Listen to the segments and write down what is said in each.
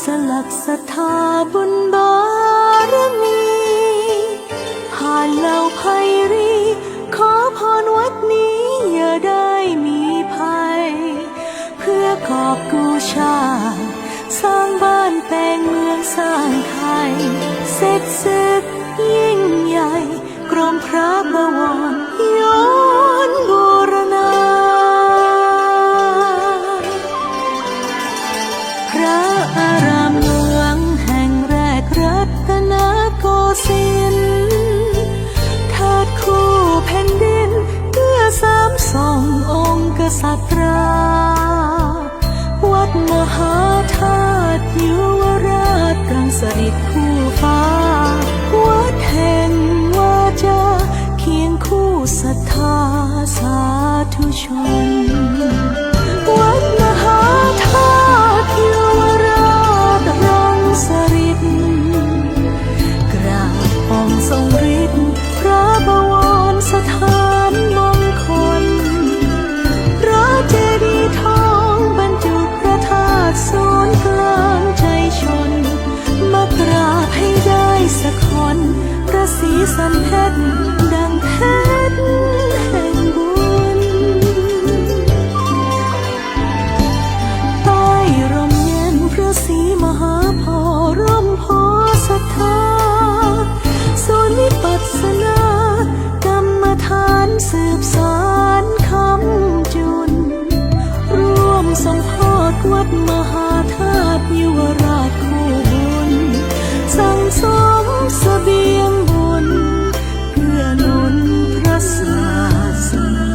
สลักศรัทธาบุญบารมีผ่านเหล่าภัยรีขอพรวัดนี้อย่าได้มีภัยเพื่อกอบกู้ชาติสร้างบ้านแปลงเมืองสร้างไทยเสร็จศึกยิ่งใหญ่กรมพระบวรย้อนบูรณาพระอารามหลวงแห่งแรกรัตนโกสินทร์เทิดคู่แผ่นดินเพื่อสามส่งองค์กษัตริย์วัดมหาธาตุยุวราชรังสฤษคู่ฟ้าวัดแห่งวาจาเคียงคู่ศรัทธาสาธุชนวัดมหาธาตุยุวราชรังสฤษกราบองค์ทรงฤทธิ์พระบวรสถานมงคลพระเจดีย์ทองบรรจุพระธาตุศูนย์กลางใจชนมากราบให้ได้สักคนพระศรีสันเพชรดังเพชรแห่งบุญใต้ร่มเย็นพระศรีมหาโพธิ์ร่มโพธิ์ศรัทธาศูนย์วิปัสสนากรรมฐานสืบสานคำจุนร่วมสมโภชวัดมหาธาตุยุวราชคู่บุญสั่งสมเสบียงบุญเพื่อหนุนพระศาสนา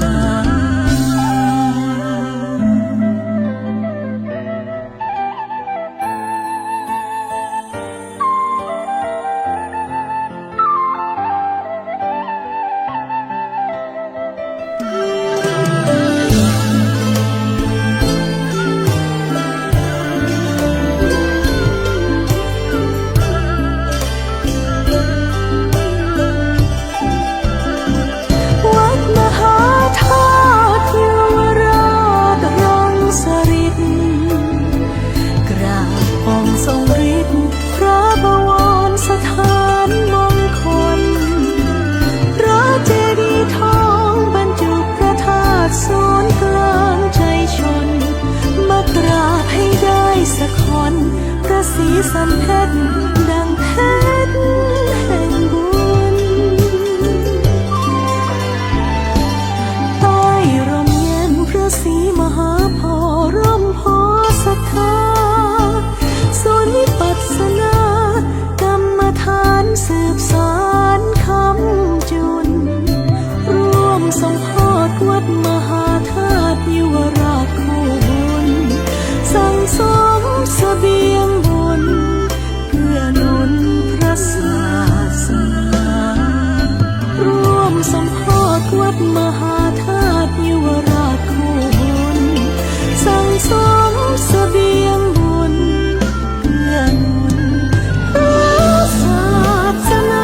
สีสันเพชรดังเพชรแห่งบุญใต้ร่มเย็นพระศรีมหาโพธิ์ร่มโพธิ์ศรัทธาศูนย์วิปัสสนากรรมฐานสืบสานคำจุนร่วมสมโภชวัดมหาธาตุยุวราชคู่บุญสั่งสมเสบียงเพื่อหนุนพระศาสนาร่วมสมโภชวัดมหาธาตุยุวราชคู่บุญสั่งสมเสบียงบุญเพื่อหนุนพระศาสนา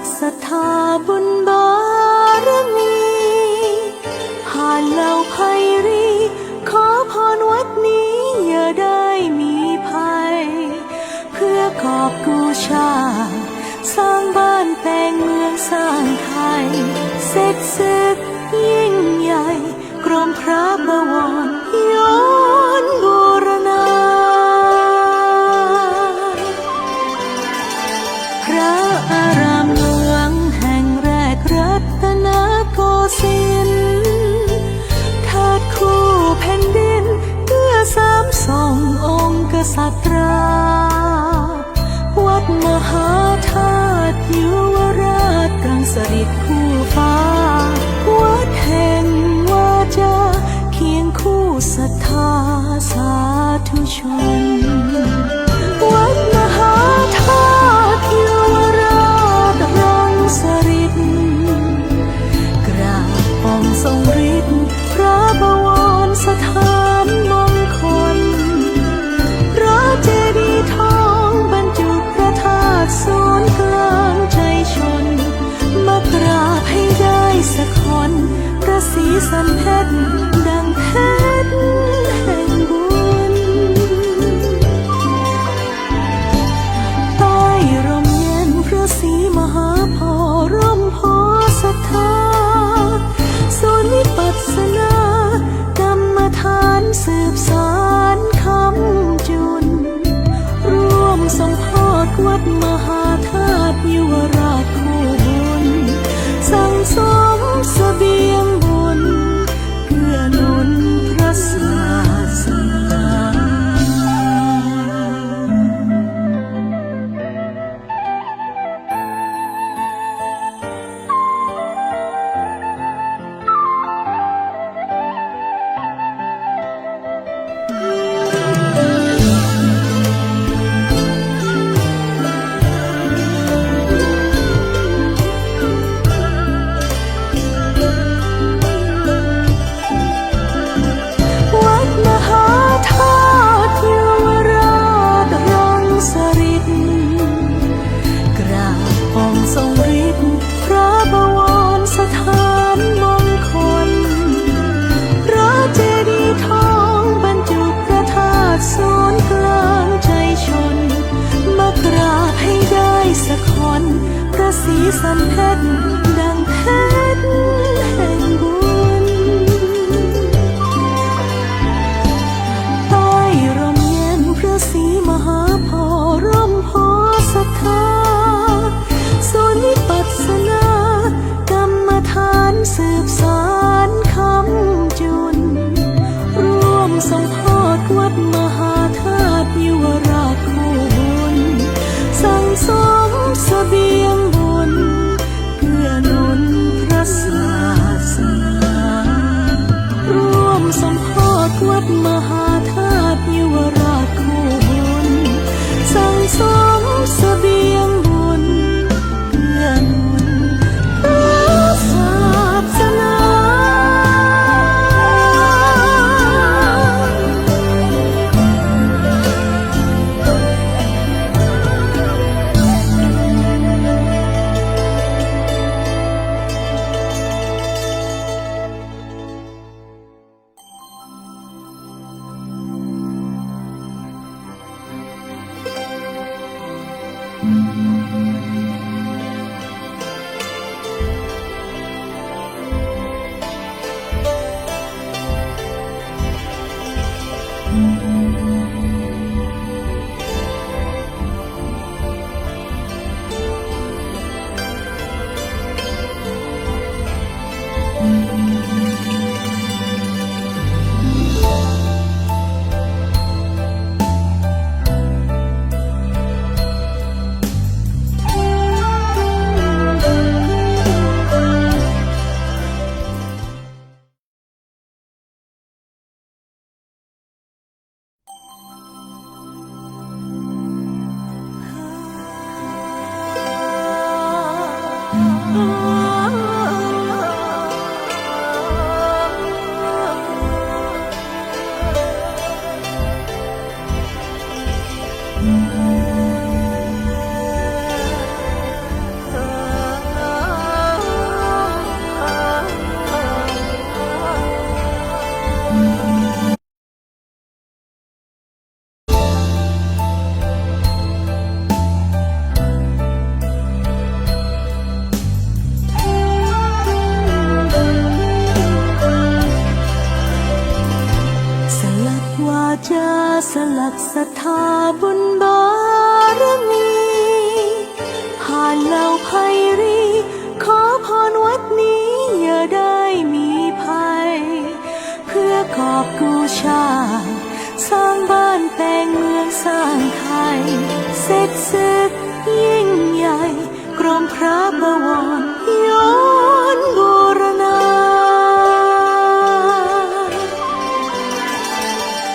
กศรัทธาบุญบารมีผ่านเหล่าภัยรีขอพรวัดนี้อย่าได้มีภัยเพื่อกอบกู้ชาติสร้างบ้านแต่งเมืองสร้างไทยเสร็จศึกยิ่งใหญ่กรมพระบวรย้อนบูรณาพระอารามหลวงแห่งแรกรัตนโกสินทร์เทิดคู่แผ่นดินเพื่อสามส่งองค์กษัตริย์วัดมหาธาตุยุวราชรังสฤษฎ์คู่ฟ้าวัดแห่งวาจาเคียงคู่ศรัทธาสาธุชนวัดมหาธาตุยุวราชรังสฤษฎ์กราบองค์ทรงฤทธิ์พระบวรสถานมงคลพระเจดีย์ทองบรรจุพระธาตุศูนย์กลางใจชนมากราบให้ได้สักคนพระศรีสันเพชรดังเพชรแห่งบุญใต้ร่มเย็นพระศรีมหาโพธิ์ร่มโพธิ์ศรัทธาศูนย์วิปัสสนากรรมฐานสืบสานคำจุนร่วมทรงโพธิ์วัดมหาธาตุยุวราชคู่บุญสั่งสมเสบียงบุญเพื่อหนุนพระศาสนา สีสันเพชรดังเพชรแห่งบุญใต้ร่มเย็นพระศรีมหาโพธิ์ร่มโพธิ์ศรัทธาศูนย์วิปัสสนากรรมฐานสืบสานคำจุนร่วมทรงโพธิ์วัดมหาธาตุยุวราชคู่บุญสั่งสมเสบียงบุญเพื่อ สลักศรัทธาบุญบารมีผ่านเหล่าไพรีขอพรวัดนี้อย่าได้มีภัยเพื่อกอบกู้ชาติสร้างบ้านแต่งเมืองสร้างไทยเสร็จศึกยิ่งใหญ่กรมพระบวรย้อนบูรณา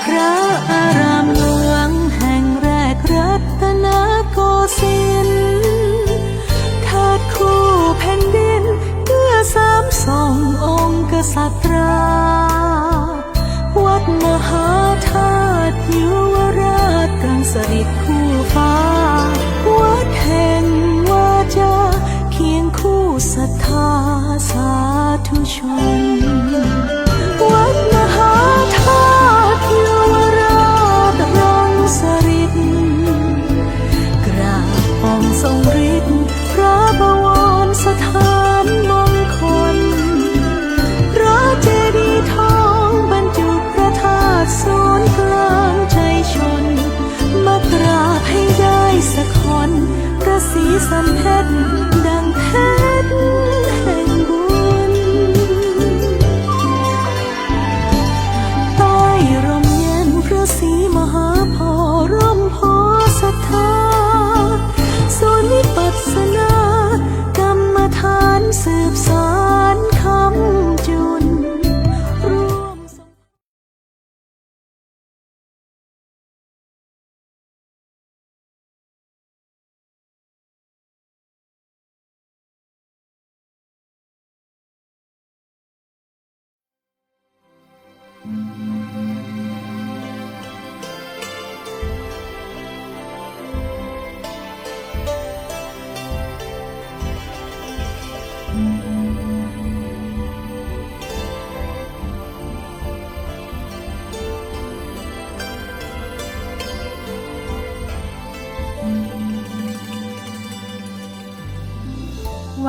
พระอารามหลวงแห่งแรกรัตนโกสินทร์เทิดคู่แผ่นดินเพื่อสามส่งองค์กษัตรา วัดมหาธาตุยุวราชรังสฤษฎ์คู่ฟ้าวัดแห่งวาจาเคียงคู่ศรัทธาสาธุชนวัดมหาธาตุยุวราชรังสฤษฎ์กราบองค์ทรงฤทธิ์พระบวรสถานมงคลพระเจดีย์ทองบรรจุพระธาตุศูนย์กลางใจชนมากราบให้ได้สักคนพระศรีสันเพชรดังเพชรแห่งบุญใต้ร่มเย็นพระศรีมหาโพธิ์ร่มโพธิ์ศรัทธาศูนย์วิปัสสนากรรมฐานสืบสานคำจุนร่วม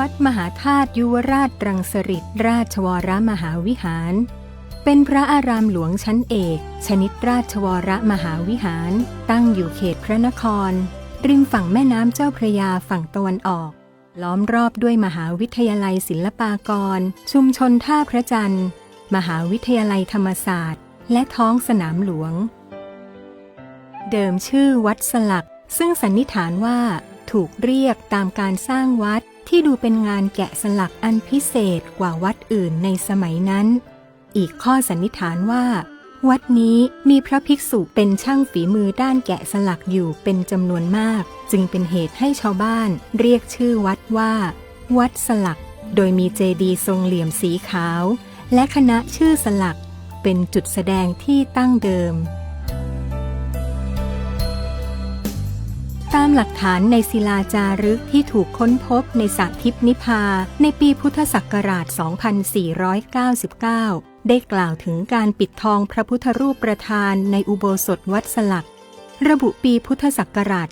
วัดมหาธาตุยุวราชรังสฤษฎ์ราชวรมหาวิหารเป็นพระอารามหลวงชั้นเอกชนิดราชวรมหาวิหารตั้งอยู่เขตพระนครริมฝั่งแม่น้ำเจ้าพระยาฝั่งตะวันออกล้อมรอบด้วยมหาวิทยาลัยศิลปากรชุมชนท่าพระจันทร์มหาวิทยาลัยธรรมศาสตร์และท้องสนามหลวงเดิมชื่อวัดสลักซึ่งสันนิษฐานว่าถูกเรียกตามการสร้างวัดที่ดูเป็นงานแกะสลักอันพิเศษกว่าวัดอื่นในสมัยนั้นอีกข้อสันนิษฐานว่าวัดนี้มีพระภิกษุเป็นช่างฝีมือด้านแกะสลักอยู่เป็นจำนวนมากจึงเป็นเหตุให้ชาวบ้านเรียกชื่อวัดว่าวัดสลักโดยมีเจดีย์ทรงเหลี่ยมสีขาวและคณะชื่อสลักเป็นจุดแสดงที่ตั้งเดิมตามหลักฐานในศิลาจารึกที่ถูกค้นพบในสระทิพย์นิพพาในปีพุทธศักราช 2499 ได้กล่าวถึงการปิดทองพระพุทธรูปประธานในอุโบสถวัดสลักระบุปีพุทธศักราช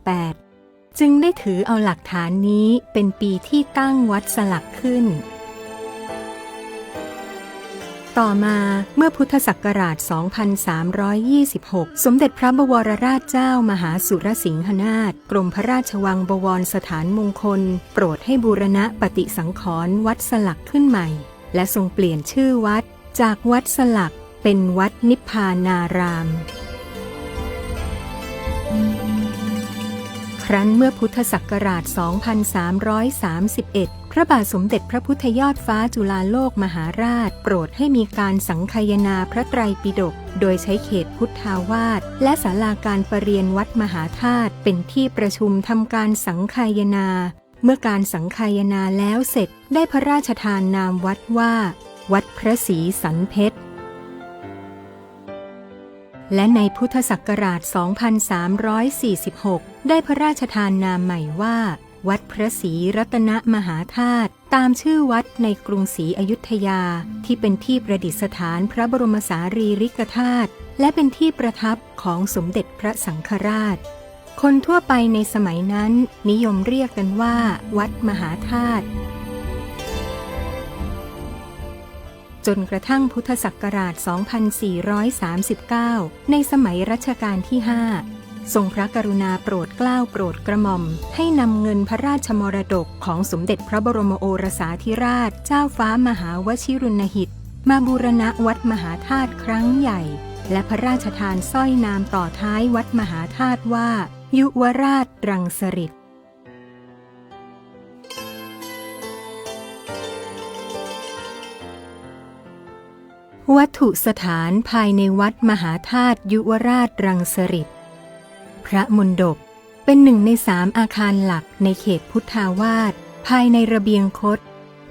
2228 จึงได้ถือเอาหลักฐานนี้เป็นปีที่ตั้งวัดสลักขึ้นต่อมาเมื่อพุทธศักราช 2326 สมเด็จพระบวรราชเจ้ามหาสุรสิงหนาถกรมพระราชวังบวรสถานมงคลโปรดให้บูรณะปฏิสังขรณ์วัดสลักขึ้นใหม่และทรงเปลี่ยนชื่อวัดจากวัดสลักเป็นวัดนิพพานารามครั้นเมื่อพุทธศักราช 2331 พระบาทสมเด็จพระพุทธยอดฟ้าจุฬาโลกมหาราชโปรดให้มีการสังคายนาพระไตรปิฎกโดยใช้เขตพุทธาวาสและศาลาการประเรียนวัดมหาธาตุเป็นที่ประชุมทำการสังคายนาเมื่อการสังคายนาแล้วเสร็จได้พระราชทานนามวัดว่าวัดพระศรีสันเพชรและในพุทธศักราช 2346 ได้พระราชทานนามใหม่ว่าวัดพระศรีรัตนมหาธาตุตามชื่อวัดในกรุงศรีอยุธยาที่เป็นที่ประดิษฐานพระบรมสารีริกธาตุและเป็นที่ประทับของสมเด็จพระสังฆราชคนทั่วไปในสมัยนั้นนิยมเรียกกันว่าวัดมหาธาตุ จนกระทั่งพุทธศักราช 2439 ในสมัยรัชกาลที่ 5 ทรงพระกรุณาโปรดเกล้าโปรดกระหม่อมให้นำเงินพระราชมรดกของสมเด็จพระบรมโอรสาธิราชเจ้าฟ้ามหาวชิรุณหิตมาบูรณะวัดมหาธาตุครั้งใหญ่และพระราชทานสร้อยนามต่อท้ายวัดมหาธาตุว่ายุวราชรังสฤษฎ์วัตถุสถานภายในวัดมหาธาตุยุวราชรังสฤษฎ์พระมณฑปเป็นหนึ่งใน3อาคารหลักในเขตพุทธาวาสภายในระเบียงคต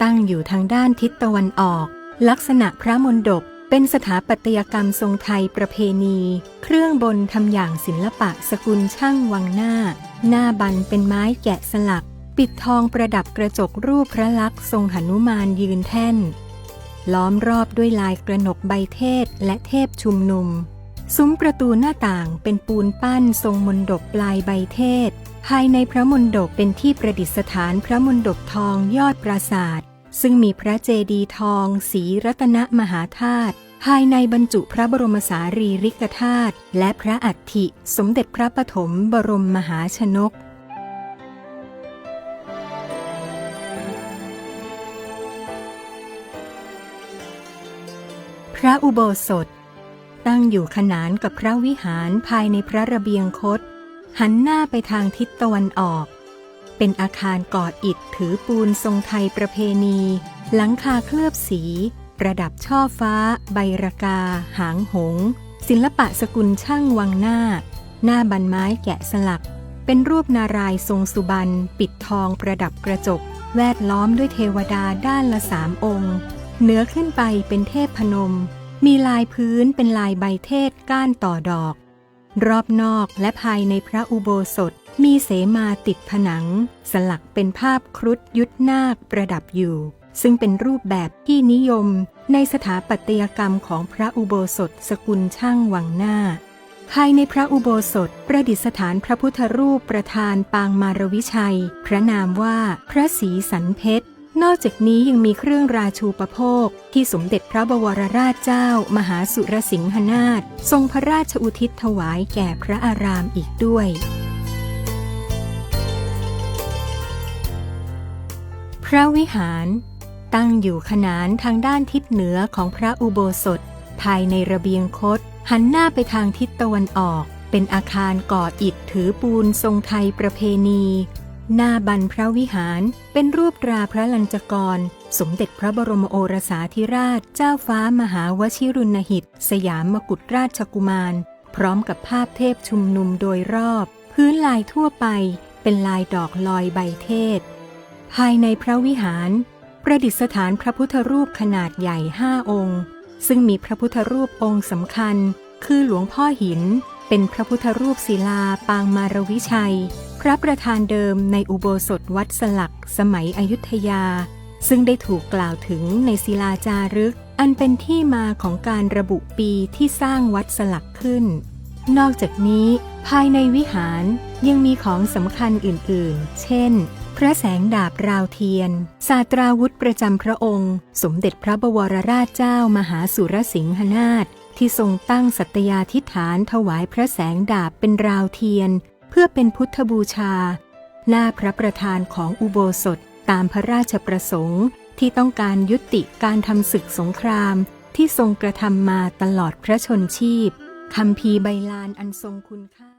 ตั้งอยู่ทางด้านทิศตะวันออกลักษณะพระมณฑปเป็นสถาปัตยกรรมทรงไทยประเพณีเครื่องบนทำอย่างศิลปะสกุลช่างวังหน้าบันเป็นไม้แกะสลักปิดทองประดับกระจกรูปพระลักษณ์ทรงหนุมานยืนแท่นล้อมรอบด้วยลายกระหนกใบเทศและเทพชุมนุมซุ้มประตูหน้าต่างเป็นปูนปั้นทรงมณฑปปลายใบเทศภายในพระมณฑปเป็นที่ประดิษฐานพระมณฑปทองยอดปราสาทซึ่งมีพระเจดีย์ทองสีรัตนมหาธาตุภายในบรรจุพระบรมสารีริกธาตุและพระอัฐิสมเด็จพระปฐมบรมมหาชนกพระอุโบสถตั้งอยู่ขนานกับพระวิหารภายในพระระเบียงคตหันหน้าไปทางทิศตะวันออกเป็นอาคารก่ออิฐถือปูนทรงไทยประเพณีหลังคาเคลือบสีประดับช่อฟ้าใบระกาหางหงส์ศิลปะสกุลช่างวังหน้าบันไม้แกะสลักเป็นรูปนารายณ์ทรงสุบรรณปิดทองประดับกระจกแวดล้อมด้วยเทวดาด้านละ3 องค์เหนือขึ้นไปเป็นเทพพนมมีลายพื้นเป็นลายใบเทศก้านต่อดอกรอบนอกและภายในพระอุโบสถมีเสมาติดผนังสลักเป็นภาพครุฑยุทธนาคประดับอยู่ซึ่งเป็นรูปแบบที่นิยมในสถาปัตยกรรมของพระอุโบสถสกุลช่างวังหน้าภายในพระอุโบสถประดิษฐานพระพุทธรูปประธานปางมารวิชัยพระนามว่าพระศรีสันเพชรนอกจากนี้ยังมีเครื่องราชูปโภคที่สมเด็จพระบวรราชเจ้ามหาสุรสิงหนาถทรงพระราชอุทิศถวายแก่พระอารามอีกด้วยพระวิหารตั้งอยู่ขนานทางด้านทิศเหนือของพระอุโบสถภายในระเบียงคตหันหน้าไปทางทิศตะวันออกเป็นอาคารก่ออิฐถือปูนทรงไทยประเพณีหน้าบันพระวิหารเป็นรูปตราพระลัญจกรสมเด็จพระบรมโอรสาธิราชเจ้าฟ้ามหาวชิรุณหิตสยามมกุฎราชกุมารพร้อมกับภาพเทพชุมนุมโดยรอบพื้นลายทั่วไปเป็นลายดอกลอยใบเทศภายในพระวิหารประดิษฐานพระพุทธรูปขนาดใหญ่5 องค์ซึ่งมีพระพุทธรูปองค์สำคัญคือหลวงพ่อหินเป็นพระพุทธรูปศิลาปางมารวิชัยพระประธานเดิมในอุโบสถวัดสลักสมัยอยุธยาซึ่งได้ถูกกล่าวถึงในศิลาจารึกอันเป็นที่มาของการระบุปีที่สร้างวัดสลักขึ้นนอกจากนี้ภายในวิหารยังมีของสำคัญอื่นๆเช่นพระแสงดาบราวเทียนศาสตราวุธประจำพระองค์สมเด็จพระบวรราชเจ้ามหาสุรสิงหนาถที่ทรงตั้งสัตยาธิษฐานถวายพระแสงดาบเป็นราวเทียนเพื่อเป็นพุทธบูชาหน้าพระประธานของอุโบสถตามพระราชประสงค์ที่ต้องการยุติการทำศึกสงครามที่ทรงกระทำมาตลอดพระชนชีพคัมภีร์ใบลานอันทรงคุณค่า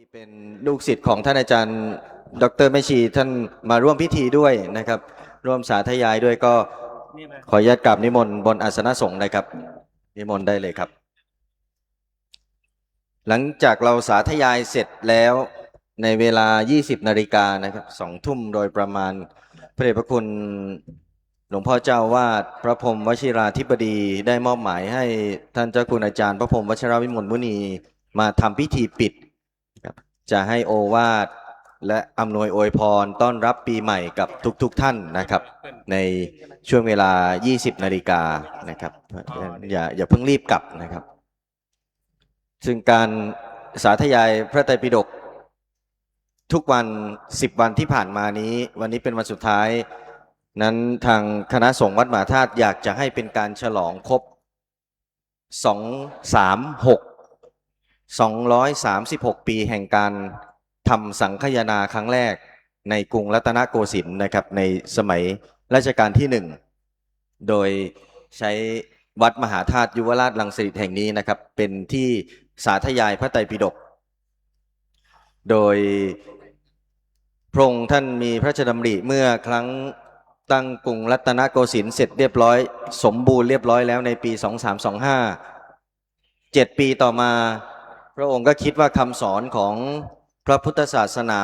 ที่เป็นลูกศิษย์ของท่านอาจารย์ดร.แม่ชีท่านมาร่วมพิธีด้วยนะครับร่วมสาธยายด้วยก็ขออนุญาตกราบนิมนต์บนอาสนะสงฆ์นะครับนิมนต์ได้เลยครับหลังจากเราสาธยายเสร็จแล้วในเวลา 20 นาฬิกานะครับ2 ทุ่มโดยประมาณพระเดชพระคุณ หลวงพ่อเจ้าวาดพระพรหมวชิราธิบดีได้มอบหมายให้ท่านเจ้าคุณอาจารย์พระพรหมวชิรวิมลมุนีมาทำพิธีปิดครับจะให้โอวาทและอำนวยอวยพรต้อนรับปีใหม่กับทุกท่านนะครับในช่วงเวลา 20 นาฬิกานะครับอย่าเพิ่งรีบกลับนะครับซึ่งการสาธยายพระไตรปิฎกทุกวัน10 วันที่ผ่านมานี้วันนี้เป็นวันสุดท้ายนั้นทางคณะสงฆ์วัดมหาธาตุอยากจะให้เป็นการฉลองครบ236 ปีแห่งการทำสังฆยนาครั้งแรกในกรุงรัตนโกสินทร์นะครับในสมัยรัชกาลที่1โดยใช้วัดมหาธาตุยุวราชรังสิตแห่งนี้นะครับเป็นที่สาธยายพระไตรปิฎกโดยพระองค์ท่านมีพระราชดำริเมื่อครั้งตั้งกรุงรัตนโกสินทร์เสร็จเรียบร้อยสมบูรณ์เรียบร้อยแล้วในปี 2325 7 ปีต่อมาพระองค์ก็คิดว่าคำสอนของพระพุทธศาสนา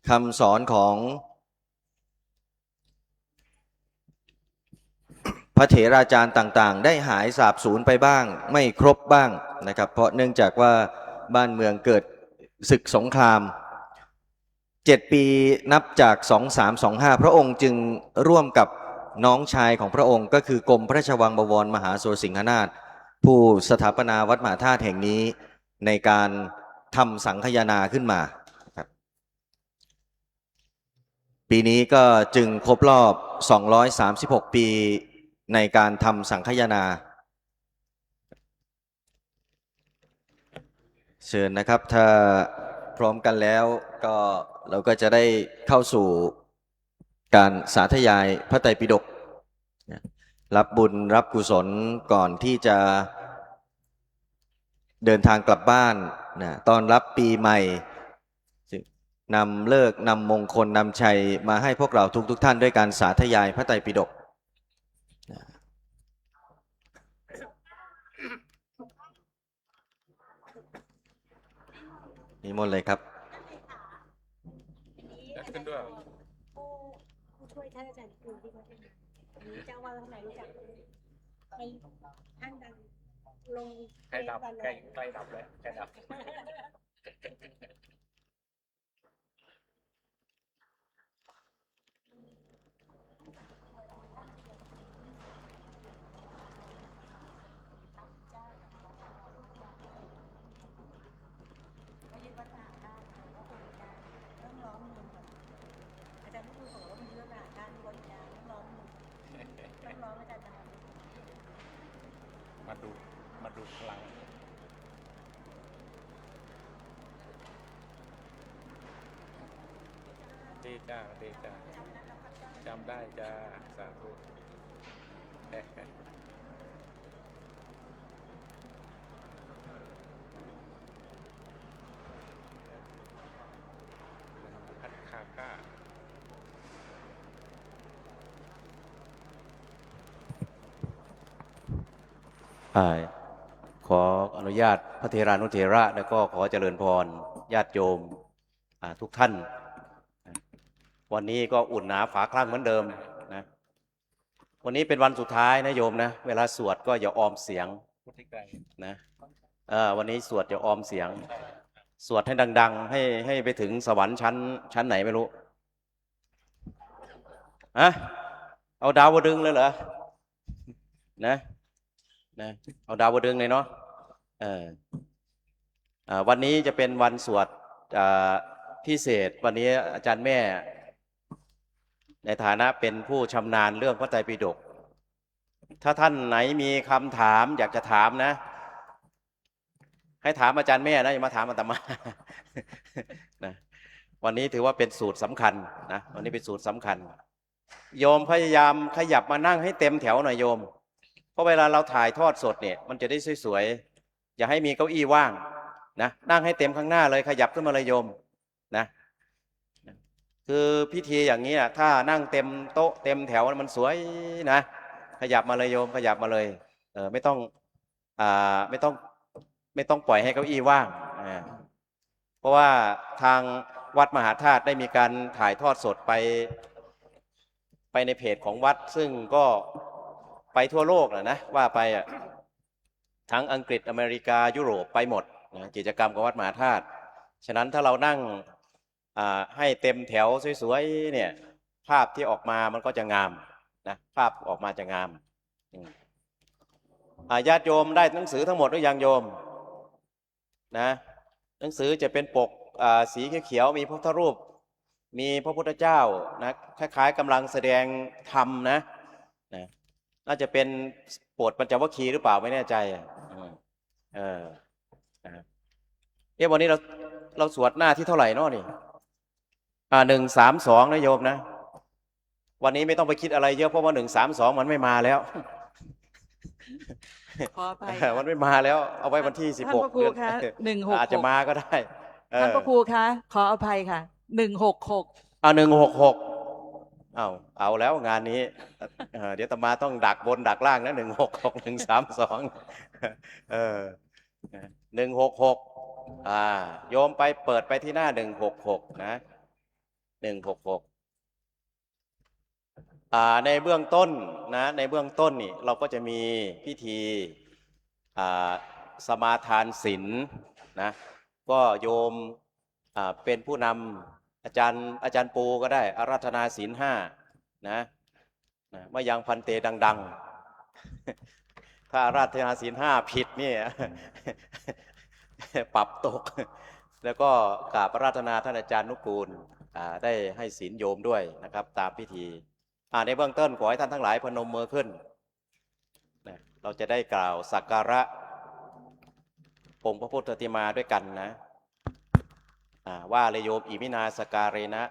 คำสอนของพระเถราจารย์ต่างๆได้หายสาบสูญไปบ้างไม่ครบบ้างนะครับเพราะเนื่องจากว่าบ้านเมืองเกิดศึกสงคราม7 ปีนับจาก 2325 พระองค์จึงร่วมกับน้องชายของพระองค์ก็คือกรมพระราชวังบวรมหาโสสิงหนาถผู้สถาปนาวัดมหาธาตุแห่งนี้ในการทำสังฆยนาขึ้นมาครับปีนี้ก็จึงครบรอบ236 ปีในการทำสังฆยนาเชิญนะครับถ้าพร้อมกันแล้วก็เราก็จะได้เข้าสู่การสาธยายพระไตรปิฎกรับบุญรับกุศลก่อนที่จะเดินทางกลับบ้านตอนรับปีใหม่นำเลิกนำมงคลนำชัยมาให้พวกเราทุกท่านด้วยการสาธยายพระไตรปิฎกนิมนต์เลยครับขึ้นด้วย ผู้ช่วยท่านอาจารย์ครูที่เขาเป็นเจ้าว่าท่านไหนรู้จักไปท่านดังลง ใกล้ดับใกล้ดับเลยใกล้ดับมาดูพลังดีจ้าจำได้จ้าสาธุพัดคาก้าขออนุญาตพระเถรานุเถระแล้วก็ขอเจริญพรญาติโยมทุกท่านวันนี้ก็อุ่นหนาฝาคลั่งเหมือนเดิมนะวันนี้เป็นวันสุดท้ายนะโยมนะเวลาสวดก็อย่าออมเสียงนะวันนี้สวดอย่าออมเสียงสวดให้ดังๆให้ไปถึงสวรรค์ชั้นไหนไม่รู้เอาดาวดึงเลยเหรอนะเอาดาวดึงเลยเนาะวันนี้จะเป็นวันสวดพิเศษวันนี้อาจารย์แม่ในฐานะเป็นผู้ชำนาญเรื่องพระไตรปิฎกถ้าท่านไหนมีคำถามอยากจะถามนะให้ถามอาจารย์แม่นะอย่ามาถามอาตมานะวันนี้ถือว่าเป็นสูตรสำคัญนะวันนี้เป็นสูตรสำคัญโยมพยายามขยับมานั่งให้เต็มแถวหน่อยโยมเพราะเวลาเราถ่ายทอดสดเนี่ยมันจะได้สวยๆอย่าให้มีเก้าอี้ว่างนะนั่งให้เต็มข้างหน้าเลยขยับขึ้นมาเลยโยมนะคือพิธีอย่างนี้นะถ้านั่งเต็มโต๊ะเต็มแถวมันสวยนะขยับมาเลยโยมขยับมาเลยไม่ต้องปล่อยให้เก้าอี้ว่างเพราะว่าทางวัดมหาธาตุได้มีการถ่ายทอดสดไป ไปในเพจของวัดซึ่งก็ไปทั่วโลกนะว่าไปอ่ะทั้งอังกฤษอเมริกายุโรปไปหมดนะกิจกรรมของวัดมหาธาตุฉะนั้นถ้าเรานั่งให้เต็มแถวสวยๆเนี่ยภาพที่ออกมามันก็จะงามนะภาพออกมาจะงามญาติโยมได้หนังสือทั้งหมดหรือยังโยมนะหนังสือจะเป็นปกสีเขียวๆมีพระพุทธรูปมีพระพุทธเจ้านะคล้ายๆกำลังแสดงธรรมนะน่าจะเป็นโปรดปัญจวัคคีย์หรือเปล่าไม่แน่ใจวันนี้เราสวดหน้าที่เท่าไหร่เนาะนี่132นะโยมนะวันนี้ไม่ต้องไปคิดอะไรเยอะเพราะว่า132มันไม่มาแล้ว ขออภัย มันไม่มาแล้วเอาไว้วันที่16 ท่านพระครูคะ166อาจจะมาก็ได้ท่านพระครูคะขออภัยค่ะ166 166เอาแล้วงานนี้เดี๋ยวอาตมาต้องดักบนดักล่างนะ166 132166โยมไปเปิดไปที่หน้า166นะ166ในเบื้องต้นนะในเบื้องต้นนี่เราก็จะมีพิธีสมาทานศีลนะก็โยมเป็นผู้นำอาจารย์ปูก็ได้อาราธนาศีล5นะมายังพันเตดังๆถ้าอาราธนาศีล5ผิดนี่ ปรับตกแล้วก็กราบอาราธนาท่านอาจารย์นุกูลได้ให้ศีลโยมด้วยนะครับตามพิธีในเบื้องต้นขอให้ท่านทั้งหลายพนมมือขึ้นเราจะได้กล่าวสักการะองค์พระพุทธติมาด้วยกันนะว่าเลยโยมอิมินาสการเรนะ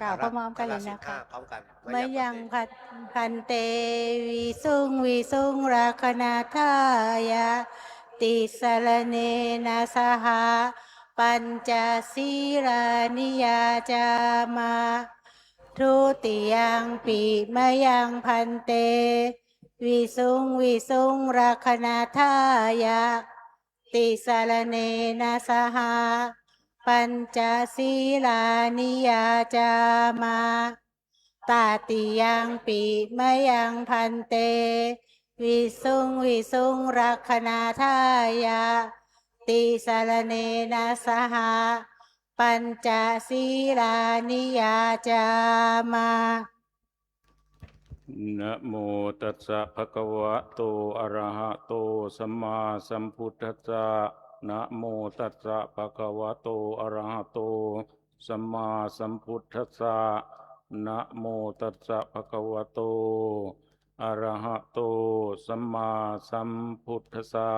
กล่าวพร้อมๆกันเลยนะคะ พร้อมกัน มะยังพันเตวิสุงราคณาทายาติสรเนนะสหาปัญจศีรานิยาจามาทุติยังปิมะยังพันเตวิสุงราคณาทายาติสรเนนะสหาปัญจศีลานิยาจามาตาติยังปิมะยังพันเตวิสุงรักขณาทายาติสารเนนะสหาปัญจศีลานิยาจามานะโมตัสสะภะคะวะโตอะระหะโตสัมมาสัมพุทธัสสะนะโมตัสสะภะคะวะโตอะระหะโตสัมมาสัมพุทธัสสะนะโมตัสสะภะคะวะโตอะระหะโตสัมมาสัมพุทธัสสะ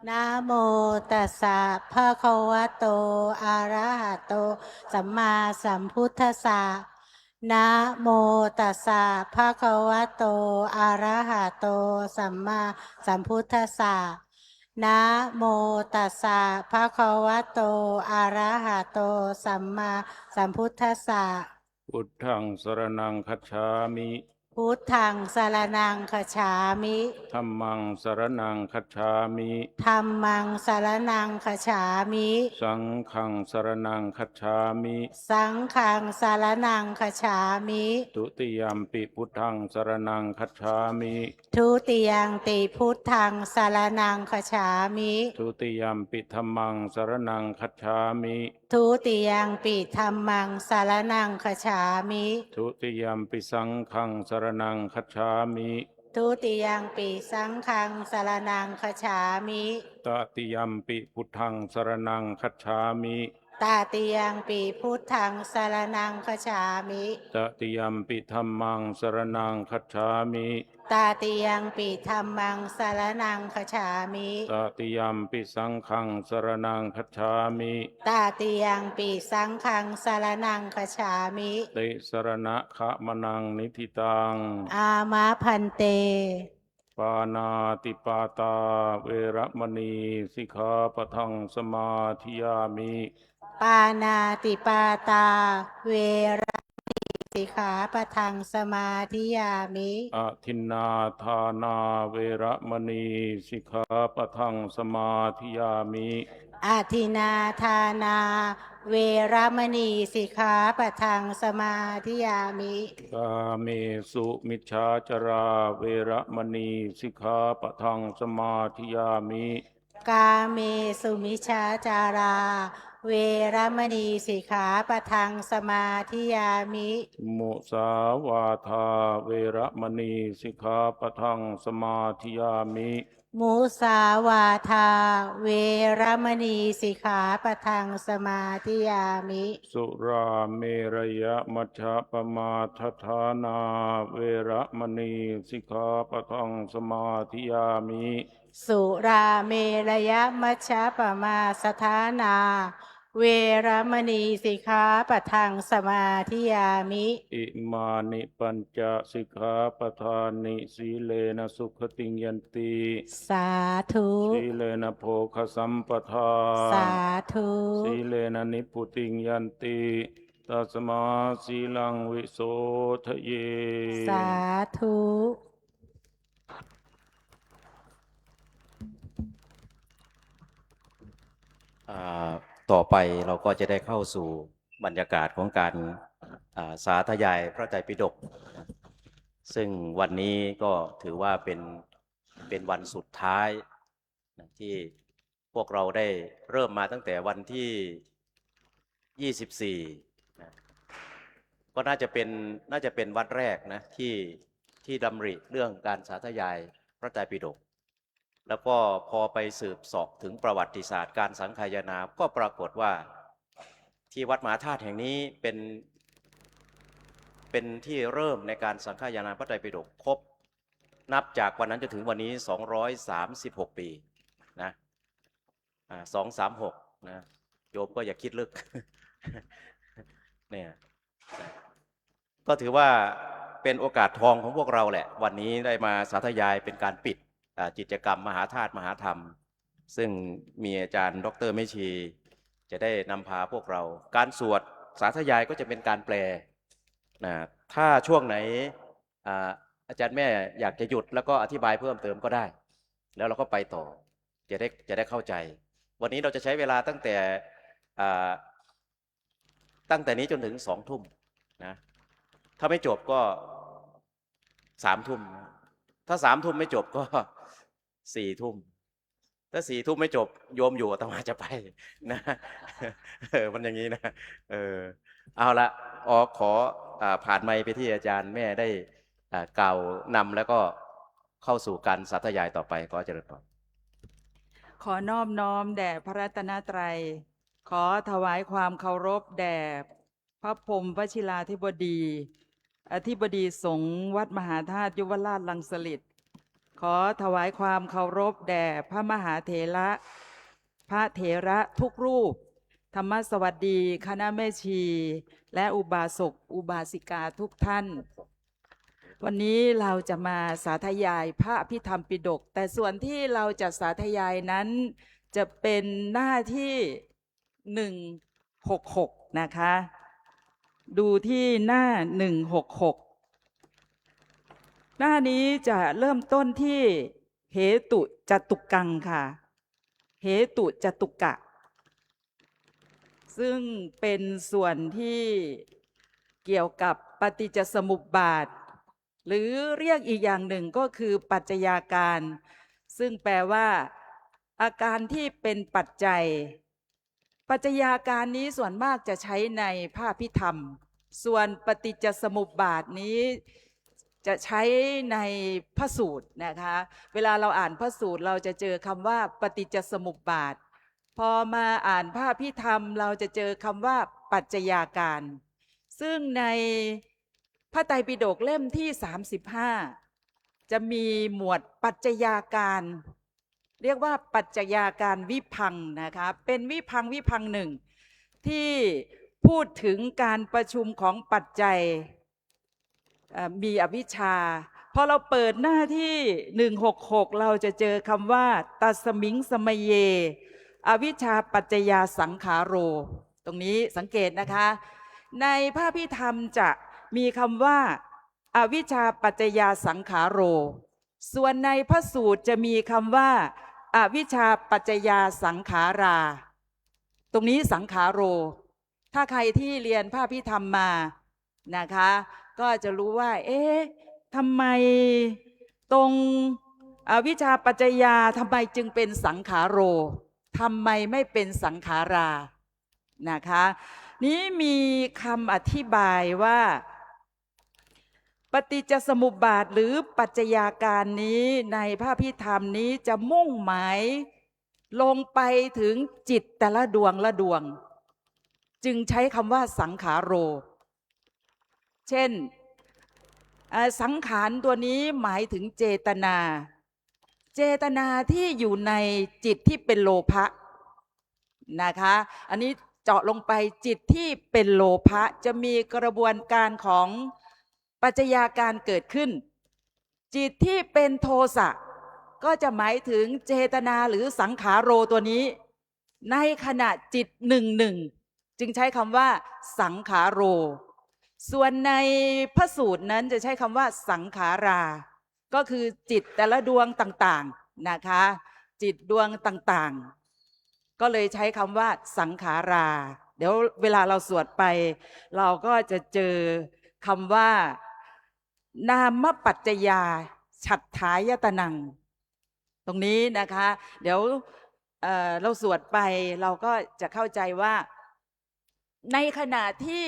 นะโมตัสสะภะคะวะโตอะระหะโตสัมมาสัมพุทธัสสะนะโมตัสสะภะคะวะโตอะระหะโตสัมมาสัมพุทธัสสะนะโมตัสสะภะคะวะโตอะระหะโตสัมมาสัมพุทธัสสะพุทธังสรณังคัจฉามิพุทธังสรณังคัจฉามิธัมมังสรณังคัจฉามิธัมมังสรณังคัจฉามิสังฆังสรณังคัจฉามิสังฆังสรณังคัจฉามิทุติยัมปิพุทธังสรณังคัจฉามิทุติยังติพุทธังสรณังคัจฉามิทุติยัมปิธัมมังสรณังคัจฉามิท ทุติยัมปิธัมมังสารนังคฉามิ ทุติยัมปิสังฆังสรณังคัจฉามิ ทุติยัมปิสังฆังสารนังคฉามิ ตติยัมปิพุทธังสรณังคัจฉามิ ตาติยังปีพุทธังสารนังคฉามิ ตติยัมปิธัมมังสรณังคัจฉามิ ตาติยังปีธัมมังสารนังคฉามิ ตติยัมปิสังฆังสรณังคัจฉามิ ตาติยังปีสังฆังสารนังคฉามิ ติสรณะขะมนังนิธิตัง อามาพันเต ปานาติปาตาเวระมณีสิกขาปะทังสมาธิยามิ ปานาติปาตา เวระสิกขาปะทังสมาธิยามิ อทินนาทานาเวระมณีสิกขาปะทังสมาธิยามิ อาทินาทานา เวรมณีสิกขาปะทังสมาธิยามิ กาเมสุมิจฉาจราเวระมณีสิกขาปะทังสมาธิยามิ กาเมสุมิชฌาจารา เวรมณีสิกขาปะทังสมาธิยามิ มุสาวาทาเวระมณีสิกขาปะทังสมาธิยามิ มุสาวาทา เวรมณีสิกขาปะทังสมาธิยามิ สุราเมรยมัชฌะปมาทฐานาเวระมณีสิกขาปะทังสมาธิยามิ สุราเมรยมัชฌะปมาสถานา เวรมณีสิกขาปะทังสมาธิยามิ อิมานิปัญจสิกขาปทานิสีเลนะสุขติงยันติ สาธุ สีเลนะโภคสัมปทา สาธุ สีเลนะนิพพุติงยันติตัสมาสีลังวิโสทะเย สาธุ ต่อไปเราก็จะได้เข้าสู่บรรยากาศของการสาธยายพระไตรปิฎกซึ่งวันนี้ก็ถือว่าเป็นวันสุดท้ายนะที่พวกเราได้เริ่มมาตั้งแต่วันที่ 24นะก็น่าจะเป็นวันแรกนะที่ดำริเรื่องการสาธยายพระไตรปิฎกแล้วก็พอไปสืบเสาะถึงประวัติศาสตร์การสังคายนาก็ปรากฏว่าที่วัดมหาธาตุแห่งนี้เป็นที่เริ่มในการสังคายนาพระไตรปิฎกครบนับจากวันนั้นจนถึงวันนี้236 ปีนะ236นะโยมก็อย่าคิดลึก เนี่ยก็ถือว่าเป็นโอกาสทองของพวกเราแหละวันนี้ได้มาสาธยายเป็นการปิดกิจกรรมมหาธาตุมหาธรรมซึ่งมีอาจารย์ดร.เมชีจะได้นำพาพวกเราการสวดสาธยายก็จะเป็นการแปลนะถ้าช่วงไหนอาจารย์แม่อยากจะหยุดแล้วก็อธิบายเพิ่มเติมก็ได้แล้วเราก็ไปต่อจะได้เข้าใจวันนี้เราจะใช้เวลาตั้งแต่นี้จนถึง2 ทุ่มนะถ้าไม่จบก็3 ทุ่มถ้า3 ทุ่มไม่จบก็4 ทุ่มถ้า4 ทุ่มไม่จบโยมอยู่อาตมาจะไปนะมันอย่างนี้นะเอาละขอผ่านไมค์ไปที่อาจารย์แม่ได้กล่าวนำแล้วก็เข้าสู่การสาธยายต่อไปขอเจริญพร ขอนอบน้อมแด่พระรัตนตรัยขอถวายความเคารพแด่พระพรหมวชิราธิบดีอธิบดีสงฆ์วัดมหาธาตุยุวราชรังสฤษฎ์ขอถวายความเคารพแด่พระมหาเถระพระเถระทุกรูปธรรมสวัสดีคณะแม่ชีและอุบาสกอุบาสิกาทุกท่านวันนี้เราจะมาสาธยายพระอภิธรรมปิฎกแต่ส่วนที่เราจะสาธยายนั้นจะเป็นหน้าที่166นะคะดูที่หน้า166หน้านี้จะเริ่มต้นที่เหตุจตุกังค่ะเหตุจตุกะซึ่งเป็นส่วนที่เกี่ยวกับปฏิจจสมุปบาทหรือเรียกอีกอย่างหนึ่งก็คือปัจจัยาการซึ่งแปลว่าอาการที่เป็นปัจจัย ปัจจัยาการนี้ส่วนมากจะใช้ในพระพิธรรม ส่วนปฏิจจสมุปบาทนี้จะใช้ในพระสูตรนะคะเวลาเราอ่านพระสูตรเราจะเจอคำว่าปฏิจจสมุปบาทพอมาอ่านพระพิธรรมเราจะเจอคำว่าปัจจัยาการซึ่งในพระไตรปิฎกเล่มที่35จะมีหมวดปัจจัยาการเรียกว่าปัจจัยาการวิพังค์นะคะเป็นวิพังค์หนึ่งที่พูดถึงการประชุมของปัจจัยมีอวิชชาพอเราเปิดหน้าที่166เราจะเจอคำว่าตัสมิงสมัยเยอวิชชาปัจจยาสังขาโรตรงนี้สังเกตนะคะในพระพิธรรมจะมีคำว่าอวิชชาปัจจยาสังขาโรส่วนในพระสูตรจะมีคำว่าอวิชชาปัจจยาสังขาราตรงนี้สังขาโรถ้าใครที่เรียนพระพิธรรมมานะคะก็จะรู้ว่าเอ๊ะทำไมตรงอวิชชาปัจจยาทำไมจึงเป็นสังขาโรทำไมไม่เป็นสังขารานะคะนี้มีคำอธิบายว่าปฏิจจสมุปบาทหรือปัจจัยาการนี้ในพระพิธรรมนี้จะมุ่งหมายลงไปถึงจิตแต่ละดวงละดวงจึงใช้คำว่าสังขาโรเช่นสังขารตัวนี้หมายถึงเจตนาที่อยู่ในจิตที่เป็นโลภะนะคะอันนี้เจาะลงไปจิตที่เป็นโลภะจะมีกระบวนการของปัจจัยาการเกิดขึ้นจิตที่เป็นโทสะก็จะหมายถึงเจตนาหรือสังขาโรตัวนี้ในขณะจิตหนึ่งจึงใช้คำว่าสังขาโรส่วนในพระสูตรนั้นจะใช้คำว่าสังขาราก็คือจิตแต่ละดวงต่างๆนะคะจิตดวงต่างๆก็เลยใช้คำว่าสังขาราเดี๋ยวเวลาเราสวดไปเราก็จะเจอคำว่านามปัจจยาฉัฏฐายตนังตรงนี้นะคะเดี๋ยวเราสวดไปเราก็จะเข้าใจว่าในขณะที่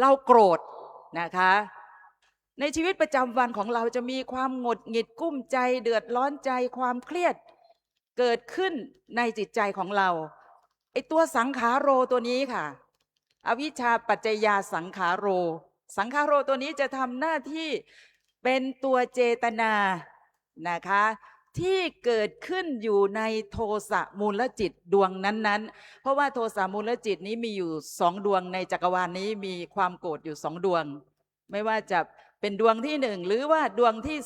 เราโกรธนะคะในชีวิตประจำวันของเราจะมีความหงุดหงิดกุ้มใจเดือดร้อนใจความเครียดเกิดขึ้นในจิตใจของเราไอตัวสังขาโรตัวนี้ค่ะอวิชชาปัจจยาสังขาโรตัวนี้จะทำหน้าที่เป็นตัวเจตนานะคะที่เกิดขึ้นอยู่ในโทสะมูลจิตดวงนั้นๆเพราะว่าโทสะมูลจิตนี้มีอยู่2ดวงในจักรวาลนี้มีความโกรธอยู่2ดวงไม่ว่าจะเป็นดวงที่1หรือว่าดวงที่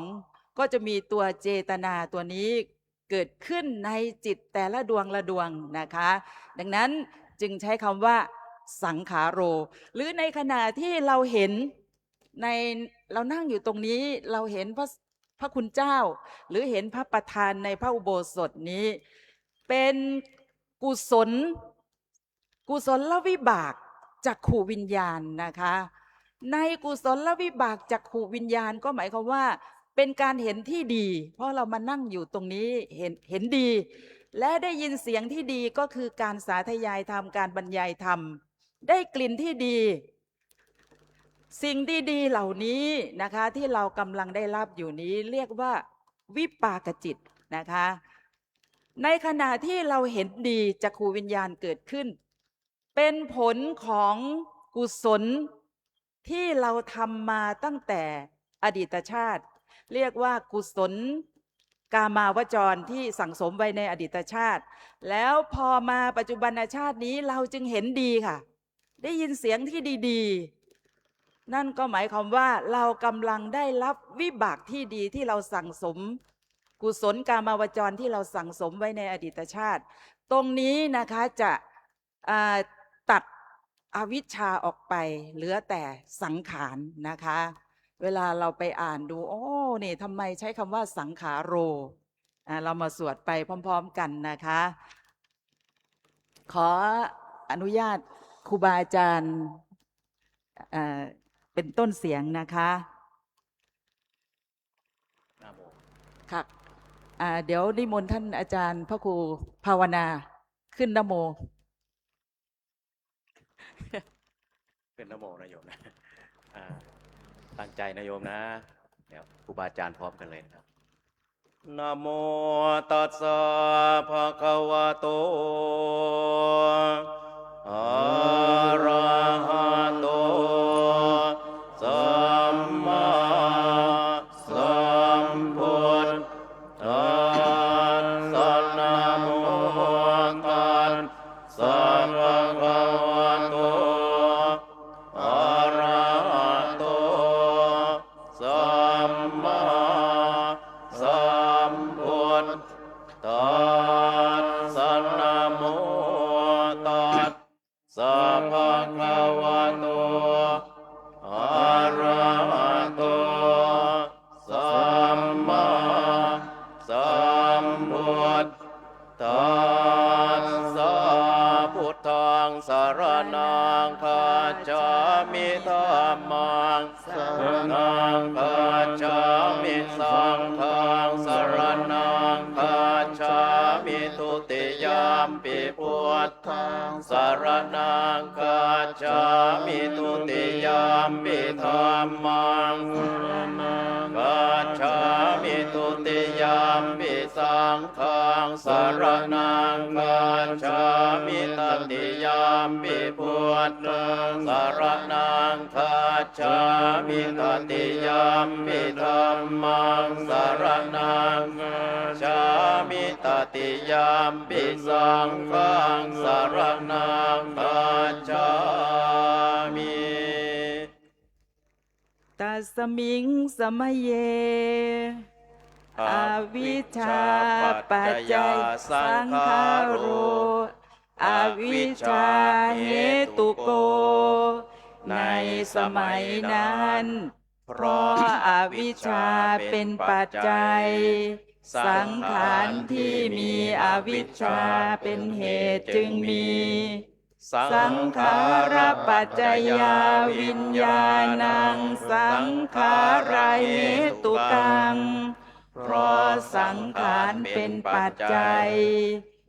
2ก็จะมีตัวเจตนาตัวนี้เกิดขึ้นในจิตแต่ละดวงละดวงนะคะดังนั้นจึงใช้คำว่าสังขาโรหรือในขณะที่เราเห็นเรานั่งอยู่ตรงนี้เราเห็นพระคุณเจ้าหรือเห็นพระประธานในพระอุโบสถนี้เป็นกุศลวิบากจักขุวิญญาณนะคะในกุศลวิบากจักขุวิญญาณก็หมายความว่าเป็นการเห็นที่ดีเพราะเรามานั่งอยู่ตรงนี้เห็นดีและได้ยินเสียงที่ดีก็คือการสาธยายธรรมการบรรยายธรรมได้กลิ่นที่ดีสิ่งดีๆเหล่านี้นะคะที่เรากำลังได้รับอยู่นี้เรียกว่าวิปากจิตนะคะในขณะที่เราเห็นดีจักขุวิญญาณเกิดขึ้นเป็นผลของกุศลที่เราทำมาตั้งแต่อดีตชาติเรียกว่ากุศลกามาวจรที่สั่งสมไว้ในอดีตชาติแล้วพอมาปัจจุบันชาตินี้เราจึงเห็นดีค่ะได้ยินเสียงที่ดีๆนั่นก็หมายความว่าเรากำลังได้รับวิบากที่ดีที่เราสั่งสมกุศลกามาวจรที่เราสั่งสมไว้ในอดีตชาติตรงนี้นะคะจะตัดอวิชชาออกไปเหลือแต่สังขารนะคะเวลาเราไปอ่านดูโอ้นี่ทำไมใช้คำว่าสังขาโรเรามาสวดไปพร้อมๆกันนะคะขออนุญาตครูบาอาจารย์เป็นต้นเสียงนะคะค่ะเดี๋ยวนิมนต์ท่านอาจารย์พระครูภาวนาขึ้นนะโม เป็นนะโมนะโยมนะอ่าตั้งใจนะโยมนะเดี๋ยวครูบาอาจารย์พร้อมกันเลยนะครับนะโมตัสสะภะคะวะโตอะระหะโตสัมมาสัมพุทธัสสะนะโมตัสสะภะคะวะโตอะระหะโตสัมมาสัมพุทธัสสะนะโมตัสสะภะคะวะโตอะระหะโตสัมมาสัมพุทธัสสะพุทธังสรณังคัจฉามิธัมมังสรณังคัจฉามิสังฆังสรณังคัจฉามิทุติยามปิพุทธังสรณังคัจฉามิทุติยามปิธัมมังสรณังคัจฉามิทุติยามปิสังฆังสรณังคัจฉามิตติยามปิพุทธังสรณังคัจฉามิตติยามปิธัมมังสรณังคัจฉามิตติยามปิสังฆังสรณังคัจฉามิ ตัสมิงสมัยเยอวิชชาปัจจัยสังขารุอวิชชาเหตุโกในสมัยนั้นเพราะอาวิชชาเป็นปัจจัยสังขารที่มีอวิชชาเป็นเหตุจึงมีสังขารปัจจยาวิญญาณังสังขาราเหตุกังเพราะสังขารเป็นปัจจัย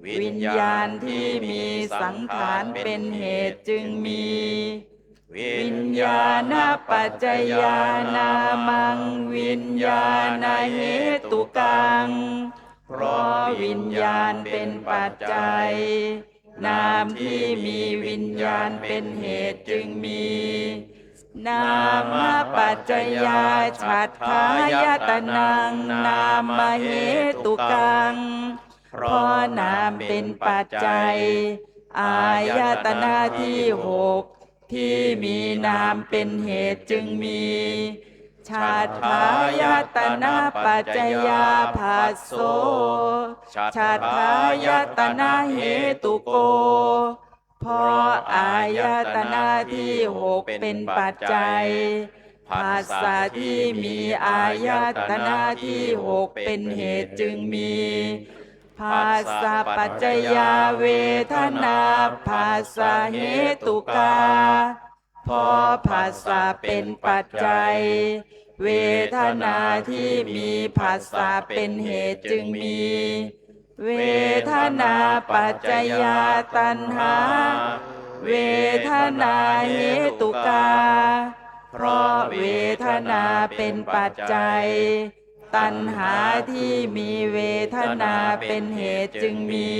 วิญญาณที่มีสังขารเป็นเหตุจึงมีวิญญาณปัจจยานามังวิญญาณเหตุกังเพราะวิญญาณเป็นปัจจัยนามที่มีวิญญาณเป็นเหตุจึงมีนามปัจจยาฉัฏฐายตนังนามเหตุกังเพราะนามเป็นปัจจัยอายตนะที่หกที่มีนามเป็นเหตุจึงมีฉัฏฐายตนะปัจจยาภัสโสฉัฏฐายตนะเหตุโกเพราะอายตนะที่หกเป็นปัจจัยภาษาที่มีอายตนะที่หกเป็นเหตุจึงมีภาษาปัจจยาเวทนาภาษาเหตุกาเพราะภาษาเป็นปัจจัยเวทนาที่มีภาษาเป็นเหตุจึงมีเวทนาปัจจยาตัณหาเวทนาเหตุกาเพราะเวทนาเป็นปัจจัยตัณหาที่มีเวทนาเป็นเหตุจึงมี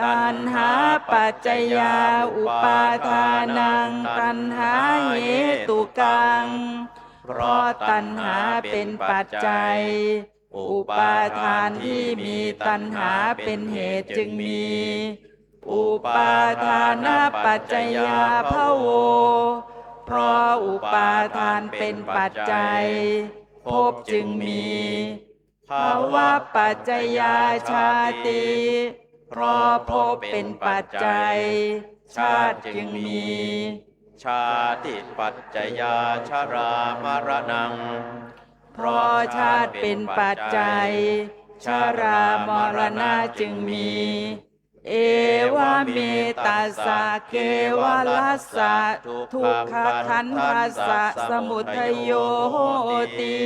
ตัณหาปัจจยาอุปาทานังตัณหาเหตุกังเพราะตัณหาเป็นปัจจัยอุปาทานที่มีตัณหาเป็นเหตุจึงมีอุปาทานปัจจยาภโวเพราะอุปาทานเป็นปัจจัยภพจึงมีภาวะปัจจยาชาติเพราะภพเป็นปัจจัยชาติจึงมีชาติปัจจยาชรามรณังเพราะชาติเป็นปัจจัยชรามรณะจึงมีเอวะเมตัสสะเกวะลัสสะทุกขขันธัสสะสมุทัยโยโหติ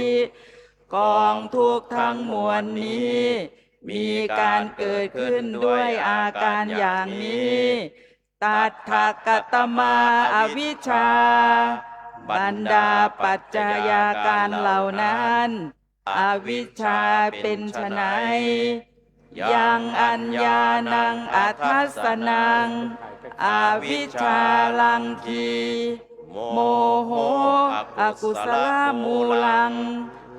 กองทุกข์ทั้งมวลนี้มีการเกิดขึ้นด้วยอาการอย่างนี้ ตัทธกตมาอวิชชา บรรดาปัจจัยาการเหล่านั้นอวิชชาเป็นไฉนยังอัญญานังอัทัสสนังอวิชชาลังคีโมโหอกุศลมูลัง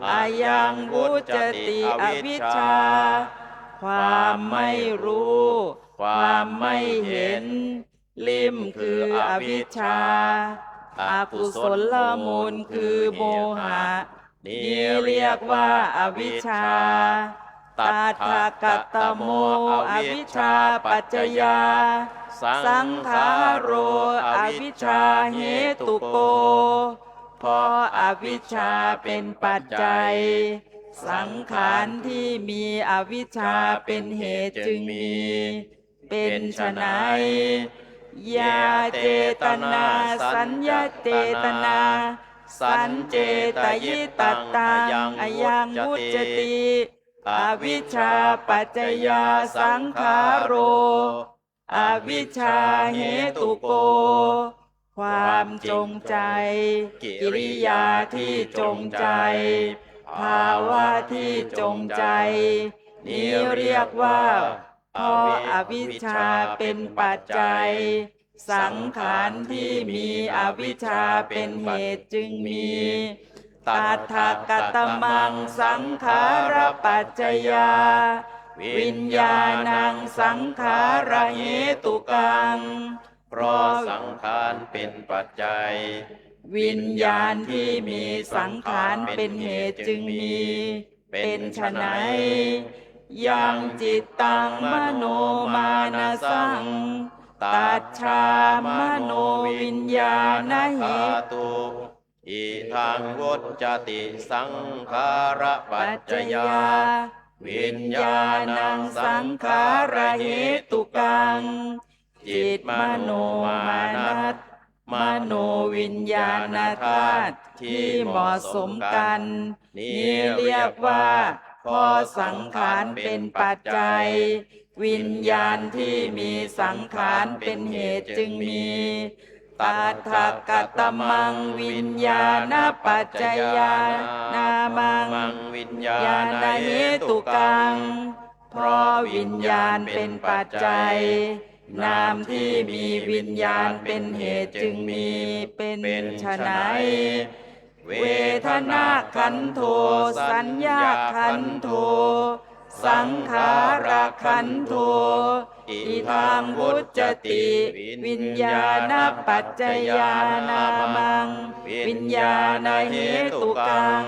อายังวุจติอวิชชา ความไม่รู้ ความไม่เห็น ลิมคืออวิชชาอากุศลมูลคือโมหะนี้เรียกว่าอวิชชาตัทธกตโมอวิชชาปัจจยาสังขาโรอวิชชาเหตุโกเพราะอวิชชาเป็นปัจจัยสังขารที่มีอวิชชาเป็นเหตุจึงมีเป็นไฉนยาเจตนาสัญญาเจตนาสัญเจตยิตตังอายังวุจติอวิชชาปัจจยาสังขาโรอวิชชาเหตุโกความจงใจกิริยาที่จงใจภาวะที่จงใจนี้เรียกว่าเพราะอวิชชาเป็นปัจจัยสังขารที่มีอวิชชาเป็นเหตุจึงมีตัทธกตมังสังขารปัจจยาวิญญาณังสังขาระเหตุกังเพราะสังขารเป็นปัจจัยวิญญาณที่มีสังขารเป็นเหตุจึงมีเป็นไฉนยังจิตตังมโนมานะสังตัจฉามโนวิญญาณเหตุอิทังวุจติสังขาระปัจจยาวิญญาณังสังขาระเหตุกังจิตมโนมานัตมโนวิญญาณธาตุที่เหมาะสมกันนี้เรียกว่าพอสังขารเป็นปัจจัยวิญญาณที่มีสังขารเป็นเหตุจึงมีตัทธกตมังวิญญาณปัจจยานามังวิญญาณเหตุกังเพราะวิญญาณเป็นปัจจัยนามที่มีวิญญาณเป็นเหตุจึงมีเป็นไฉนเวทนาขันโธสัญญาขันโธสังขารขันโธอิทังวุจติวิญญาณปัจจยานามังวิญญาณเหตุกัง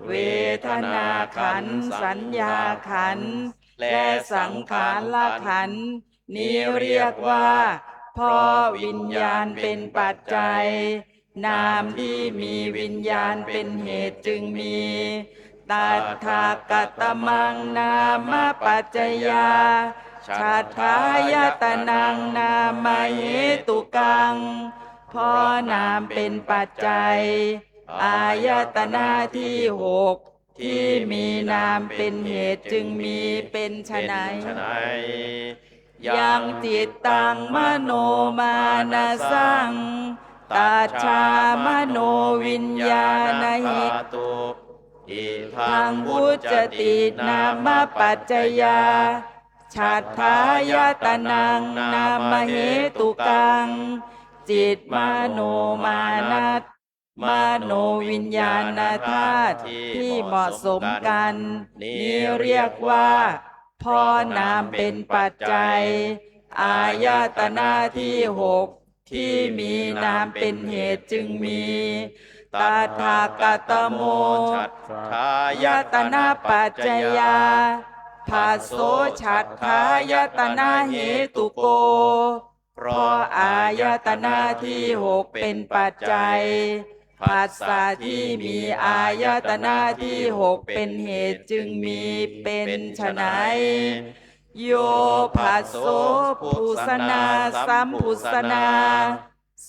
เวทนาขันธ์สัญญาขันธ์และสังขารละขันธ์นี้เรียกว่าเพราะวิญญาณเป็นปัจจัยนามที่มีวิญญาณเป็นเหตุจึงมีตัทธกตมังนามปัจจยาฉัฏฐายตนังนามเหตุกังเพราะนามเป็นปัจจัยอายตนะที่หกที่มีนามเป็นเหตุจึงมีเป็นไฉนยังจิตตังมโนมานะสังตัจฉามโนวิญญาณเหตุอิทังวุจตินามปัจจยาฉัฏฐายตนังนามเหตุกังจิตมโนมานัตมโนวิญญาณธาตุที่เหมาะสมกันนี้เรียกว่าพอนามเป็นปัจจัยอายตนะที่หกที่มีนามเป็นเหตุจึงมีตัทธกตโมฉัฏฐายตนะปัจจยาภัสโสฉัฏฐายตนะเหตุโกเพราะอายตนะที่หกเป็นปัจจัยผัสสะที่มีอายตนะที่หกเป็นเหตุจึงมีเป็นไฉนโยภัสโสปุสนาสัมปุสนา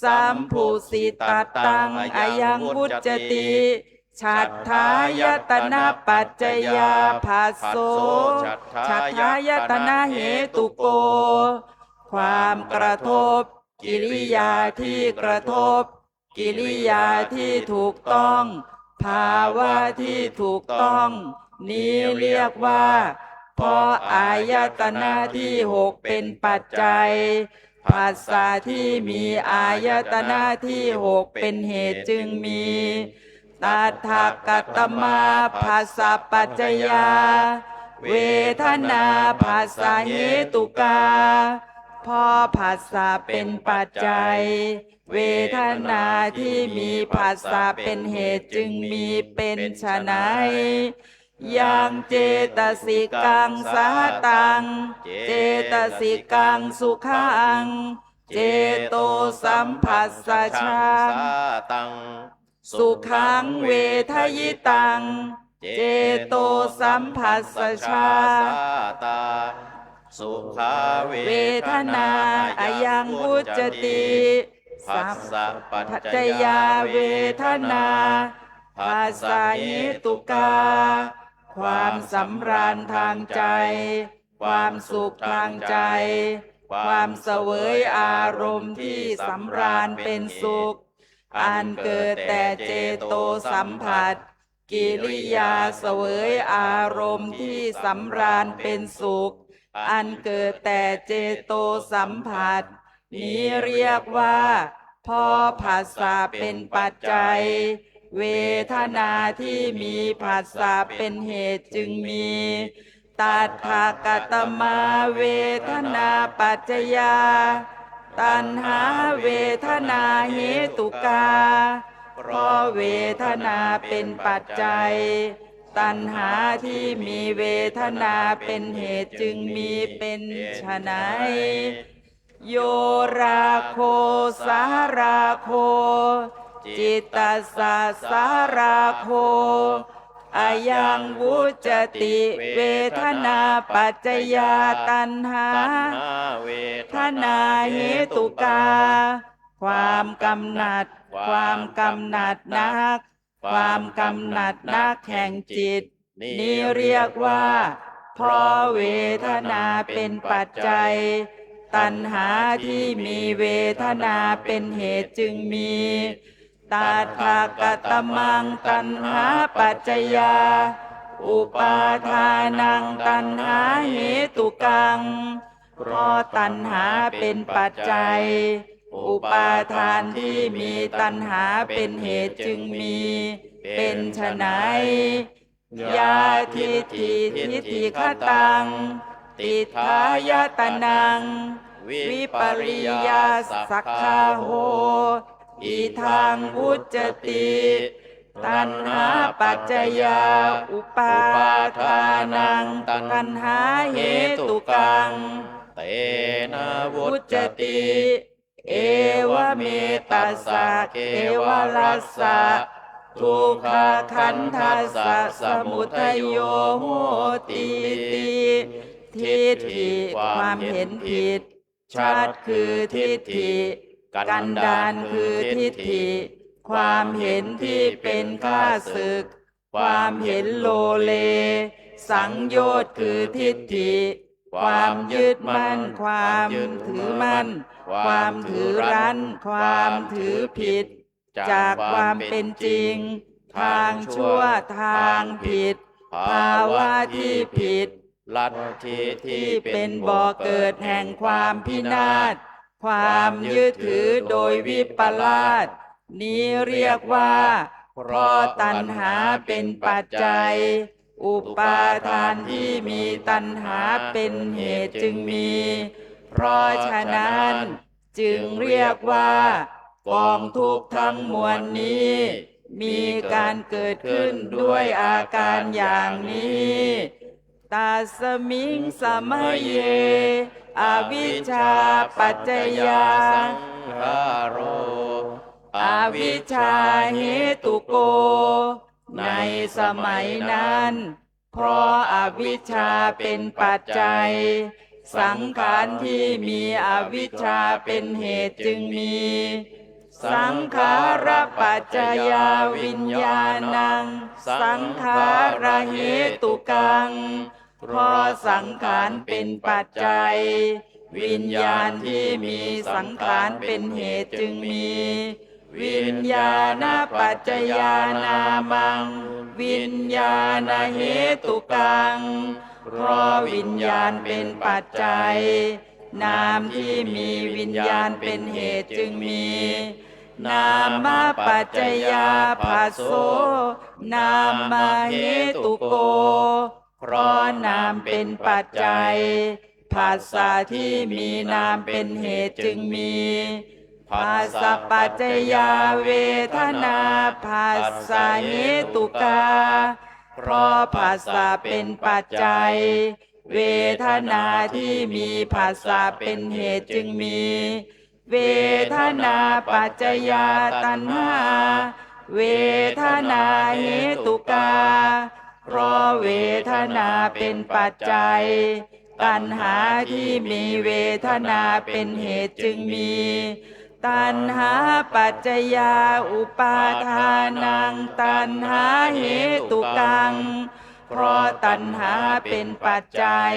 สัมปุสิตตังอายังวุจติฉัฏฐายตนะปัจจยาภัสโสฉัฏฐายตนะเหตุโก ความกระทบ กิริยาที่กระทบ กิริยาที่ถูกต้อง ภาวะที่ถูกต้อง นี้เรียกว่า เพราะอายตนะที่หกเป็นปัจจัยผัสสะที่มีอายตนะที่หกเป็นเหตุจึงมีตถาคตมาผัสสะปัจจยา เวทนาผัสสะเหตุกาพอผัสสะเป็นปัจจัย เวทนาที่มีผัสสะเป็นเหตุจึงมีเป็นไฉนยังเจตสิกังสหตัง เจตสิกังสุขัง เจโตสัมผัสสะชา ตัง สุขังเวทยิตัง เจโตสัมผัสสะชา ตาสุขาเว เวทนาอายังวุจติ ผัสสะปัจ ปัจ จ จ ยาย าเวทนาผัสสะเหตุกา ความสำราญทางใจ ความสุขทางใจ ความเสวยอารมณ์ที่สำราญเป็นสุข อันเกิดแต่เจโตสัมผัส กิริยาเสวยอารมณ์ที่สำราญเป็นสุข อันเกิดแต่เจโตสัมผัส นี้เรียกว่าพอผัสสะเป็นปัจจัย เวทนาที่มีผัสสะเป็นเหตุจึงมีตถาคตมาเวทนาปัจจยา ตัณหาเวทนาเหตุกาเพราะเวทนาเป็นปัจจัย ตัณหาที่มีเวทนาเป็นเหตุจึงมีเป็นไฉนโยราโคสาราโค จิตตสาสาราโคอายังวุจติเวทนาปัจจยาตัณหา เว ทนาเหตุกา ความกำหนัด ความกำหนัดนัก ความกำหนัดนักแห่งจิต นี้เรียกว่า เพราะเวทนาเป็นปัจจัย ตัณหาที่มีเวทนาเป็นเหตุจึงมีตถาคตมังตัณหาปัจจยา อุปาทานังตัณหาเหตุกัง เพราะตัณหาเป็นปัจจัย อุปาทานที่มีตัณหาเป็นเหตุจึงมีเป็นไฉนยาทิฏฐิทิฏฐิคตัง ติทายตนัง วิปริยาสักขาโห อีทางวุจติ ตัณหาปัจจยา อุปาทานัง ตัณหาเหตุกัง เตนะวุ วุ จ จ ติ ติ เอวเมตัสสะเอวลัสสะทุกขขันธัสสะสมุทัยโยโหติติทิฏฐิความเห็นผิด ชัดคือทิฏฐิกันดานคือทิฏฐิความเห็นที่เป็นข้าศึก ความเห็นโลเล สังโยชน์คือทิฏฐิความยึดมั่น ความถือมั่น ความถือรั้น ความถือผิด จากความเป็นจริง ทางชั่วทางผิด ภาวะที่ผิด ลัทธิ ที่เป็นบ่อเกิดแห่งความพินาศ ความยึดถือโดยวิปลาสนี้เรียกว่า เพราะตัณหาเป็นปัจจัย อุปาทานที่มีตัณหาเป็นเหตุจึงมี เพราะฉะนั้นจึงเรียกว่ากองทุกข์ทั้งมวลนี้ มีการเกิดขึ้นด้วยอาการอย่างนี้ตาสมิงสมัยเย อวิชชาปัจจยา สังขารโร อวิชชาเหตุโก ในสมัยนั้น เพราะอวิชชาเป็นปัจจัย สังขารที่มีอวิชชาเป็นเหตุจึงมี สังขารปัจจยาวิญญาณัง สังขารเหตุกัง เพราะสังขารเป็นปัจจัย วิญญาณที่มีสังขารเป็นเหตุจึงมี วิญญาณปัจจยานามัง วิญญาณเหตุกัง เพราะวิญญาณเป็นปัจจัย นามที่มีวิญญาณเป็นเหตุจึงมี นามปัจจยาภัสโส นามเหตุโก เพราะนามเป็นปัจจัยภาษาที่มีนามเป็นเหตุจึงมีภาษาปัจจยาเวทนาภาษาเหตุกา เพราะภาษาเป็นปัจจัย เวทนาที่มีภาษาเป็นเหตุจึงมี เวทนาปัจจยาตัณหา เวทนาเหตุกา เพราะเวทนาเป็นปัจจัย ตัณหาที่มีเวทนาเป็นเหตุจึงมี ตัณหาปัจจยาอุปาทานังตัณหาเหตุกัง เพราะตัณหาเป็นปัจจัย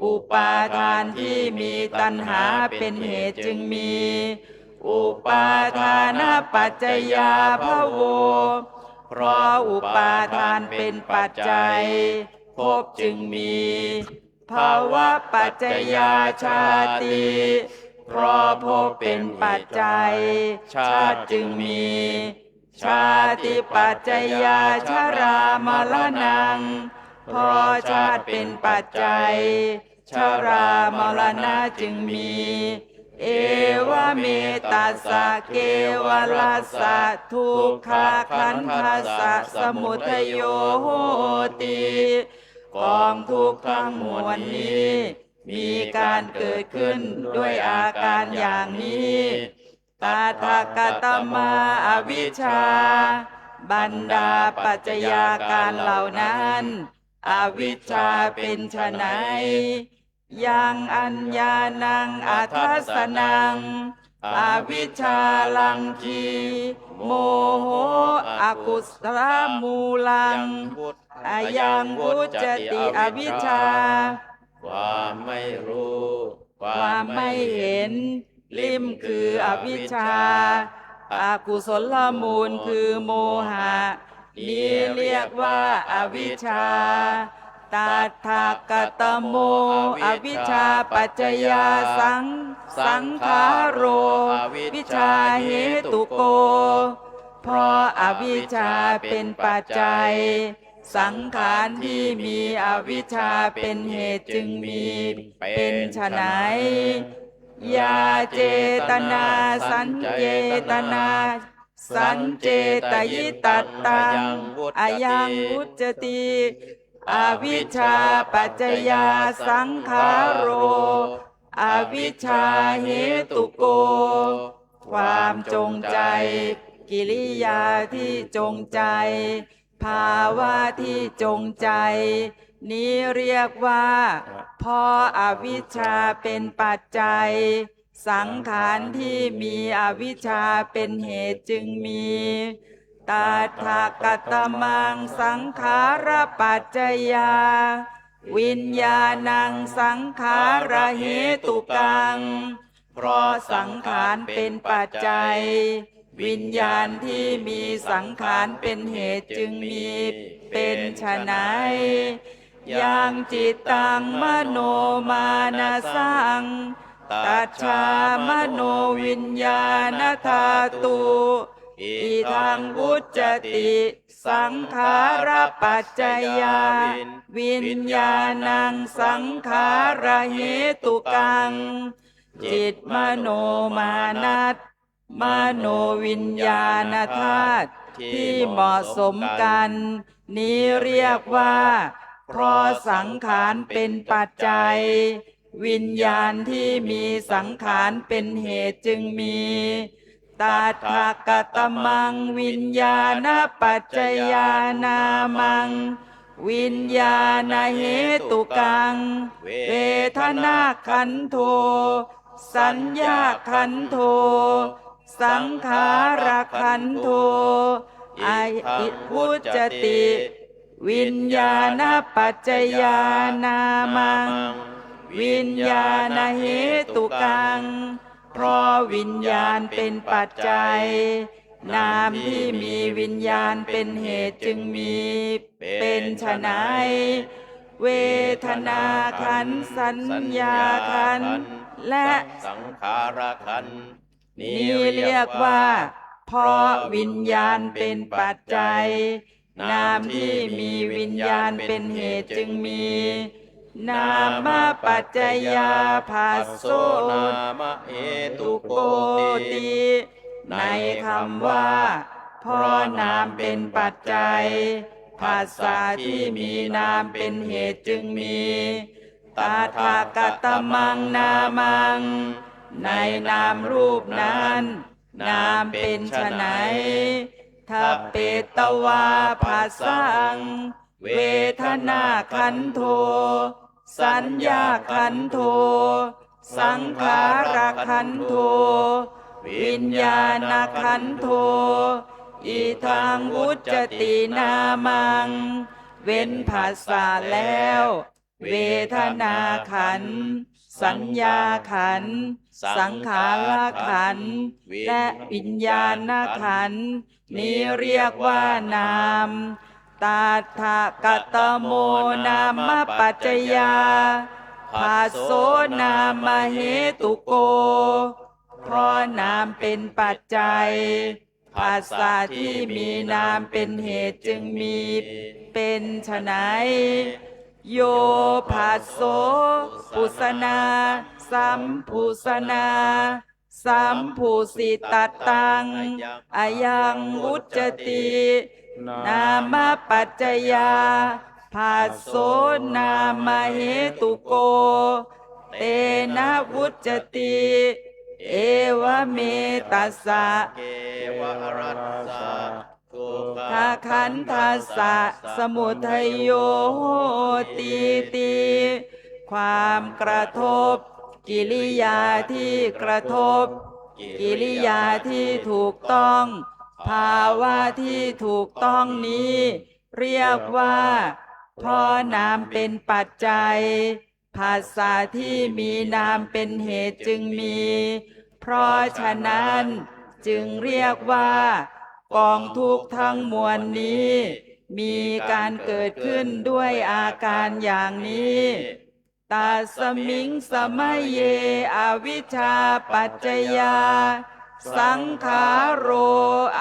อุปาทานที่มีตัณหาเป็นเหตุจึงมี อุปาทานปัจจยาภโว เพราะอุปาทานเป็นปัจจัยภพจึงมีภาวะปัจจยาชาติ เพราะภพเป็นปัจจัยชาติจึงมี ชาติปัจจยาชรามรณัง เพราะชาติเป็นปัจจัยชรามรณะจึงมี เอวเมตัสสะเกวลัสสะทุกขขันธัสสะสมุทัยโยโหติกองทุกข์ทั้งมวลนี้มีการเกิดขึ้นด้วยอาการอย่างนี้ตถาคตมาอวิชชาบรรดาปัจจัยาการเหล่านั้นอวิชชาเป็นไฉนยังอัญญาณังอัทัสสนังอวิชชาลังคีโมโหอกุศลมูลังอายังวุจติอวิชชาความไม่รู้ความไม่เห็นลิมคืออวิชชาอากุศลมูลคือโมหะนี้เรียกว่าอวิชชาตถาคตโมอวิชชาปัจจยาสังขาโรวิชชาเหตุโก เพราะอวิชชาเป็นปัจจัยสังขารที่มีอวิชชาเป็นเหตุจึงมีเป็นไฉนยาเจตนาสัญเจตนาสัญเจตยิตัตตังอายังวุจติอวิชชาปัจจยาสังขาโรอวิชชาเหตุโก ความจงใจกิริยาที่จงใจภาวะที่จงใจนี้เรียกว่าเพราะอวิชชาเป็นปัจจัยสังขารที่มีอวิชชาเป็นเหตุจึงมีตถาคตมังสังขารปัจจยาวิญญาณังสังขารเหตุกัง เพราะสังขารเป็นปัจจัยวิญญาณที่มีสังขารเป็นเหตุจึงมีเป็นไฉนยังจิตตังมโนมานะสังตัจฉามโนวิญญาณธาตุอิทังวุจติสังขารปัจจยาวิญญาณังสังขารเหตุกังจิตมโนมานัตมโนวิญญาณธาตุที่เหมาะสมกันนี้เรียกว่าเพราะสังขารเป็นปัจจัยวิญญาณที่มีสังขารเป็นเหตุจึงมีตถาคตมังวิญญาณปัจจยานามังวิญญาณเหตุกังเวทนาขันโธสัญญาขันโธสังขารขันโธอาอิวุจติวิญญาณปัจจยานามัง วิญญาณเหตุกัง เพราะวิญญาณเป็นปัจจัย นามที่มีวิญญาณเป็นเหตุจึงมีเป็นไฉนเวทนาขันธ์สัญญาขันธ์และสังขารขันธ์ นี้เรียกว่า เพราะวิญญาณเป็นปัจจัย นามที่มีวิญญาณเป็นเหตุจึงมี นามปัจจยาภาโส นามเหตุ ตุโกติ ในคำว่า เพราะนามเป็นปัจจัย ภาษาที่มีนามเป็นเหตุจึงมีตถาคตมังนามัง ในนามรูปนั้น นามเป็นไฉนทัพเปตวาภาสัง เวทนาขันโท สัญญาขันโท สังขารขันโท วิญญาณขันโท อีทังวุจตินามัง เว้นภาษาแล้ว เวทนาขันธ์สัญญาขันธ์สังขารขันธ์และวิญญาณขันธ์นี้เรียกว่านามตถาคตโมนามปัจจยาภาโสนามเหตุโก เพราะนามเป็นปัจจัย ภาษาที่มีนามเป็นเหตุจึงมีเป็นไฉนโยภาโสปุสนาสัมปุสนาสัมปุสิตัตตังอายังวุจติ นามปัจจยาภาโสนามเหตุโก เตนะวุจติ เอวเมตัสสะ เกวะรัสสะทุกข ทาขันทัสสะสมุทัยโยโหติติ ความกระทบ กิริยาที่กระทบ กิริยาที่ถูกต้อง ภาวะที่ถูกต้องนี้ เรียกว่าเพราะนามเป็นปัจจัย ภาษาที่มีนามเป็นเหตุจึงมี เพราะฉะนั้นจึงเรียกว่ากองทุกข์ทั้งมวลนี้ มีการเกิดขึ้นด้วยอาการอย่างนี้ตาสมิงสมัยเยอวิชชาปัจจยา สังขาโร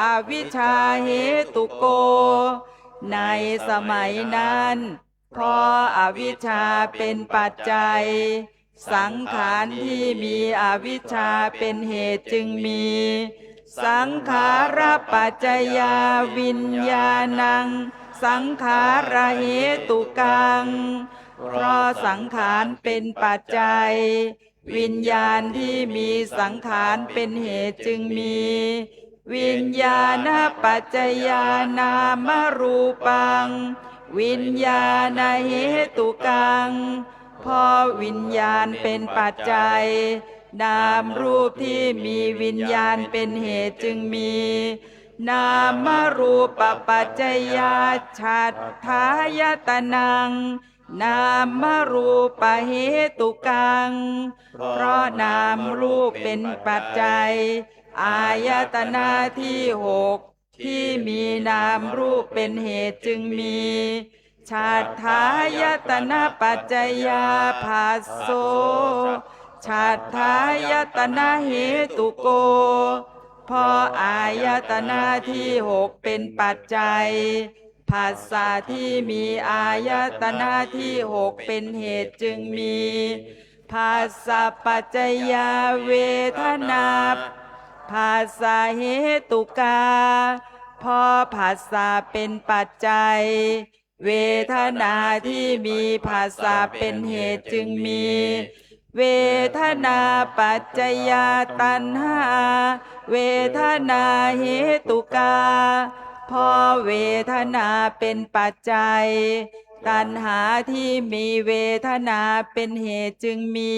อวิชชาเหตุโก ในสมัยนั้น เพราะอาวิชชาเป็นปัจจัย สังขารที่มีอวิชชาเป็นเหตุจึงมี สังขารปัจจยาวิญญาณัง สังขารเหตุกัง เพราะสังขารเป็นปัจจัย วิญญาณที่มีสังขารเป็นเหตุจึงมี วิญญาณปัจจยานามรูปัง วิญญาณเหตุกัง เพราะวิญญาณเป็นปัจจัย นามรูปที่มีวิญญาณเป็นเหตุจึงมี นามรูปปัจจยาฉัตถายตนัง นามรูปเหตุกัง เพราะนามรูปเป็นปัจจัย อายตนะที่หกที่มีนามรูปเป็นเหตุจึงมีฉัตถายตนะปัจจยาภาโสฉัตถายตนะเหตุโก เพราะอายตนะที่หกเป็นปัจจัย ภาษาที่มีอายตนะที่หกเป็นเหตุจึงมีภาษาปัจจยาเวทนาภาษาเหตุกาเพราะภาษาเป็นปัจจัย เวทนาที่มีภาษาเป็นเหตุจึงมี เวทนาปัจจยาตัณหาเวทนาเหตุกาเพราะเวทนาเป็นปัจจัย ตัณหาที่มีเวทนาเป็นเหตุจึงมี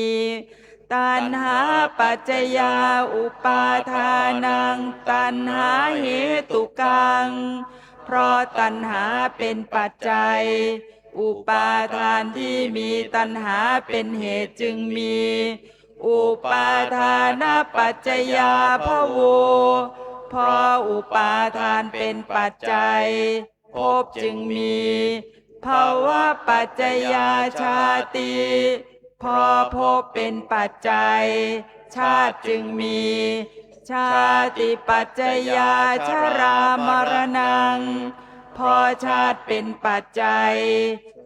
ตัณหาปัจจยาอุปาทานังตัณหาเหตุกัง เพราะตัณหาเป็นปัจจัย อุปาทานที่มีตัณหาเป็นเหตุจึงมี อุปาทานปัจจยาภโวเพราะอุปาทานเป็นปัจจัยภพจึงมีภาวะปัจจยาชาติเพราะภพเป็นปัจจัยชาติจึงมี ชาติปัจจยาชรามรณังเพราะชาติเป็นปัจจัย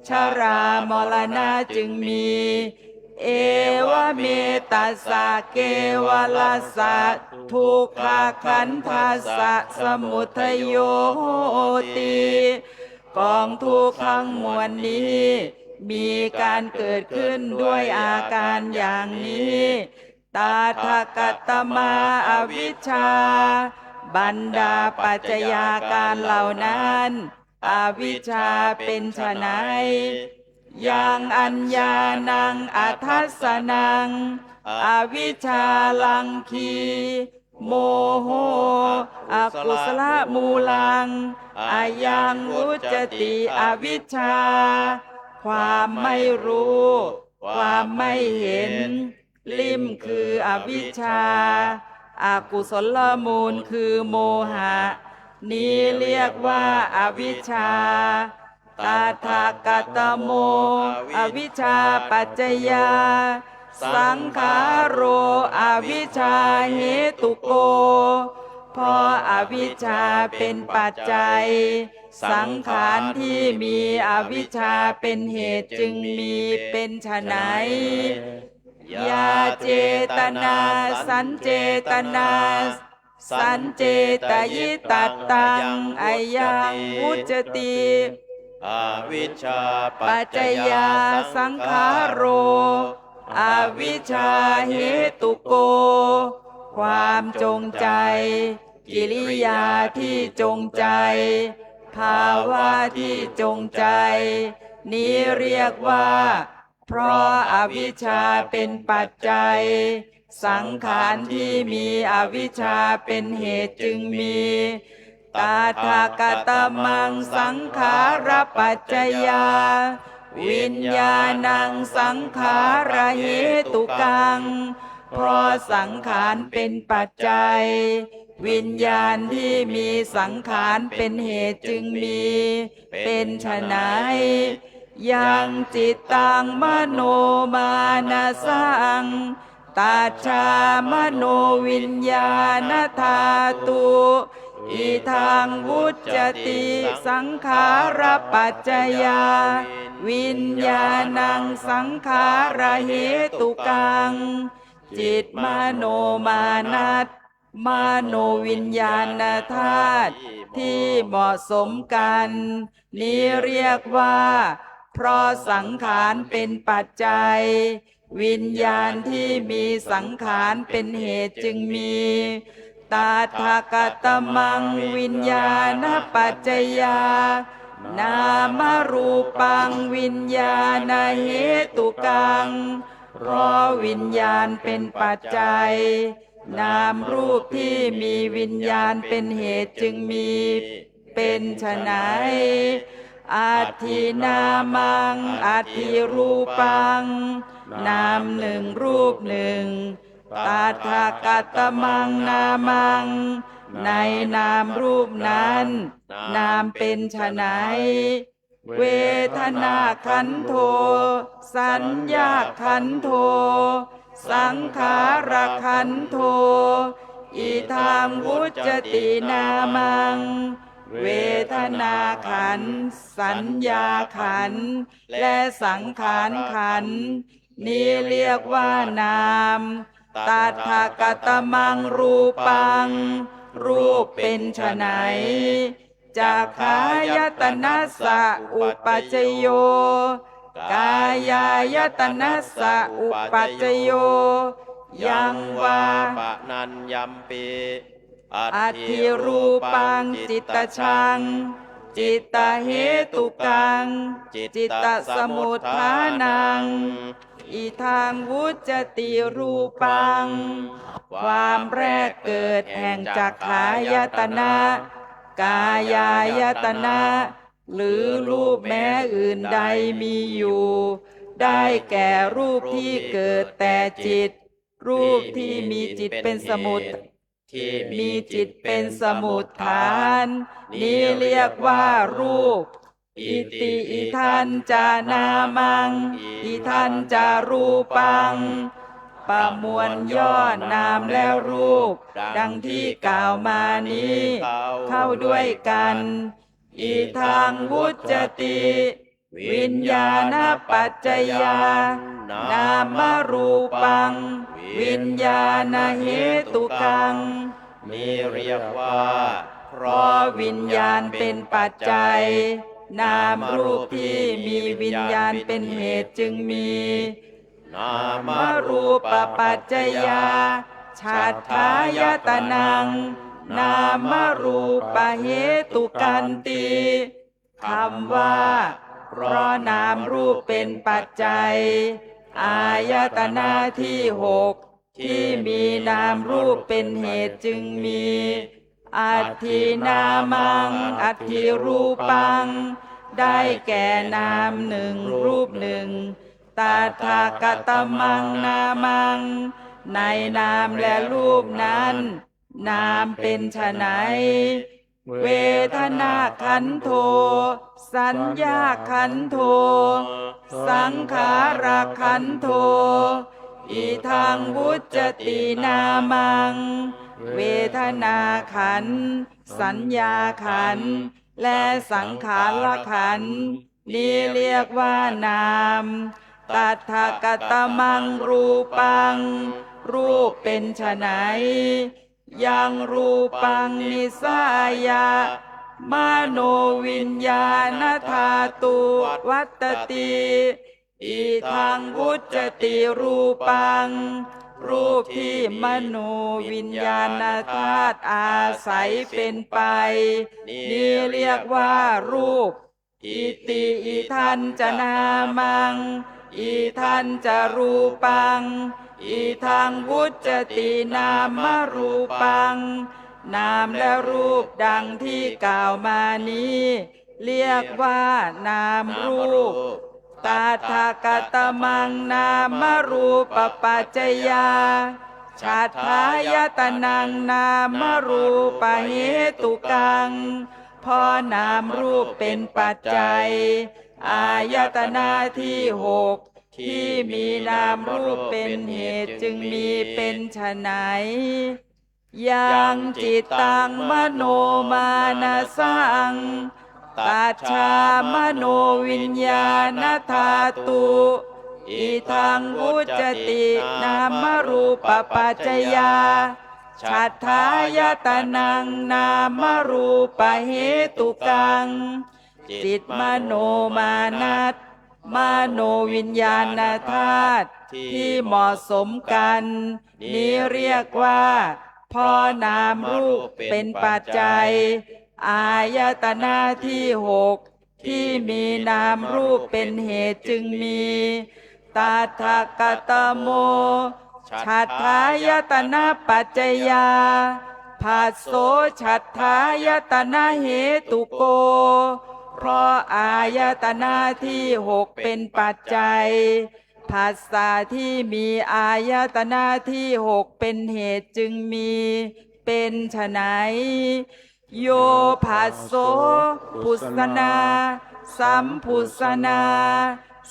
ชรามรณะจึงมี เอวเมตัสสะเกวลัสสะทุกขขันธัสสะสมุทัยโยติกองทุกข์ทั้งมวลนี้ มีการเกิดขึ้นด้วยอาการอย่างนี้ตาทกัตตมาอวิชชาบรรดาปัจจัยาการเหล่านั้นอวิชชาเป็นไฉนยังอัญญานังอัทัสสนังอวิชชาลังคีโมโหอกุศลมูลังอายังวุจติอวิชชาความไม่รู้ความไม่เห็นลิมคืออวิชชาอากุศลมูลคือโมหะนี้เรียกว่าอวิชชาตถากัตโมอวิชชาปัจจยาสังขาโรอวิชชาเหตุโกเพราะอวิชชาเป็นปัจจัยสังขารที่มีอวิชชาเป็นเหตุจึงมีเป็นไฉนยาเจตนาสัญเจตนาสัญเจตยิตัตตังอายังวุจติอวิชชาปัจจยาสังขาโรอวิชชาเหตุโกความจงใจกิริยาที่จงใจภาวะที่จงใจนี้เรียกว่าเพราะอวิชชาเป็นปัจจัยสังขารที่มีอวิชชาเป็นเหตุจึงมีตถากัตมังสังขารปัจจยาวิญญาณังสังขารเหตุกังเพราะสังขารเป็นปัจจัยวิญญาณที่มีสังขารเป็นเหตุจึงมีเป็นไฉนยังจิตตังมโนมานะสังตัจฉามโนวิญญาณธาตุอิทังวุจติสังขารปัจจยาวิญญาณังสังขารเหตุกังจิตมโนมานัตมโนวิญญาณธาตุที่เหมาะสมกันนี้เรียกว่าเพราะสังขารเป็นปัจจัยวิญญาณที่มีสังขารเป็นเหตุจึงมีตถากัตมังวิญญาณปัจจยานามรูปังวิญญาณเหตุกังเพราะวิญญาณเป็นปัจจัยนามรูปที่มีวิญญาณเป็นเหตุจึงมีเป็นไฉนอัตถินามังอัตถิรูปังนามหนึ่งรูปหนึ่งตถากัตมังนามังในนามรูปนั้นนามเป็นไฉนเวทนาขันโธสัญญาขันโธสังขารขันโธอิทังวุจตินามังเวทนาขันธ์สัญญาขันธ์และสังขารขันธ์นี้เรียกว่านามตถากัตมังรูปังรูปเป็นไฉนจักขายตนัสสะอุปัจจโยกายายตนัสสะอุปัจจโยยังวาปะนันยัมปีอัตถิรูปังจิตตชังจิตตเหตุกังจิตตสมุทฐานังอิทังวุจติรูปังความแรกเกิดแห่งจักขายตนะกายายตนะ หรือรูปแม้อื่นใดมีอยู่ ได้แก่รูปที่เกิดแต่จิต รูปที่มีจิตเป็นสมุทมีจิตเป็นสมุทฐาน นี้เรียกว่ารูป อิติอิทันจานามัง อิทันจารูปัง ประมวลย่อนามและรูป ดังที่กล่าวมานี้ เข้าด้วยกัน อีทางวุจติ วิญญาณปัจจยานามรูปัง วิญญาณเหตุกัง นี้เรียกว่า เพราะวิญญาณเป็นปัจจัย นามรูปที่มีวิญญาณเป็นเหตุจึงมี นาม มรูปปัจจยาชาทายตนัง นามรูปเหตุกันติคำว่า เพราะนามรูปเป็นปัจจัย อายตนะที่หกที่มีนามรูปเป็นเหตุจึงมีอัตถินามัง อัตถิรูปัง ได้แก่นามหนึ่งรูปหนึ่งตถาคตมังนามัง ในนามและรูปนั้น นามเป็นไฉนเวทนาขันโท สัญญาขันโท สังขารขันโท อีทางวุจตินามัง เวทนาขันธ์สัญญาขันธ์และสังขารขันธ์นี้เรียกว่านามตถาคตมังรูปัง รูปเป็นไฉนยังรูปังนิสายะมโนวิญญาณธาตุวัตติอีทางวุจติรูปัง รูปที่มโนวิญญาณธาตุอาศัยเป็นไปนี้เรียกว่ารูป อิติอิทันจนามัง อิทันจรูปัง อิทังวุจตินามรูปัง นามและรูปดังที่กล่าวมานี้ เรียกว่านามรูปตถาคตมังนามรูปปัจจยาชัทธายตนังนามรูปเหตุกังพอนามรูปเป็นปัจจัยอายตนะที่หกที่มีนามรูปเป็นเหตุจึงมีเป็นไฉนยังจิตตังมโนมานะสังตัจฉามโนวิญญาณธาตุอิทังวุจตินามรูปปัจจยาชัทธายตนังนามรูปเหตุกังจิตมโนมานัตมโนวิญญาณธาตุที่เหมาะสมกันนี้เรียกว่าพอนามรูปเป็นปัจจัยอายตนะที่หกที่มีนามรูปเป็นเหตุจึงมีตถาคตโมชัทธายตนะปัจจยาภัสโสชัทธายตนะเหตุโกเพราะอายตนะที่หกเป็นปัจจัยภาษาที่มีอายตนะที่หกเป็นเหตุจึงมีเป็นไฉนโยภัสโสพุสนาสัมพุสนา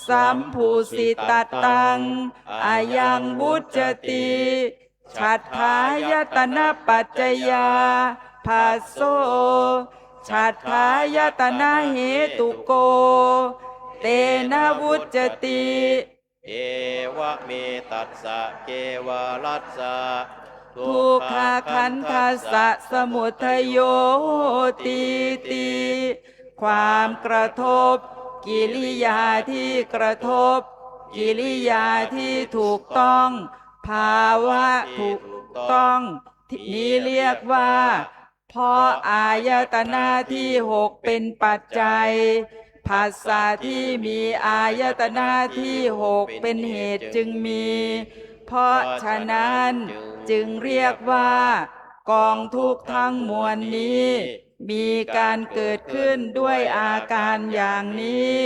สัมพุสิตตังอายังวุจติชัทธายตนะปัจจยาภัสโสชัทธายตนะเหตุโกเตนะวุจติเอวะเมตัสสะเกวะรัสสะทุกขขันธัสสะสมุทัยโยติติความกระทบกิริยาที่กระทบกิริยาที่ถูกต้องภาวะถูกต้องนี้เรียกว่าเพราะอายตนะที่หกเป็นปัจจัยภาษาที่มีอายตนะที่หกเป็นเหตุจึงมีเพราะฉะนั้นจึงเรียกว่ากองทุกข์ทั้งมวลนี้ มีการเกิดขึ้นด้วยอาการอย่างนี้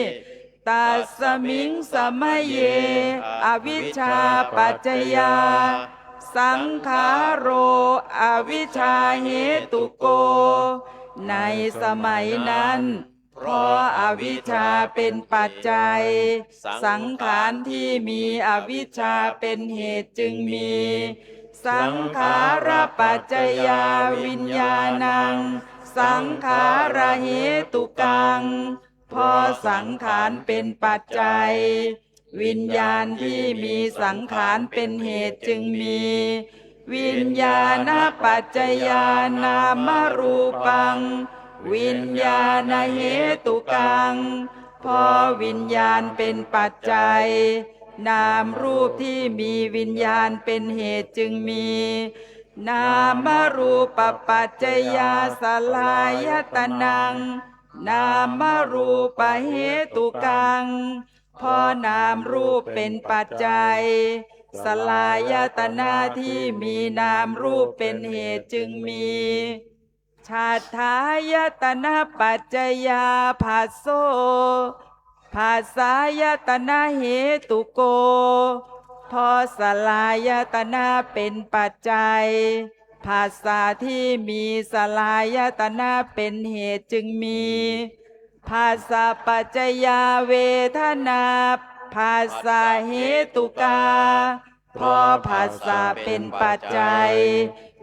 ตัสสมิงสมัยเยอวิชชาปัจจยาสังขาโรอวิชชาเหตุโกในสมัยนั้นเพราะอวิชชาเป็นปัจจัยสังขารที่มีอวิชชาเป็นเหตุจึงมีสังขารปัจจยาวิญญาณังสังขารเหตุกังพอสังขารเป็นปัจจัยวิญญาณที่มีสังขารเป็นเหตุจึงมีวิญญาณปัจจยานามรูปังวิญญาณเหตุกังพอวิญญาณเป็นปัจจัยนามรูปที่มีวิญญาณเป็นเหตุจึงมีนามรูปปัจจยาสลายตนังนามรูปเหตุกังพอนามรูปเป็นปัจจัยสลายตนะที่มีนามรูปเป็นเหตุจึงมีชาทายตนะปัจจยาภัสโสภาษายตนะเหตุโกพอสลายตนะเป็นปัจจัยภาษาที่มีสลายตนะเป็นเหตุจึงมีภาษาปัจจยาเวทนาภาษาเหตุกาพอภาษาเป็นปัจจัย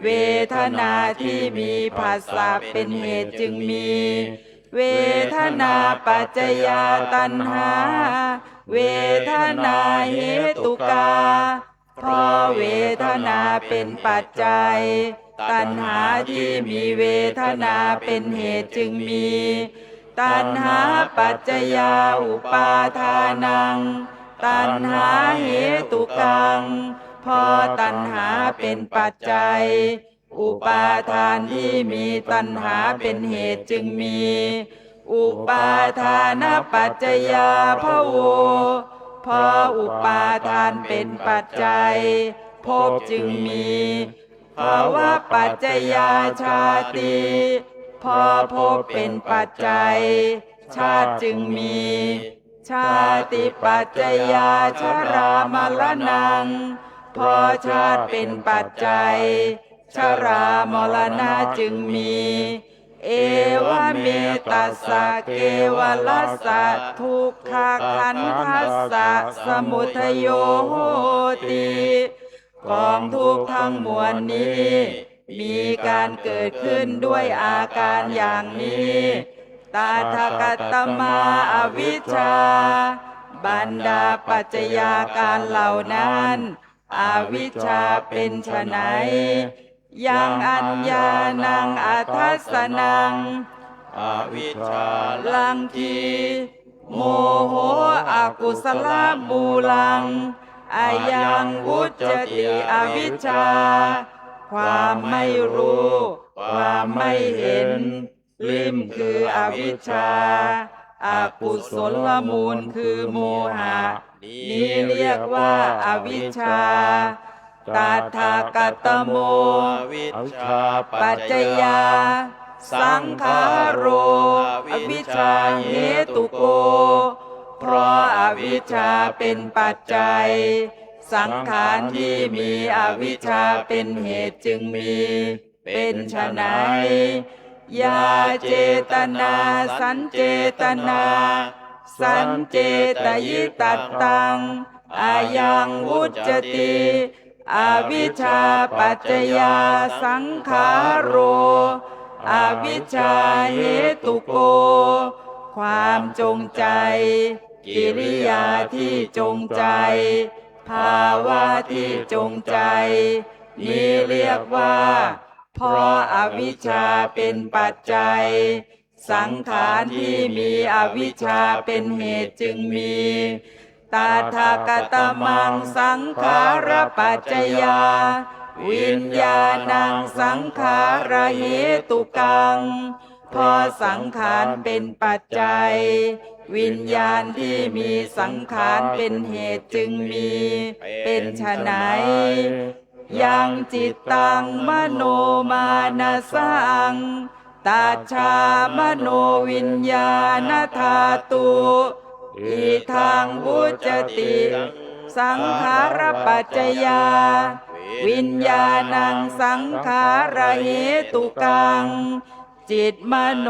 เวทนาที่มีภาษาเป็นเหตุจึงมีเวทนาปัจจยาตัณหาเวทนาเหตุกาเพราะเวทนาเป็นปัจจัยตัณหาที่มีเวทนาเป็นเหตุจึงมีตัณหาปัจจยาอุปาทานังตัณหาเหตุกังพอตัณหาเป็นปัจจัยอุปาทานที่มีตัณหาเป็นเหตุจึงมีอุปาทานปัจจยาภโวพออุปาทานเป็นปัจจัยภพจึงมีภาวะปัจจยาชาติพอภพเป็นปัจจัยชาติจึงมีชาติปัจจยาชรามรณังพอชาติเป็นปัจจัยชรามรณะจึงมีเอวเมตัสสะเกวลัสสะทุกขขันธัสสะสมุทโยโหติกองทุกข์ทั้งมวลนี้มีการเกิดขึ้นด้วยอาการอย่างนี้ตาทกตมาอวิชชาบรรดาปัจจัยาการเหล่านั้นอวิชชาเป็นไฉนยังอัญญานังอัทัสสนังอวิชชาลังทีโมโหอกุศลมูลังอายังวุจติอวิชชาความไม่รู้ความไม่เห็นลิมคืออวิชชาอกุศลมูลคือโมหะนี้เรียกว่าอวิชชาตถาคตโมอวิชชาปัจจยาสังขาโรอวิชชาเหตุโกเพราะอวิชชาเป็นปัจจัยสังขารที่มีอวิชชาเป็นเหตุจึงมีเป็นไฉนยาเจตนาสัญเจตนาสัญเจตยิตัตตังอายังวุจติอวิชชาปัจจยาสังขาโรอวิชชาเหตุโกความจงใจกิริยาที่จงใจภาวะที่จงใจนี้เรียกว่าเพราะอวิชชาเป็นปัจจัยสังขารที่มีอวิชชาเป็นเหตุจึงมีตถาคตมังสังขารปัจจยาวิญญาณังสังขารเหตุกังพอสังขารเป็นปัจจัยวิญญาณที่มีสังขารเป็นเหตุจึงมีเป็นไฉนยังจิตตังมโนมานะสัง ตัจฉามโนวิญญาณธาตุอิทังวุจติ สังขารปัจจยา วิญญาณังสังขารเหตุกัง จิตมโน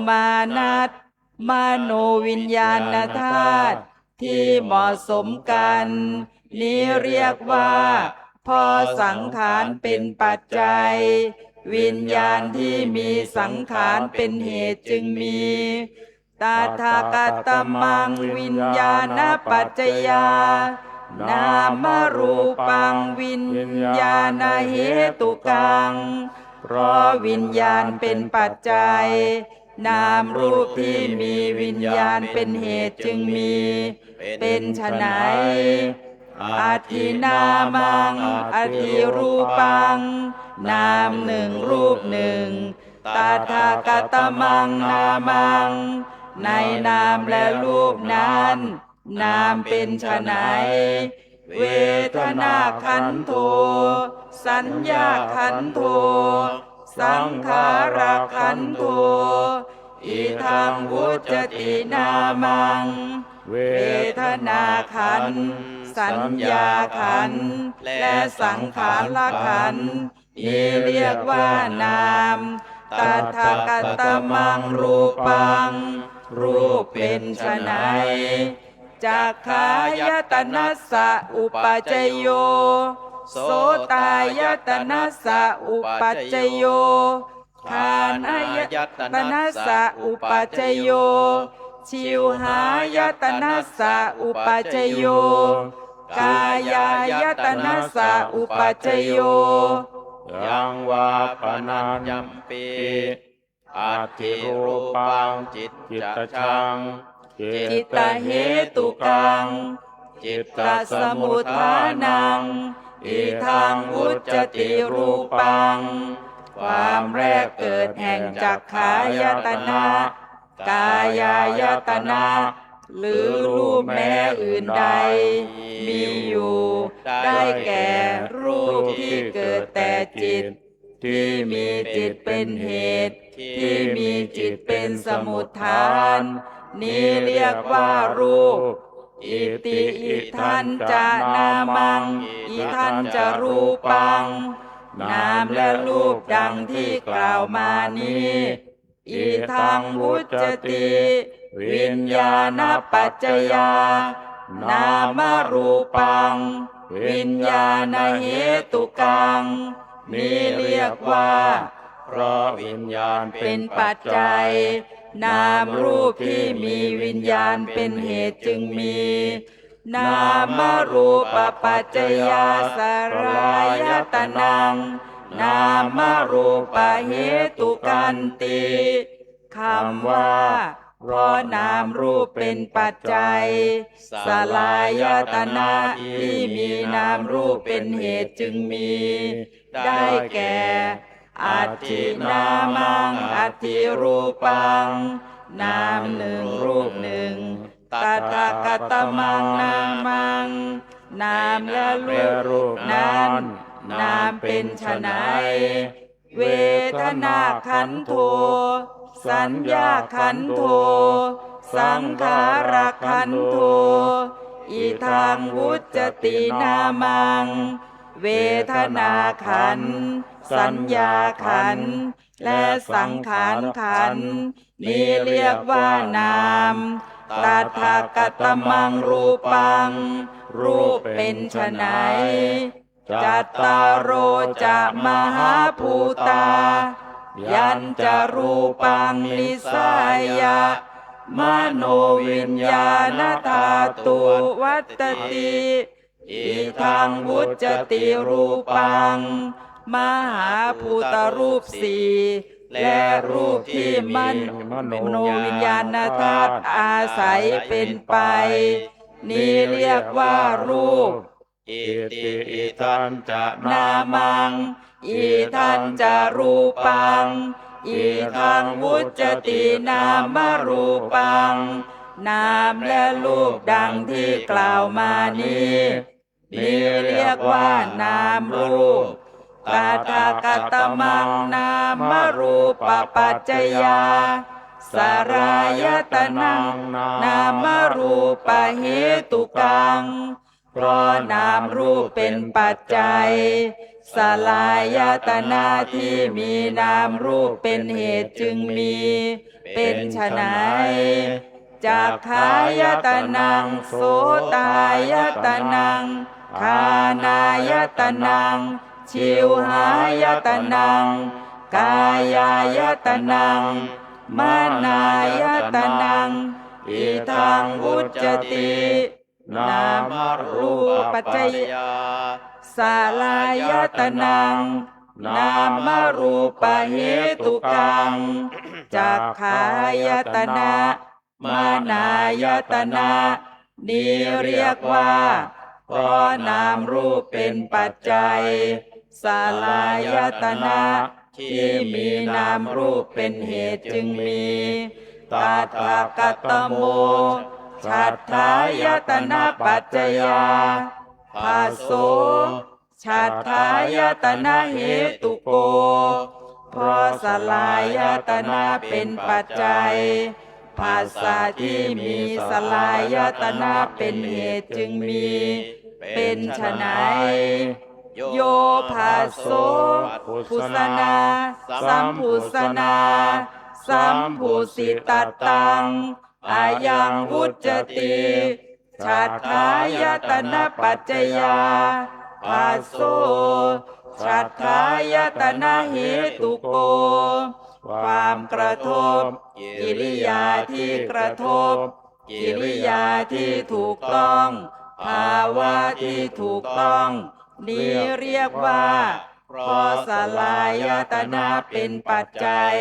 มานัตมโนวิญญาณธาตุที่เหมาะสมกัน นี้เรียกว่าพอสังขารเป็นปัจจัย วิญญาณที่มีสังขารเป็นเหตุจึงมีตถาคตมังวิญญาณปัจจยานามรูปังวิญญาณเหตุกัง เพราะวิญญาณเป็นปัจจัย นามรูปที่มีวิญญาณเป็นเหตุจึงมี เป็นไฉนอัตถินามังอัตถิรูปัง นามหนึ่งรูปหนึ่งตถาคตมังนามัง ในนามและรูปนั้น นามเป็นไฉนเวทนาขันโธสัญญาขันโธสังขารขันโธอิทังวุจตินามัง เวทนาขันธ์สัญญาขันธ์และสังขารขันธ์นี้เรียกว่านามตถาคตมังรูปัง รูปเป็นไฉนจักขายตนะสะอุปาจโย โสตายตนะสะอุปาจโยฆานายตนะสะอุปาจโย ชิวหายตนะสะอุปาจโย กายายตนะสะอุปาจโย ยังวาปนัญญัมปีอัตถิรูปังจิตตชัง จิตตเหตุกัง จิตตสมุทฐานัง อิทังวุจติรูปัง ความแรกเกิดแห่งจักขายตนะ กายายตนะ หรือรูปแม้อื่นใด มีอยู่ได้แก่รูปที่เกิดแต่จิต ที่มีจิตเป็นเหตุ ที่มีจิตเป็นสมุทฐาน นี้เรียกว่ารูป อิติอิทันจะนามัง อิทันจะรูปัง นามและรูปดังที่กล่าวมานี้อิทังวุจติ วิญญาณปัจจยานามรูปัง วิญญาณเหตุกัง นี้เรียกว่าเพราะวิญญาณเป็นปัจจัย นามรูปที่มีวิญญาณเป็นเหตุจึงมี นามรูปปัจจยาสลายตนัง นามรูปเหตุกันติคำว่าเพราะนามรูปเป็นปัจจัยสลายตนะที่มีนามรูปเป็นเหตุจึงมี ได้แก่อัตถินามังอัตถิรูปัง นามหนึ่งรูปหนึ่งตถาคตมังนามัง นามและรูปนั้น นามเป็นไฉนเวทนาขันโธสัญญาขันโธสังขารขันโธอิทังวุจตินามัง เวทนาขันธ์สัญญาขันธ์และสังขารขันธ์นี้เรียกว่านามตถาคตมังรูปัง รูปเป็นไฉนจัตตารโรจะมหาภูตา ยัญจรูปังนิสายะมโนวิญญาณธาตุวัตติ อิทังวุจติรูปัง มหาภูตรูปสี่และรูปที่มโนวิญญาณธาตุอาศัยเป็นไป นี้เรียกว่ารูป อิติอิทันจะ นามัง อิทันจะรูปัง อิทังวุจตินามรูปัง นามและรูปดังที่กล่าวมานี้ นี้เรียกว่านามรูป ตถาคตมังนามรูปปัจจยาสารายตนังนามรูปเหตุกังเพราะนามรูปเป็นปัจจัยสลายตนะที่มีนามรูปเป็นเหตุจึงมีเป็นไฉนจักขายตนังโสตายตนังคานายตนังชิวหายตนังกายายตนังมานายตนังอิทังอุจจตินามรูปปัจจยาสลายตนังนามรูปเหตุกังจักขายตนะมานายตนะนี้เรียกว่าเพราะนามรูปเป็นปัจจัยสลายตนะที่มีนามรูปเป็นเหตุจึงมีตถาคตโมฉัตถายตนะปัจจยาภาโสฉัตถายตนะเหตุโกเพราะสลายตนะเป็นปัจจัยภาษาที่มีสลายตนะเป็นเหตุจึงมีเป็นไฉนโยภาโสพุสนาสัมพุสนาสัมพุสิตตังอายังวุจจติฉัตถายตนะปัจจยาภาโสฉัตถายตนะเหตุโกความกระทบกิริยาที่กระทบกิริยาที่ถูกต้องภาวะที่ถูกต้องนี้เรียกว่าเพราะสลายตนะเป็นปัจจัย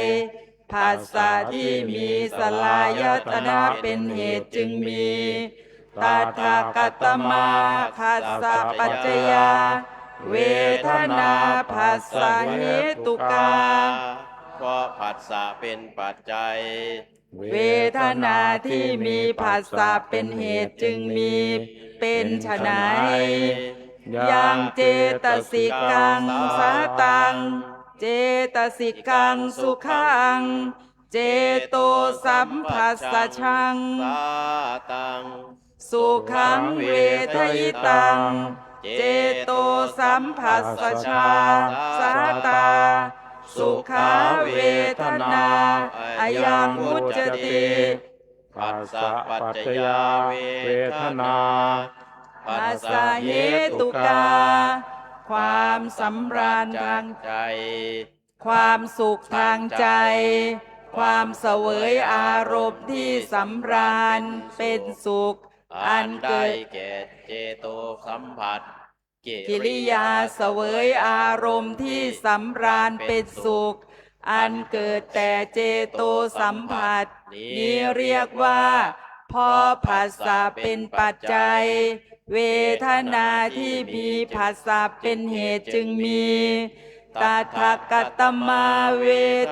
ภาษาที่มีสลายตนะเป็นเหตุจึงมีตถาคตมาคัสสะปัจจยาเวทนาภาษาเหตุกาเพราะผัสสะเป็นปัจจัยเวทนาที่มีภาษาเป็นเหตุจึงมีเป็นไฉนยังเจตสิกังสาตังเจตสิกังสุขังเจโตสัมผัสสะชังสาตังสุขังเวทยิตังเจโตสัมผัสสะชาสาตาสุขาเวทนาอายังวุจจติปัสสะปัจจยาเวทนาปัสสะเหตุกาความสำราญทางใจความสุขทางใจความเสวยอารมณ์ที่สำราญเป็นสุขอันเกิดแก่เจโตสัมผัสกิริยาเสวยอารมณ์ที่สำราญเป็นสุขอันเกิดแต่เจโตสัมผัสนี้เรียกว่าเพราะผัสสะเป็นปัจจัยเวทนาที่มีผัสสะเป็นเหตุจึงมีตถาคตมาเว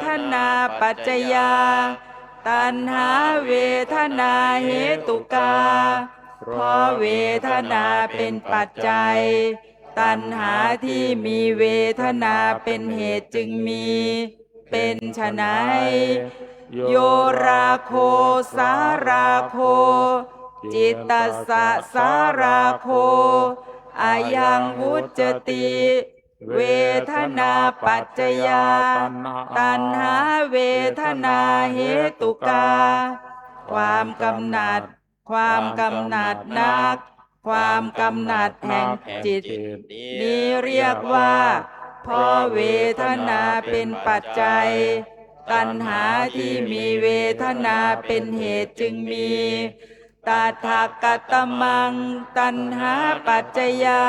ทนาปัจจยาตัณหาเวทนาเหตุกาเพราะเวทนาเป็นปัจจัยตัณหาที่มีเวทนาเป็นเหตุจึงมีเป็นไฉนโยราโคสาราโคจิตตสะสาราโคอายังวุจจติเวทนาปัจจยาตัณหาเวทนาเหตุกาความกำหนัดนักความกำหนัดแห่งจิตนี้เรียกว่าเพราะเวทนาเป็นปัจจัยตัณหาที่มีเวทนาเป็นเหตุจึงมีตถาคตมังตัณหาปัจจยา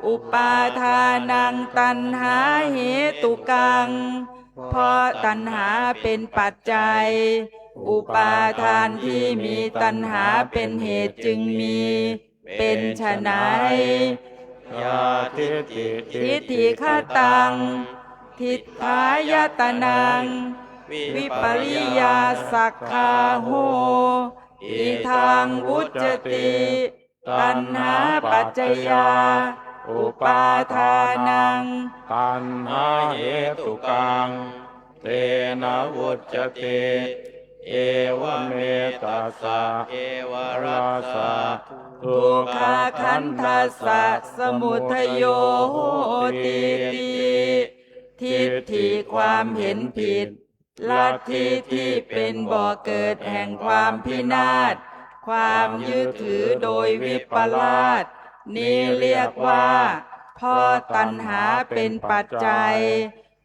อุปาทานังตัณหาเหตุกังเพราะตัณหาเป็นปัจจัยอุปาทานที่มีตัณหาเป็นเหตุจึงมีเป็นไฉนยาทิฏฐิฆตังทิฏฐายตนังวิปริยาสักขาโหอิทังวุจจติตัณหาปัจจยา อุปาทานัง ตัณหาเหตุกังเตนะวุจจติเอวเมตัสสะเอวราสะทุกข อาคันทัสสะสมุทโยโหติติทิฏฐิความเห็นผิดลัทธิที่เป็นบ่อเกิดแห่งความพินาศความยึดถือโดยวิปลาสนี้เรียกว่าเพราะตัณหาเป็นปัจจัย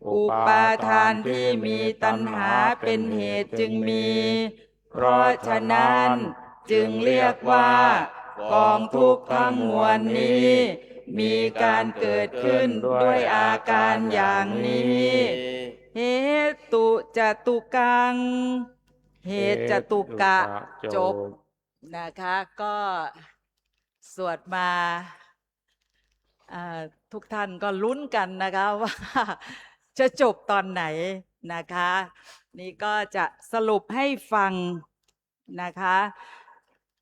อุปาทานที่มีตัณหาเป็นเหตุจึงมี เพราะฉะนั้นจึงเรียกว่ากองทุกข์ทั้งมวลนี้ มีการเกิดขึ้นด้วยอาการอย่างนี้ เหตุจตุกัง เหตุจตุกะจบนะคะก็สวดมาทุกท่านก็ลุ้นกันนะคะว่าจะจบตอนไหนนะคะนี่ก็จะสรุปให้ฟังนะคะ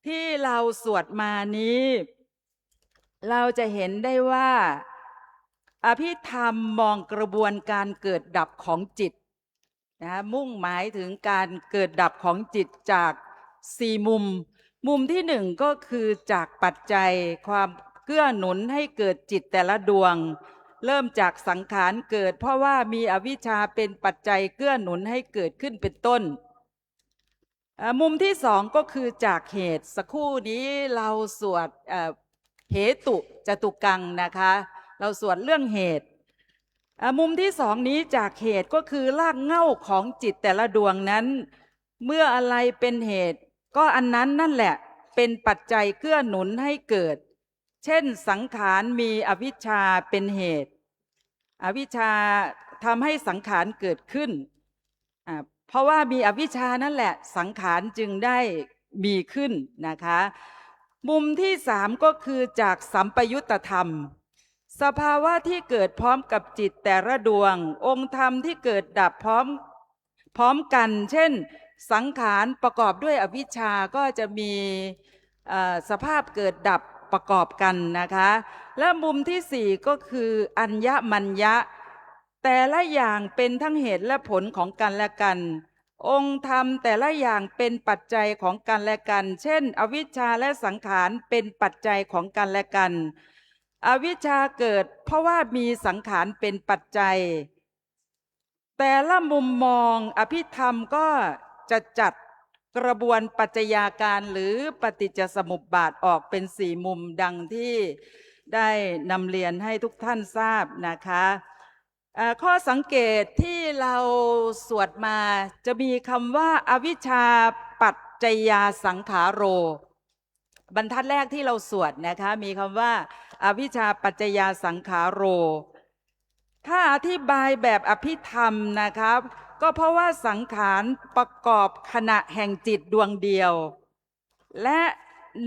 ที่เราสวดมานี้เราจะเห็นได้ว่าอภิธรรมมองกระบวนการเกิดดับของจิตนะมุ่งหมายถึงการเกิดดับของจิตจาก4มุมมุมที่หนึ่งก็คือจากปัจจัยความเกื้อหนุนให้เกิดจิตแต่ละดวงเริ่มจากสังขารเกิดเพราะว่ามีอวิชชาเป็นปัจจัยเกื้อหนุนให้เกิดขึ้นเป็นต้นมุมที่สองก็คือจากเหตุสักครู่นี้เราสวดเหตุจตุกังนะคะเราสวดเรื่องเหตุมุมที่สองนี้จากเหตุก็คือรากเหง้าของจิตแต่ละดวงนั้นเมื่ออะไรเป็นเหตุก็อันนั้นนั่นแหละเป็นปัจจัยเกื้อหนุนให้เกิดเช่นสังขารมีอวิชชาเป็นเหตุอวิชชาทำให้สังขารเกิดขึ้นเพราะว่ามีอวิชชานั่นแหละสังขารจึงได้มีขึ้นนะคะมุมที่สามก็คือจากสัมปยุตธรรมสภาวะที่เกิดพร้อมกับจิตแต่ละดวงองค์ธรรมที่เกิดดับพร้อมกันเช่นสังขารประกอบด้วยอวิชชาก็จะมีสภาพเกิดดับประกอบกันนะคะและมุมที่สี่ก็คืออัญญมัญญะแต่ละอย่างเป็นทั้งเหตุและผลของกันและกันองค์ธรรมแต่ละอย่างเป็นปัจจัยของกันและกันเช่นอวิชชาและสังขารเป็นปัจจัยของกันและกันอวิชชาเกิดเพราะว่ามีสังขารเป็นปัจจัยแต่ละมุมมองอภิธรรมก็จะจัดกระบวนปัจจัยาการหรือปฏิจจสมุปบาทออกเป็น4มุมดังที่ได้นำเรียนให้ทุกท่านทราบนะคะข้อสังเกตที่เราสวดมาจะมีคำว่าอวิชชาปัจจยาสังขาโรบรรทัดแรกที่เราสวดนะคะมีคำว่าอวิชชาปัจจยาสังขาโรถ้าอธิบายแบบอภิธรรมนะครับก็เพราะว่าสังขารประกอบขณะแห่งจิตดวงเดียวและ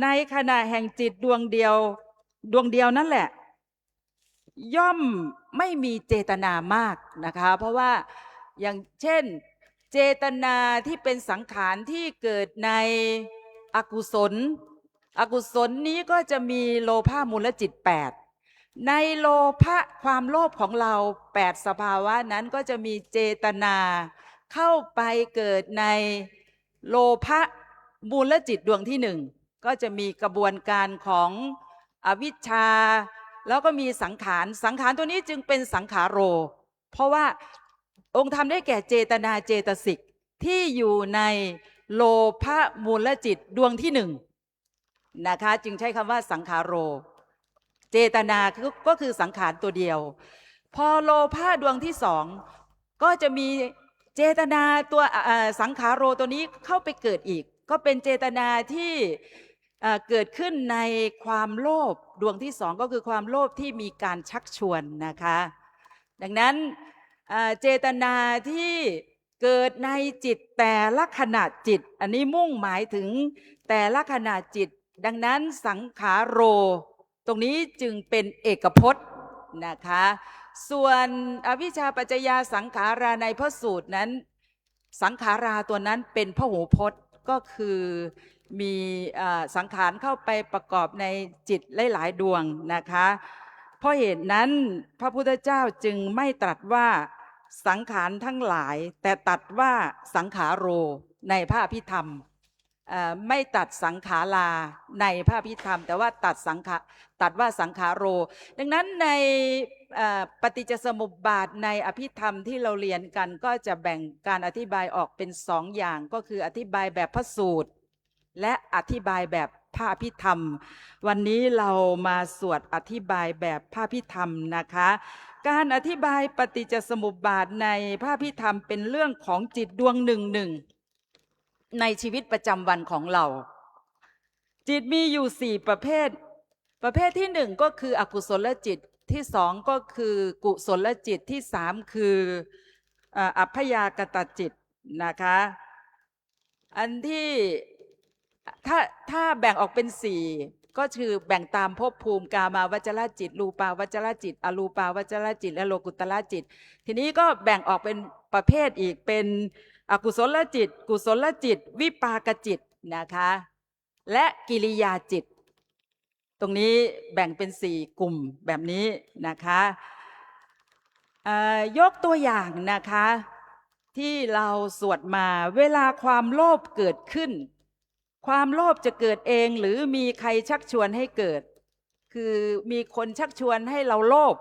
ในขณะแห่งจิตดวงเดียวนั่นแหละย่อมไม่มีเจตนามากนะคะเพราะว่าอย่างเช่นเจตนาที่เป็นสังขารที่เกิดในอกุศลนี้ก็จะมีโลภะมูลจิต8ในโลภะความโลภของเรา8สภาวะนั้นก็จะมีเจตนาเข้าไปเกิดในโลภะมูลจิตดวงที่1ก็จะมีกระบวนการของอวิชชาแล้วก็มีสังขารตัวนี้จึงเป็นสังขาโรเพราะว่าองค์ธรรมได้แก่เจตนาเจตสิกที่อยู่ในโลภะมูลจิตดวงที่1นะคะจึงใช้คำว่าสังขาโรเจตนาก็คือสังขารตัวเดียวพอโลภะดวงที่2ก็จะมีเจตนาตัวสังขาโรตัวนี้เข้าไปเกิดอีกก็เป็นเจตนาที่เกิดขึ้นในความโลภดวงที่2ก็คือความโลภที่มีการชักชวนนะคะดังนั้นเจตนาที่เกิดในจิตแต่ละขณะจิตอันนี้มุ่งหมายถึงแต่ละขณะจิตดังนั้นสังขาโรตรงนี้จึงเป็นเอกพจน์นะคะส่วนอวิชชาปัจจยาสังขาราในพระสูตรนั้นสังขาราตัวนั้นเป็นพหูพจน์ก็คือมีสังขารเข้าไปประกอบในจิตหลายๆดวงนะคะ เพราะเหตุนั้นพระพุทธเจ้าจึงไม่ตรัสว่าสังขารทั้งหลาย แต่ตรัสว่าสังขาโรในพระอภิธรรมไม่ตัดสังขาราในพระอภิธรรมแต่ว่าตัดว่าสังขาโรดังนั้นในปฏิจจสมุปบาทในอภิธรรมที่เราเรียนกันก็จะแบ่งการอธิบายออกเป็นสองอย่างก็คืออธิบายแบบพระสูตรและอธิบายแบบพระอภิธรรมวันนี้เรามาสวดอธิบายแบบพระอภิธรรมนะคะการอธิบายปฏิจจสมุปบาทในพระอภิธรรมเป็นเรื่องของจิตดวงหนึ่งในชีวิตประจำวันของเราจิตมีอยู่4ประเภทที่1ก็คืออกุศลจิตที่2ก็คือกุศลจิตที่3คืออัพยากตจิตนะคะอันที่ถ้าแบ่งออกเป็น4ก็คือแบ่งตามภพภูมิกามาวจรจิตรูปาวจรจิตอรูปาวจรจิตและโลกุตละจิตทีนี้ก็แบ่งออกเป็นประเภทอีกเป็นอกุศลจิตกุศลจิตวิปากจิตนะคะและกิริยาจิตตรงนี้แบ่งเป็น4กลุ่มแบบนี้นะคะยกตัวอย่างนะคะที่เราสวดมาเวลาความโลภเกิดขึ้นความโลภจะเกิดเองหรือมีใครชักชวนให้เกิดคือมีคนชักชวนให้เราโลภ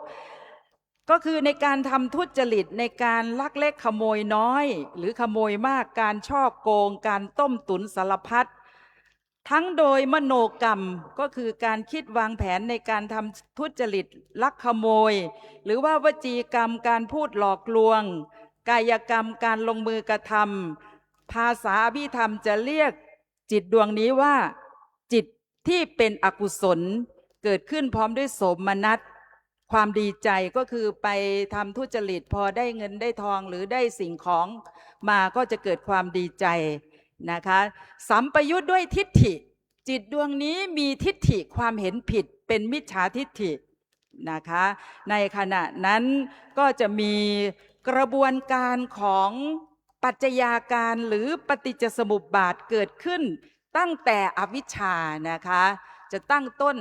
ก็คือในการทำทุจริตในการลักเล็กขโมยน้อยหรือขโมยมากการฉ้อโกงการต้มตุ๋นสารพัดทั้งโดยมโนกรรมก็คือการคิดวางแผนในการทำทุจริตลักขโมยหรือว่าวจีกรรมการพูดหลอกลวงกายกรรมการลงมือกระทำภาษาอภิธรรมจะเรียกจิตดวงนี้ว่าจิตที่เป็นอกุศลเกิดขึ้นพร้อมด้วยโสมนัสความดีใจก็คือไปทำทุจริตพอได้เงินได้ทองหรือได้สิ่งของมาก็จะเกิดความดีใจนะคะสัมปยุทธ์ด้วยทิฏฐิจิตดวงนี้มีทิฏฐิความเห็นผิดเป็นมิจฉาทิฏฐินะคะในขณะนั้นก็จะมีกระบวนการของปัจจัยาการหรือปฏิจจสมุปบาทเกิดขึ้นตั้งแต่อวิชชานะคะจะตั้งต้น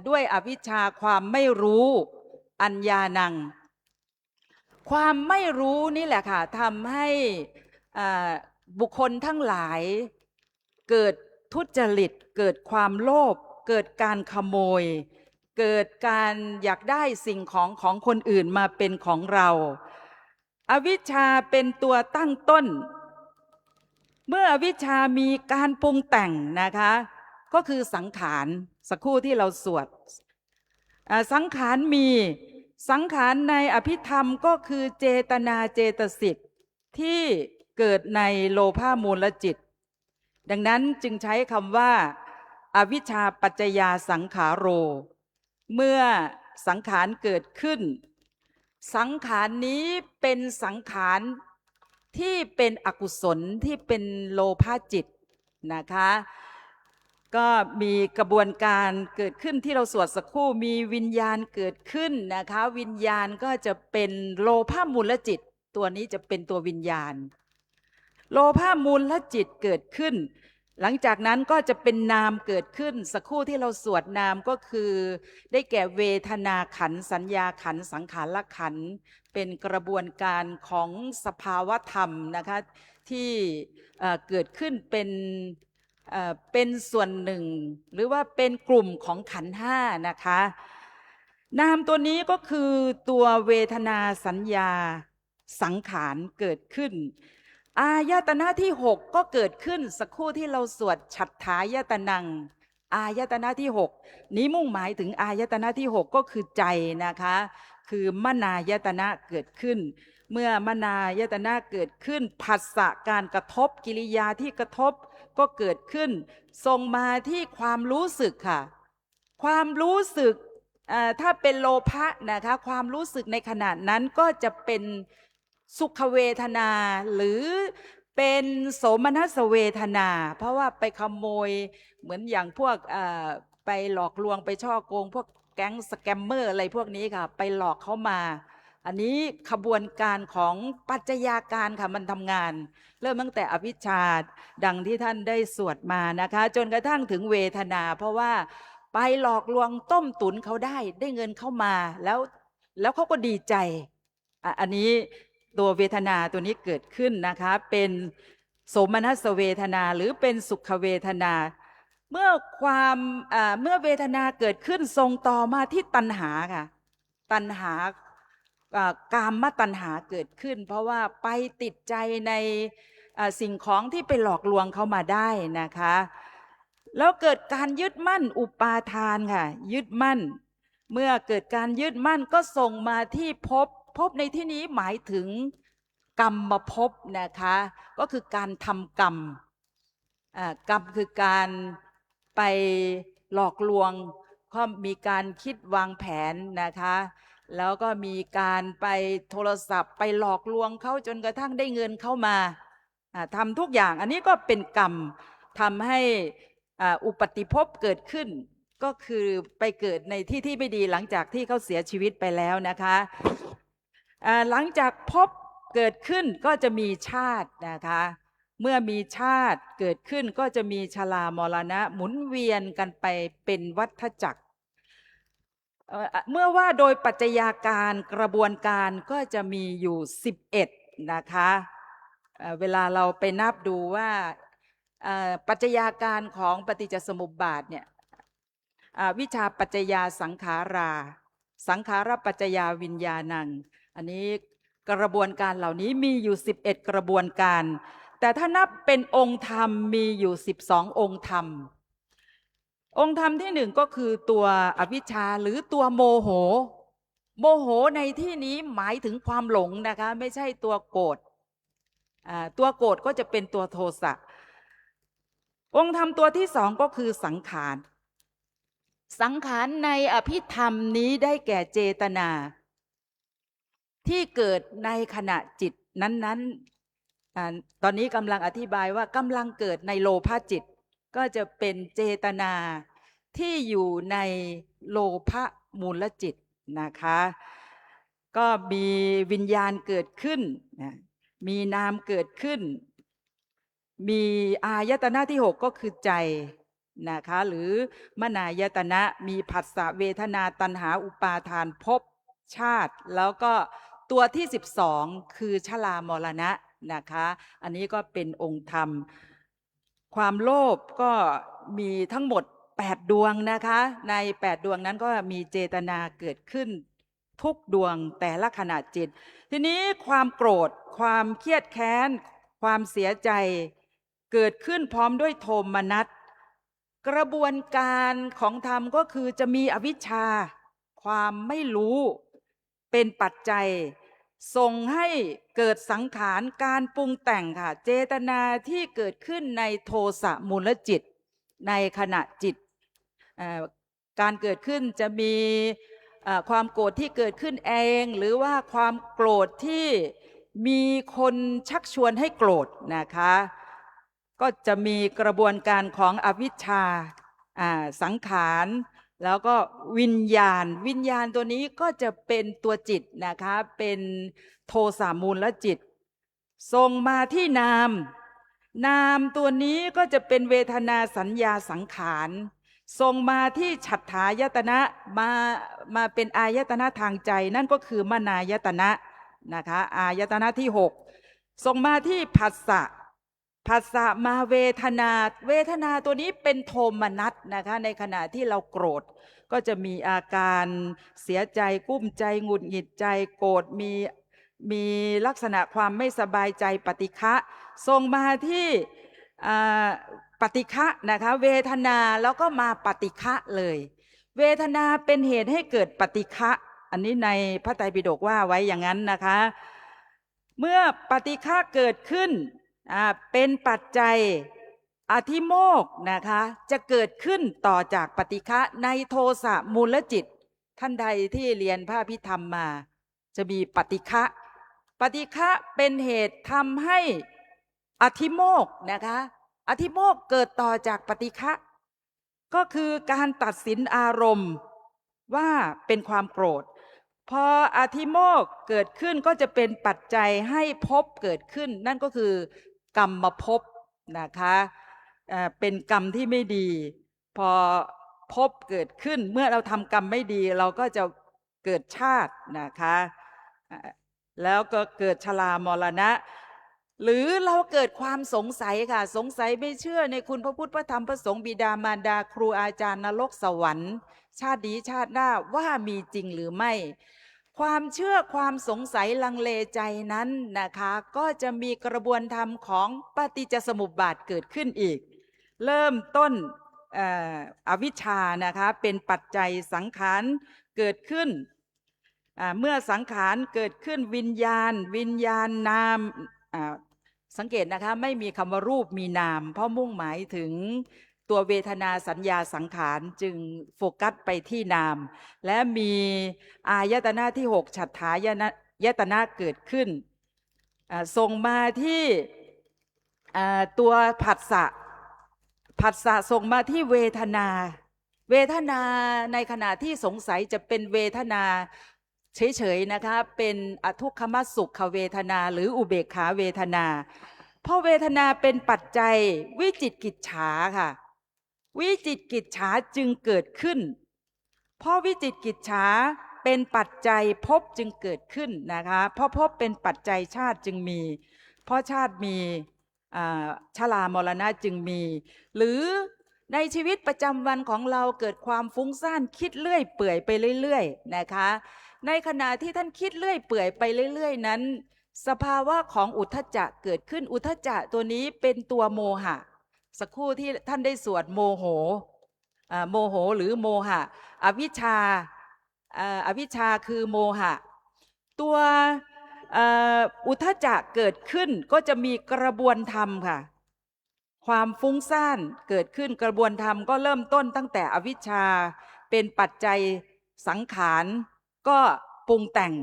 ด้วยอวิชชาความไม่รู้อัญญานังความไม่รู้นี่แหละค่ะทำให้บุคคลทั้งหลายเกิดทุจริตเกิดความโลภเกิดการขโมยเกิดการอยากได้สิ่งของคนอื่นมาเป็นของเราอวิชชาเป็นตัวตั้งต้นเมื่ออวิชชามีการปรุงแต่งนะคะก็คือสังขารสักครู่ที่เราสวดสังขารมีสังขารในอภิธรรมก็คือเจตนาเจตสิกที่เกิดในโลภะมูลจิตดังนั้นจึงใช้คำว่าอวิชชาปัจจยาสังขาโรเมื่อสังขารเกิดขึ้นสังขารนี้เป็นสังขารที่เป็นอกุศลที่เป็นโลภะจิตนะคะก็มีกระบวนการเกิดขึ้นที่เราสวดสักครู่มีวิญญาณเกิดขึ้นนะคะวิญญาณก็จะเป็นโลภะมูลจิตตัวนี้จะเป็นตัววิญญาณโลภะมูลจิตเกิดขึ้นหลังจากนั้นก็จะเป็นนามเกิดขึ้นสักครู่ที่เราสวดนามก็คือได้แก่เวทนาขันธ์สัญญาขันธ์สังขารขันธ์เป็นกระบวนการของสภาวธรรมนะคะที่เกิดขึ้นเป็นส่วนหนึ่งหรือว่าเป็นกลุ่มของขันธ์ห้านะคะนามตัวนี้ก็คือตัวเวทนาสัญญาสังขารเกิดขึ้นอายตนะที่6ก็เกิดขึ้นสักครู่ที่เราสวดฉัฏฐายตนังอายตนะที่6นี้มุ่งหมายถึงอายตนะที่6ก็คือใจนะคะคือมนายตนะเกิดขึ้นเมื่อมนายตนะเกิดขึ้นผัสสะการกระทบกิริยาที่กระทบก็เกิดขึ้นส่งมาที่ความรู้สึกค่ะความรู้สึกถ้าเป็นโลภะนะคะความรู้สึกในขณะนั้นก็จะเป็นสุขเวทนาหรือเป็นโสมนัสเวทนาเพราะว่าไปขโมยเหมือนอย่างพวกไปหลอกลวงไปช่อโกงพวกแก๊งสแกมเมอร์อะไรพวกนี้ค่ะไปหลอกเขามาอันนี้ขบวนการของปัจจัยาการค่ะมันทำงานเริ่มตั้งแต่อวิชชาดังที่ท่านได้สวดมานะคะจนกระทั่งถึงเวทนาเพราะว่า ไปหลอกลวงต้มตุ๋นเขาได้เงินเข้ามาแล้วเขาก็ดีใจอันนี้ตัวเวทนาตัวนี้เกิดขึ้นนะคะเป็นโสมนัสเวทนาหรือเป็นสุขเวทนา เมื่อเมื่อเวทนาเกิดขึ้นทรงต่อมาที่ตัณหาค่ะตัณหากามตัณหาเกิดขึ้น เพราะว่าไปติดใจในสิ่งของที่ไปหลอกลวงเขามาได้นะคะแล้วเกิดการยึดมั่นอุปาทานค่ะยึดมั่นเมื่อเกิดการยึดมั่นก็ส่งมาที่ภพในที่นี้หมายถึงกรรมภพนะคะก็คือการทำกรรมกรรมคือการไปหลอกลวงก็มีการคิดวางแผนนะคะแล้วก็มีการไปโทรศัพท์ไปหลอกลวงเขาจนกระทั่งได้เงินเข้ามาทำทุกอย่างอันนี้ก็เป็นกรรมทำให้อุปัติภพเกิดขึ้นก็คือไปเกิดในที่ที่ไม่ดีหลังจากที่เขาเสียชีวิตไปแล้วนะคะหลังจากภพเกิดขึ้นก็จะมีชาตินะคะเมื่อมีชาติเกิดขึ้นก็จะมีชรามรณะหมุนเวียนกันไปเป็นวัฏจักรเมื่อว่าโดยปัจจัยาการกระบวนการก็จะมีอยู่11นะคะเวลาเราไปนับดูว่าปัจจัยาการของปฏิจจสมุปบาทเนี่ยวิชาปัจจยาสังขาราสังขารปัจจยาวิญญาณังอันนี้กระบวนการเหล่านี้มีอยู่11กระบวนการแต่ถ้านับเป็นองค์ธรรมมีอยู่12องค์ธรรมองค์ธรรมที่หนึ่งก็คือตัวอวิชชาหรือตัวโมโหโมโหในที่นี้หมายถึงความหลงนะคะไม่ใช่ตัวโกรธตัวโกรธก็จะเป็นตัวโทสะองค์ธรรมตัวที่สองก็คือสังขารสังขารในอภิธรรมนี้ได้แก่เจตนาที่เกิดในขณะจิตนั้นตอนนี้กำลังอธิบายว่ากำลังเกิดในโลภะจิตก็จะเป็นเจตนาที่อยู่ในโลภะมูลจิตนะคะก็มีวิญญาณเกิดขึ้นมีนามเกิดขึ้นมีอายตนะที่6ก็คือใจนะคะหรือมนายตนะมีผัสสะเวทนาตัณหาอุปาทานภพชาติแล้วก็ตัวที่12คือชรามรณะนะคะอันนี้ก็เป็นองค์ธรรมความโลภก็มีทั้งหมด8ดวงนะคะใน8ดวงนั้นก็มีเจตนาเกิดขึ้นทุกดวงแต่ละขณะจิตทีนี้ความโกรธความเครียดแค้นความเสียใจเกิดขึ้นพร้อมด้วยโทมนัสกระบวนการของธรรมก็คือจะมีอวิชชาความไม่รู้เป็นปัจจัยส่งให้เกิดสังขารการปรุงแต่งค่ะเจตนาที่เกิดขึ้นในโทสะมูลจิตในขณะจิตการเกิดขึ้นจะมีความโกรธที่เกิดขึ้นเองหรือว่าความโกรธที่มีคนชักชวนให้โกรธนะคะก็จะมีกระบวนการของอวิชชาสังขารแล้วก็วิญญาณตัวนี้ก็จะเป็นตัวจิตนะคะเป็นโทสะมูลจิตส่งมาที่นามตัวนี้ก็จะเป็นเวทนาสัญญาสังขารส่งมาที่ฉัฏฐายตนะมาเป็นอายตนะทางใจนั่นก็คือมนายตนะนะคะอายตนะที่6ส่งมาที่ผัสสะมาเวทนาตัวนี้เป็นโทมนัสนะคะในขณะที่เราโกรธก็จะมีอาการเสียใจกุ้มใจหงุดหงิดใจโกรธมีลักษณะความไม่สบายใจปฏิฆะส่งมาที่ปฏิฆะนะคะเวทนาแล้วก็มาปฏิฆะเลยเวทนาเป็นเหตุให้เกิดปฏิฆะอันนี้ในพระไตรปิฎกว่าไว้อย่างนั้นนะคะเมื่อปฏิฆะเกิดขึ้นเป็นปัจจัยอธิโมกข์นะคะจะเกิดขึ้นต่อจากปฏิฆะในโทสะมูลจิตท่านใดที่เรียนพระอภิธรรมมาจะมีปฏิฆะเป็นเหตุทำให้อธิโมกข์นะคะอธิโมกข์เกิดต่อจากปฏิฆะก็คือการตัดสินอารมณ์ว่าเป็นความโกรธพออธิโมกข์เกิดขึ้นก็จะเป็นปัจจัยให้ภพเกิดขึ้นนั่นก็คือกรรมภพนะคะเป็นกรรมที่ไม่ดีพอภ ภพเกิดขึ้นเมื่อเราทำกรรมไม่ดีเราก็จะเกิดชาตินะคะแล้วก็เกิดชรามรณะหรือเราเกิดความสงสัยค่ะสงสัยไม่เชื่อในคุณพระพุทธพระธรรมพระสงฆ์บิดามารดาครูอาจารย์นรกสวรรค์ชาตินี้ชาติหน้าว่ามีจริงหรือไม่ความเชื่อความสงสัยลังเลใจนั้นนะคะก็จะมีกระบวนธรรมของปฏิจจสมุปบาทเกิดขึ้นอีกเริ่มต้นอวิชชานะคะเป็นปัจจัยสังขารเกิดขึ้นเมื่อสังขารเกิดขึ้นวิญญาณนามสังเกตนะคะไม่มีคำว่ารูปมีนามเพราะมุ่งหมายถึงตัวเวทนาสัญญาสังขารจึงโฟกัสไปที่นามและมีอายตนะที่6ฉัฏฐายตนะเกิดขึ้นส่งมาที่ตัวผัสสะส่งมาที่เวทนาในขณะที่สงสัยจะเป็นเวทนาเฉยๆนะคะเป็นอทุกขมสุขเวทนาหรืออุเบกขาเวทนาเพราะเวทนาเป็นปัจจัยวิจิกิจฉาค่ะวิจิกิจฉาจึงเกิดขึ้นเพราะวิจิกิจฉาเป็นปัจจัยภพจึงเกิดขึ้นนะคะเพราะภพเป็นปัจจัยชาติจึงมีเพราะชาติมีชรามรณะจึงมีหรือในชีวิตประจำวันของเราเกิดความฟุ้งซ่านคิดเรื่อยเปื่อยไปเรื่อยๆนะคะในขณะที่ท่านคิดเรื่อยเปื่อยไปเรื่อยๆนั้นสภาวะของอุทธัจจะเกิดขึ้นอุทธัจจะตัวนี้เป็นตัวโมหะสักครู่ที่ท่านได้สวดโมโหหรือโมหะอวิชชาคือโมหะตัวอุทธัจจะเกิดขึ้นก็จะมีกระบวนธรรมค่ะความฟุ้งซ่านเกิดขึ้นกระบวนธรรมก็เริ่มต้นตั้งแต่อวิชชาเป็นปัจจัยสังขารก็ปรุงแต่ง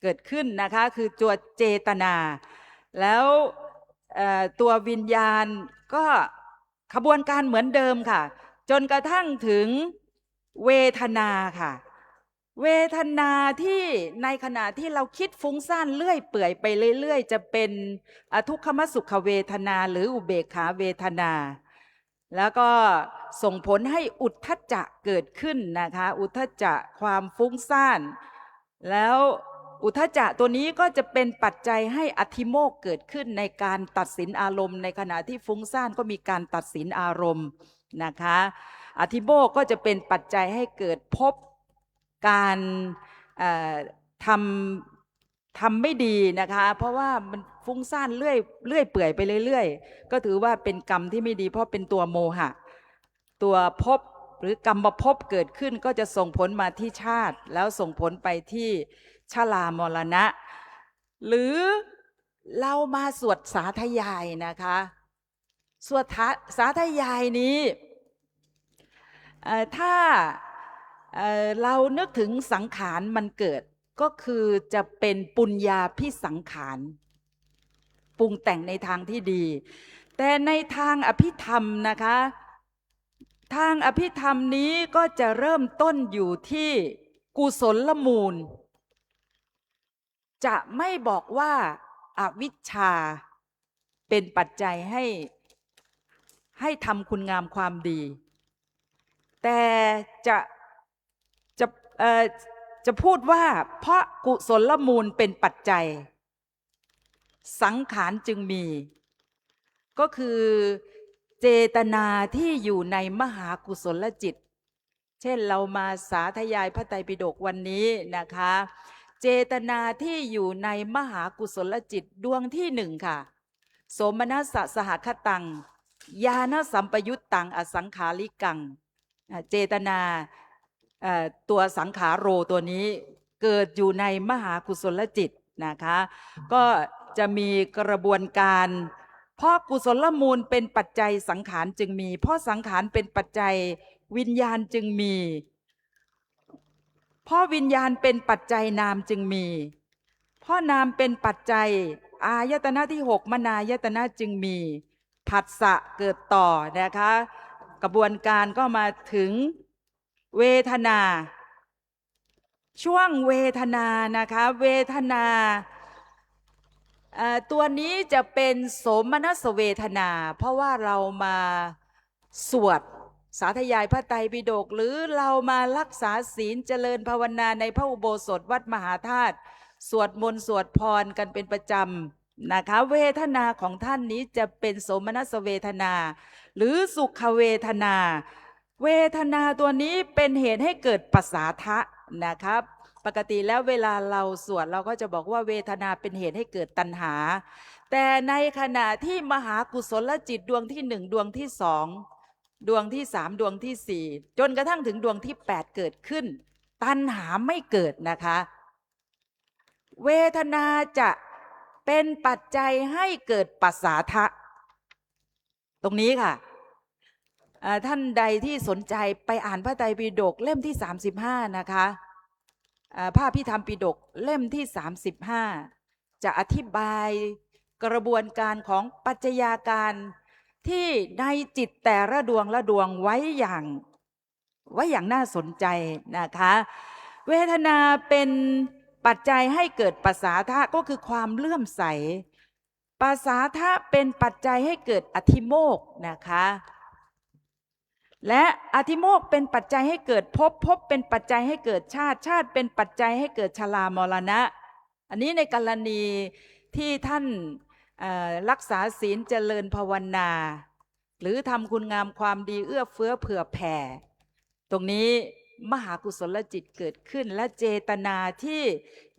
เกิดขึ้นนะคะคือตัวเจตนาแล้วตัววิญญาณก็ขบวนการเหมือนเดิมค่ะจนกระทั่งถึงเวทนาค่ะเวทนาที่ในขณะที่เราคิดฟุ้งซ่านเรื่อยเปื่อยไปเรื่อยๆจะเป็นอทุกขมสุขเวทนาหรืออุเบกขาเวทนาแล้วก็ส่งผลให้อุทธัจจะเกิดขึ้นนะคะอุทธัจจะความฟุ้งซ่านแล้วอุทธัจจะตัวนี้ก็จะเป็นปัจจัยให้อธิโมกข์เกิดขึ้นในการตัดสินอารมณ์ในขณะที่ฟุ้งซ่านก็มีการตัดสินอารมณ์นะคะอธิโมกข์ก็จะเป็นปัจจัยให้เกิดภพการทำไม่ดีนะคะเพราะว่ามันฟุ้งซ่านเรื่อยเปื่อยไปเรื่อยๆก็ถือว่าเป็นกรรมที่ไม่ดีเพราะเป็นตัวโมหะตัวภพหรือกรรมภพเกิดขึ้นก็จะส่งผลมาที่ชาติแล้วส่งผลไปที่ชรามรณะหรือเรามาสวดสาธยายนะคะสวดสาธยายนี้ถ้าเรานึกถึงสังขารมันเกิดก็คือจะเป็นปุญญาภิสังขารปรุงแต่งในทางที่ดีแต่ในทางอภิธรรมนะคะทางอภิธรรมนี้ก็จะเริ่มต้นอยู่ที่กุศลมูลจะไม่บอกว่าอวิชชาเป็นปัจจัยให้ทำคุณงามความดีแต่จะพูดว่าเพราะกุศลมูลเป็นปัจจัยสังขารจึงมีก็คือเจตนาที่อยู่ในมหากุศลจิตเช่นเรามาสาธยายพระไตรปิฎกวันนี้นะคะเจตนาที่อยู่ในมหากุศลจิตดวงที่หนึ่งค่ะโสมนัสสหคตังญาณสัมปยุตตังอสังขาริกังเจตนาตัวสังขาโรตัวนี้เกิดอยู่ในมหากุศลจิตนะคะก็จะมีกระบวนการเพราะกุศลมูลเป็นปัจจัยสังขารจึงมีเพราะสังขารเป็นปัจจัยวิญญาณจึงมีเพราะวิญญาณเป็นปัจจัยนามจึงมีเพราะนามเป็นปัจจัยอายตนะที่6มนายตนะจึงมีผัสสะเกิดต่อนะคะกระบวนการก็มาถึงเวทนาช่วงเวทนานะคะเวทนาตัวนี้จะเป็นโสมนัสเวทนาเพราะว่าเรามาสวด สาธยายพระไตรปิฎกหรือเรามารักษาศีลเจริญภาวนาในพระอุโบสถวัดมหาธาตุสวดมนต์สวดพรกันเป็นประจำนะคะเวทนาของท่านนี้จะเป็นโสมนัสเวทนาหรือสุขเวทนาเวทนาตัวนี้เป็นเหตุให้เกิดปัสสาทะนะครับปกติแล้วเวลาเราสวดเราก็จะบอกว่าเวทนาเป็นเหตุให้เกิดตัณหาแต่ในขณะที่มหากุศลจิตดวงที่หนึ่งดวงที่สองดวงที่สามดวงที่สี่จนกระทั่งถึงดวงที่แปดเกิดขึ้นตัณหาไม่เกิดนะคะเวทนาจะเป็นปัจจัยให้เกิดปัสสาทะตรงนี้ค่ะท่านใดที่สนใจไปอ่านพระไตรปิฎกเล่มที่35นะคะพระอภิธรรมปิฎกเล่มที่35จะอธิบายกระบวนการของปัจจัยาการที่ในจิตแต่ละดวงละดวงไว้อย่างน่าสนใจนะคะเวทนาเป็นปัจจัยให้เกิดปัสสาทะก็คือความเลื่อมใสปัสสาทะเป็นปัจจัยให้เกิดอธิโมกข์นะคะและอธิโมกข์เป็นปัจจัยให้เกิดภพภพเป็นปัจจัยให้เกิดชาติชาติเป็นปัจจัยให้เกิดชรามรณะอันนี้ในกรณีที่ท่านรักษาศีลเจริญภาวนาหรือทำคุณงามความดีเอื้อเฟื้อเผื่อแผ่ตรงนี้มหากุศลจิตเกิดขึ้นและเจตนาที่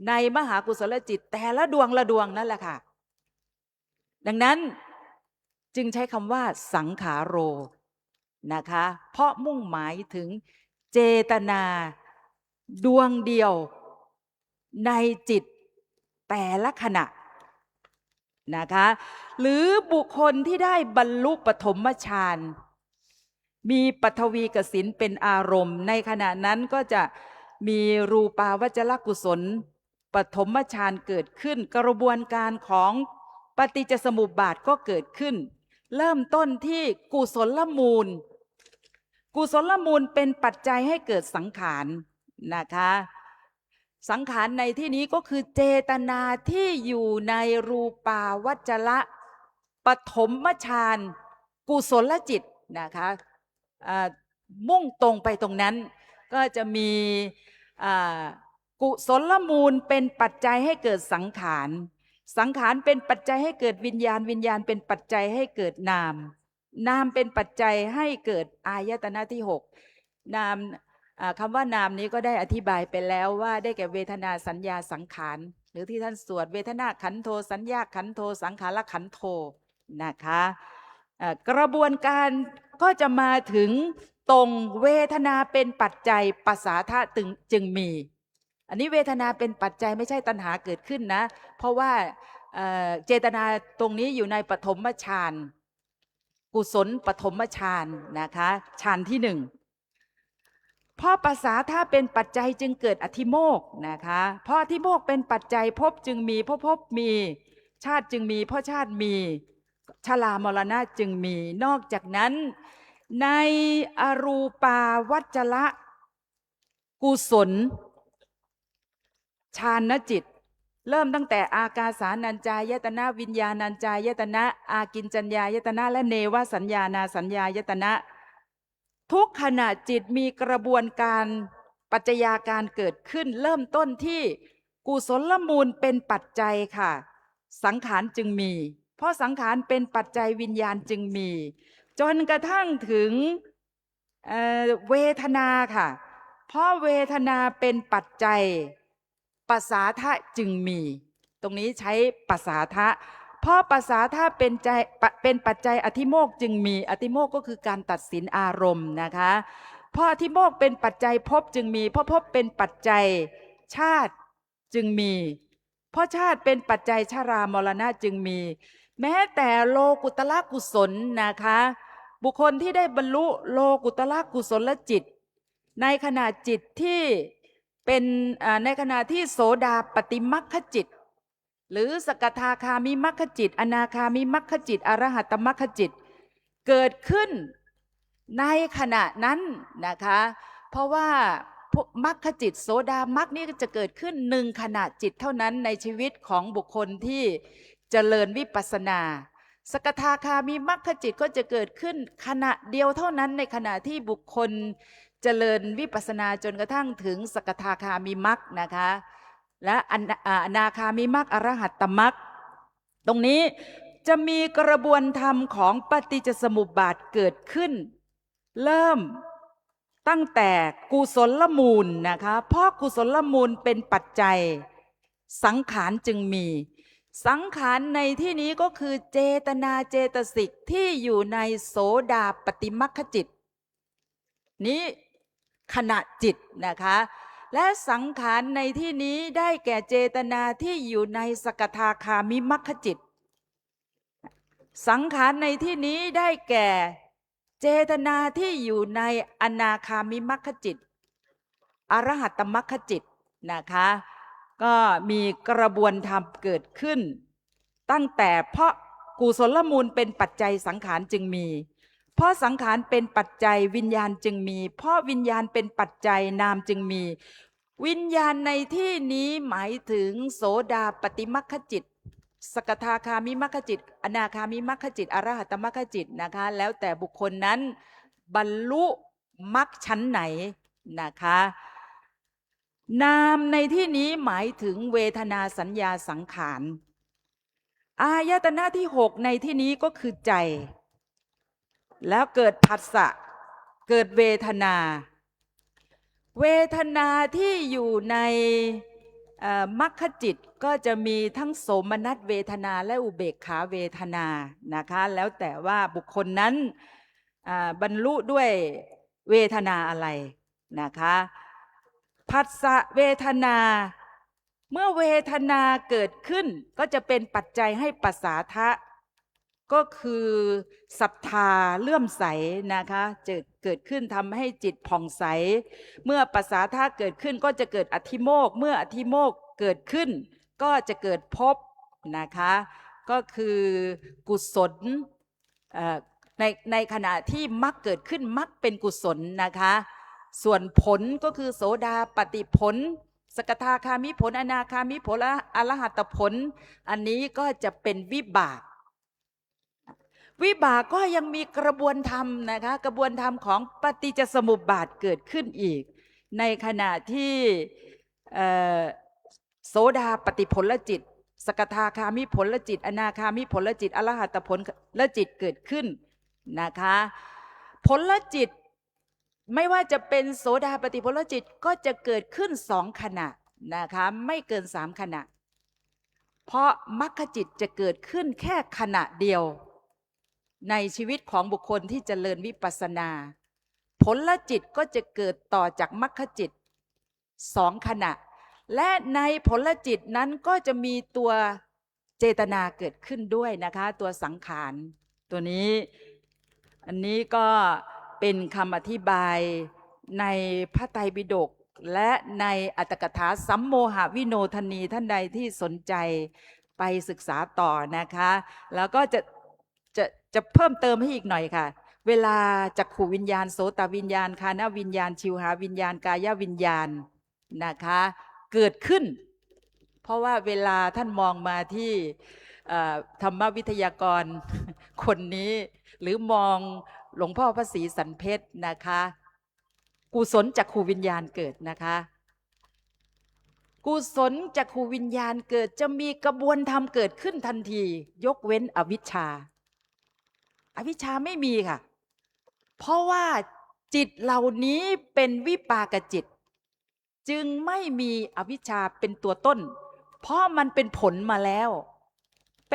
ในมหากุศลจิตแต่ละดวงละดวงนั่นแหละค่ะดังนั้นจึงใช้คำว่าสังขาโรนะคะเพราะมุ่งหมายถึงเจตนาดวงเดียวในจิตแต่ละขณะนะคะหรือบุคคลที่ได้บรรลุปฐมฌานมีปฐวีกสิณเป็นอารมณ์ในขณะนั้นก็จะมีรูปาวจรกุศลปฐมฌานเกิดขึ้นกระบวนการของปฏิจจสมุปบาทก็เกิดขึ้นเริ่มต้นที่กุศลมูลกุศลมูลเป็นปัจจัยให้เกิดสังขารนะคะสังขารในที่นี้ก็คือเจตนาที่อยู่ในรูปาวจรปฐมฌานกุศลจิตนะคะมุ่งตรงไปตรงนั้นก็จะมีกุศลมูลเป็นปัจจัยให้เกิดสังขารสังขารเป็นปัจจัยให้เกิดวิญญาณวิญญาณเป็นปัจจัยให้เกิดนามนามเป็นปัจจัยให้เกิดอายตนะที่6นามคำว่านามนี้ก็ได้อธิบายไปแล้วว่าได้แก่เวทนาสัญญาสังขารหรือที่ท่านสวดเวทนาขันโทสัญญาขันโทสังขารขันโทนะคะกระบวนการก็จะมาถึงตรงเวทนาเป็นปัจจัยปัสสาทะจึงมีอันนี้เวทนาเป็นปัจจัยไม่ใช่ตัณหาเกิดขึ้นนะเพราะว่าเจตนาตรงนี้อยู่ในปฐมฌานกุศลปฐมฌานนะคะฌานที่1เพราะปัสสาทะเป็นปัจจัยจึงเกิดอธิโมกข์นะคะเพราะอธิโมกข์เป็นปัจจัยภพจึงมีเพราะภพมีชาติจึงมีเพราะชาติมีชรามรณะจึงมีนอกจากนั้นในอรูปาวจรกุศลฌานจิตเริ่มตั้งแต่อากาสานัญจายตนะวิญญาณัญจายตนะอากิญจัญญายตนะและเนวสัญญานาสัญญายตนะทุกขณะจิตมีกระบวนการปัจจัยาการเกิดขึ้นเริ่มต้นที่กุศลมูลเป็นปัจจัยค่ะสังขารจึงมีเพราะสังขารเป็นปัจจัยวิญญาณจึงมีจนกระทั่งถึงเวทนาค่ะเพราะเวทนาเป็นปัจจัยปัสสาทะจึงมีตรงนี้ใช้ปัสสาทะเพราะปัสสาทะเป็นปัจจัยอธิโมกข์จึงมีอธิโมกข์ก็คือการตัดสินอารมณ์นะคะเพราะอธิโมกข์เป็นปัจจัยภพจึงมีเพราะภพเป็นปัจจัยชาติจึงมีเพราะชาติเป็นปัจจัยชรามรณะจึงมีแม้แต่โลกุตละกุศลนะคะบุคคลที่ได้บรรลุโลกุตละกุศลจิตในขณะจิตที่เป็นในขณะที่โสดาปฏิมัคคจิตหรือสกทาคามิมัคคจิตอนาคามิมัคคจิตอรหัตมัคคจิตเกิดขึ้นในขณะนั้นนะคะเพราะว่าพวกมัคคจิตโสดามัคนี่จะเกิดขึ้น1ขณะจิตเท่านั้นในชีวิตของบุคคลที่เจริญวิปัสสนา สกทาคามิมรรคจิตก็จะเกิดขึ้นขณะเดียวเท่านั้นในขณะที่บุคคลเจริญวิปัสสนาจนกระทั่งถึงสกทาคามิมรรคนะคะและอนาคามิมรรคอรหัตตมรรคตรงนี้จะมีกระบวนธรรมของปฏิจจสมุปบาทเกิดขึ้นเริ่มตั้งแต่กุศลมูลนะคะเพราะกุศลมูลเป็นปัจจัยสังขารจึงมีสังขารในที่นี้ก็คือเจตนาเจตสิกที่อยู่ในโสดาปฏิมัคคจิตนี้ขณะจิตนะคะและสังขารในที่นี้ได้แก่เจตนาที่อยู่ในสกทาคามิมัคคจิตสังขารในที่นี้ได้แก่เจตนาที่อยู่ในอนาคามิมัคคจิตอรหัตตมัคคจิตนะคะก็มีกระบวนธรรมเกิดขึ้นตั้งแต่เพราะกุศลมูลเป็นปัจจัยสังขารจึงมีเพราะสังขารเป็นปัจจัยวิญญาณจึงมีเพราะวิญญาณเป็นปัจจัยนามจึงมีวิญญาณในที่นี้หมายถึงโสดาปฏิมัคคจิตสกทาคามิมัคคจิตอนาคามิมัคคจิตอรหัตตมัคคจิตนะคะแล้วแต่บุคคลนั้นบรรลุมรรคชั้นไหนนะคะนามในที่นี้หมายถึงเวทนาสัญญาสังขารอายตนะที่6ในที่นี้ก็คือใจแล้วเกิดผัสสะเกิดเวทนาเวทนาที่อยู่ในมรรคจิตก็จะมีทั้งโสมนัสเวทนาและอุเบกขาเวทนานะคะแล้วแต่ว่าบุคคลนั้นบรรลุด้วยเวทนาอะไรนะคะผัสสะเวทนาเมื่อเวทนาเกิดขึ้นก็จะเป็นปัจจัยให้ปัสสาทะก็คือศรัทธาเลื่อมใสนะคะจะเกิดขึ้นทำให้จิตผ่องใสเมื่อปัสสาทะเกิดขึ้นก็จะเกิดอธิโมกข์เมื่ออธิโมกข์เกิดขึ้นก็จะเกิดภพนะคะก็คือกุศลในขณะที่มรรคเกิดขึ้นมรรคเป็นกุศลนะคะส่วนผลก็คือโสดาปฏิผลสกทาคามิผลอนาคามิผลและอรหัตผลอันนี้ก็จะเป็นวิบากวิบากก็ยังมีกระบวนธรรมนะคะกระบวนธรรมของปฏิจจสมุปบาทเกิดขึ้นอีกในขณะที่โสดาปฏิผลจิตสกทาคามิผลจิตอนาคามิผลจิตอรหัตผลจิตเกิดขึ้นนะคะผลจิตไม่ว่าจะเป็นโสดาปฏิผลจิตก็จะเกิดขึ้น2 ขณะนะคะไม่เกิน3 ขณะเพราะมรรคจิตจะเกิดขึ้นแค่ขณะเดียวในชีวิตของบุคคลที่เจริญวิปัสสนาผลจิตก็จะเกิดต่อจากมรรคจิต2 ขณะและในผลจิตนั้นก็จะมีตัวเจตนาเกิดขึ้นด้วยนะคะตัวสังขารตัวนี้อันนี้ก็เป็นคำอธิบายในพระไตรปิฎกและในอัตถกถาสัมโมหวิโนทนีท่านใดที่สนใจไปศึกษาต่อนะคะแล้วก็จะเพิ่มเติมให้อีกหน่อยค่ะเวลาจักขุวิญญาณโสตวิญญาณคานวิญญาณชิวหาวิญญาณกายวิญญาณนะคะเกิดขึ้นเพราะว่าเวลาท่านมองมาที่ธรรมวิทยากรคนนี้หรือมองหลวงพ่อพระศรีสันเพชรนะคะกุศลจักขุวิญญาณเกิดนะคะกุศลจักขุวิญญาณเกิดจะมีกระบวนธรรมเกิดขึ้นทันทียกเว้นอวิชชาไม่มีค่ะเพราะว่าจิตเหล่านี้เป็นวิปากจิตจึงไม่มีอวิชชาเป็นตัวต้นเพราะมันเป็นผลมาแล้วเ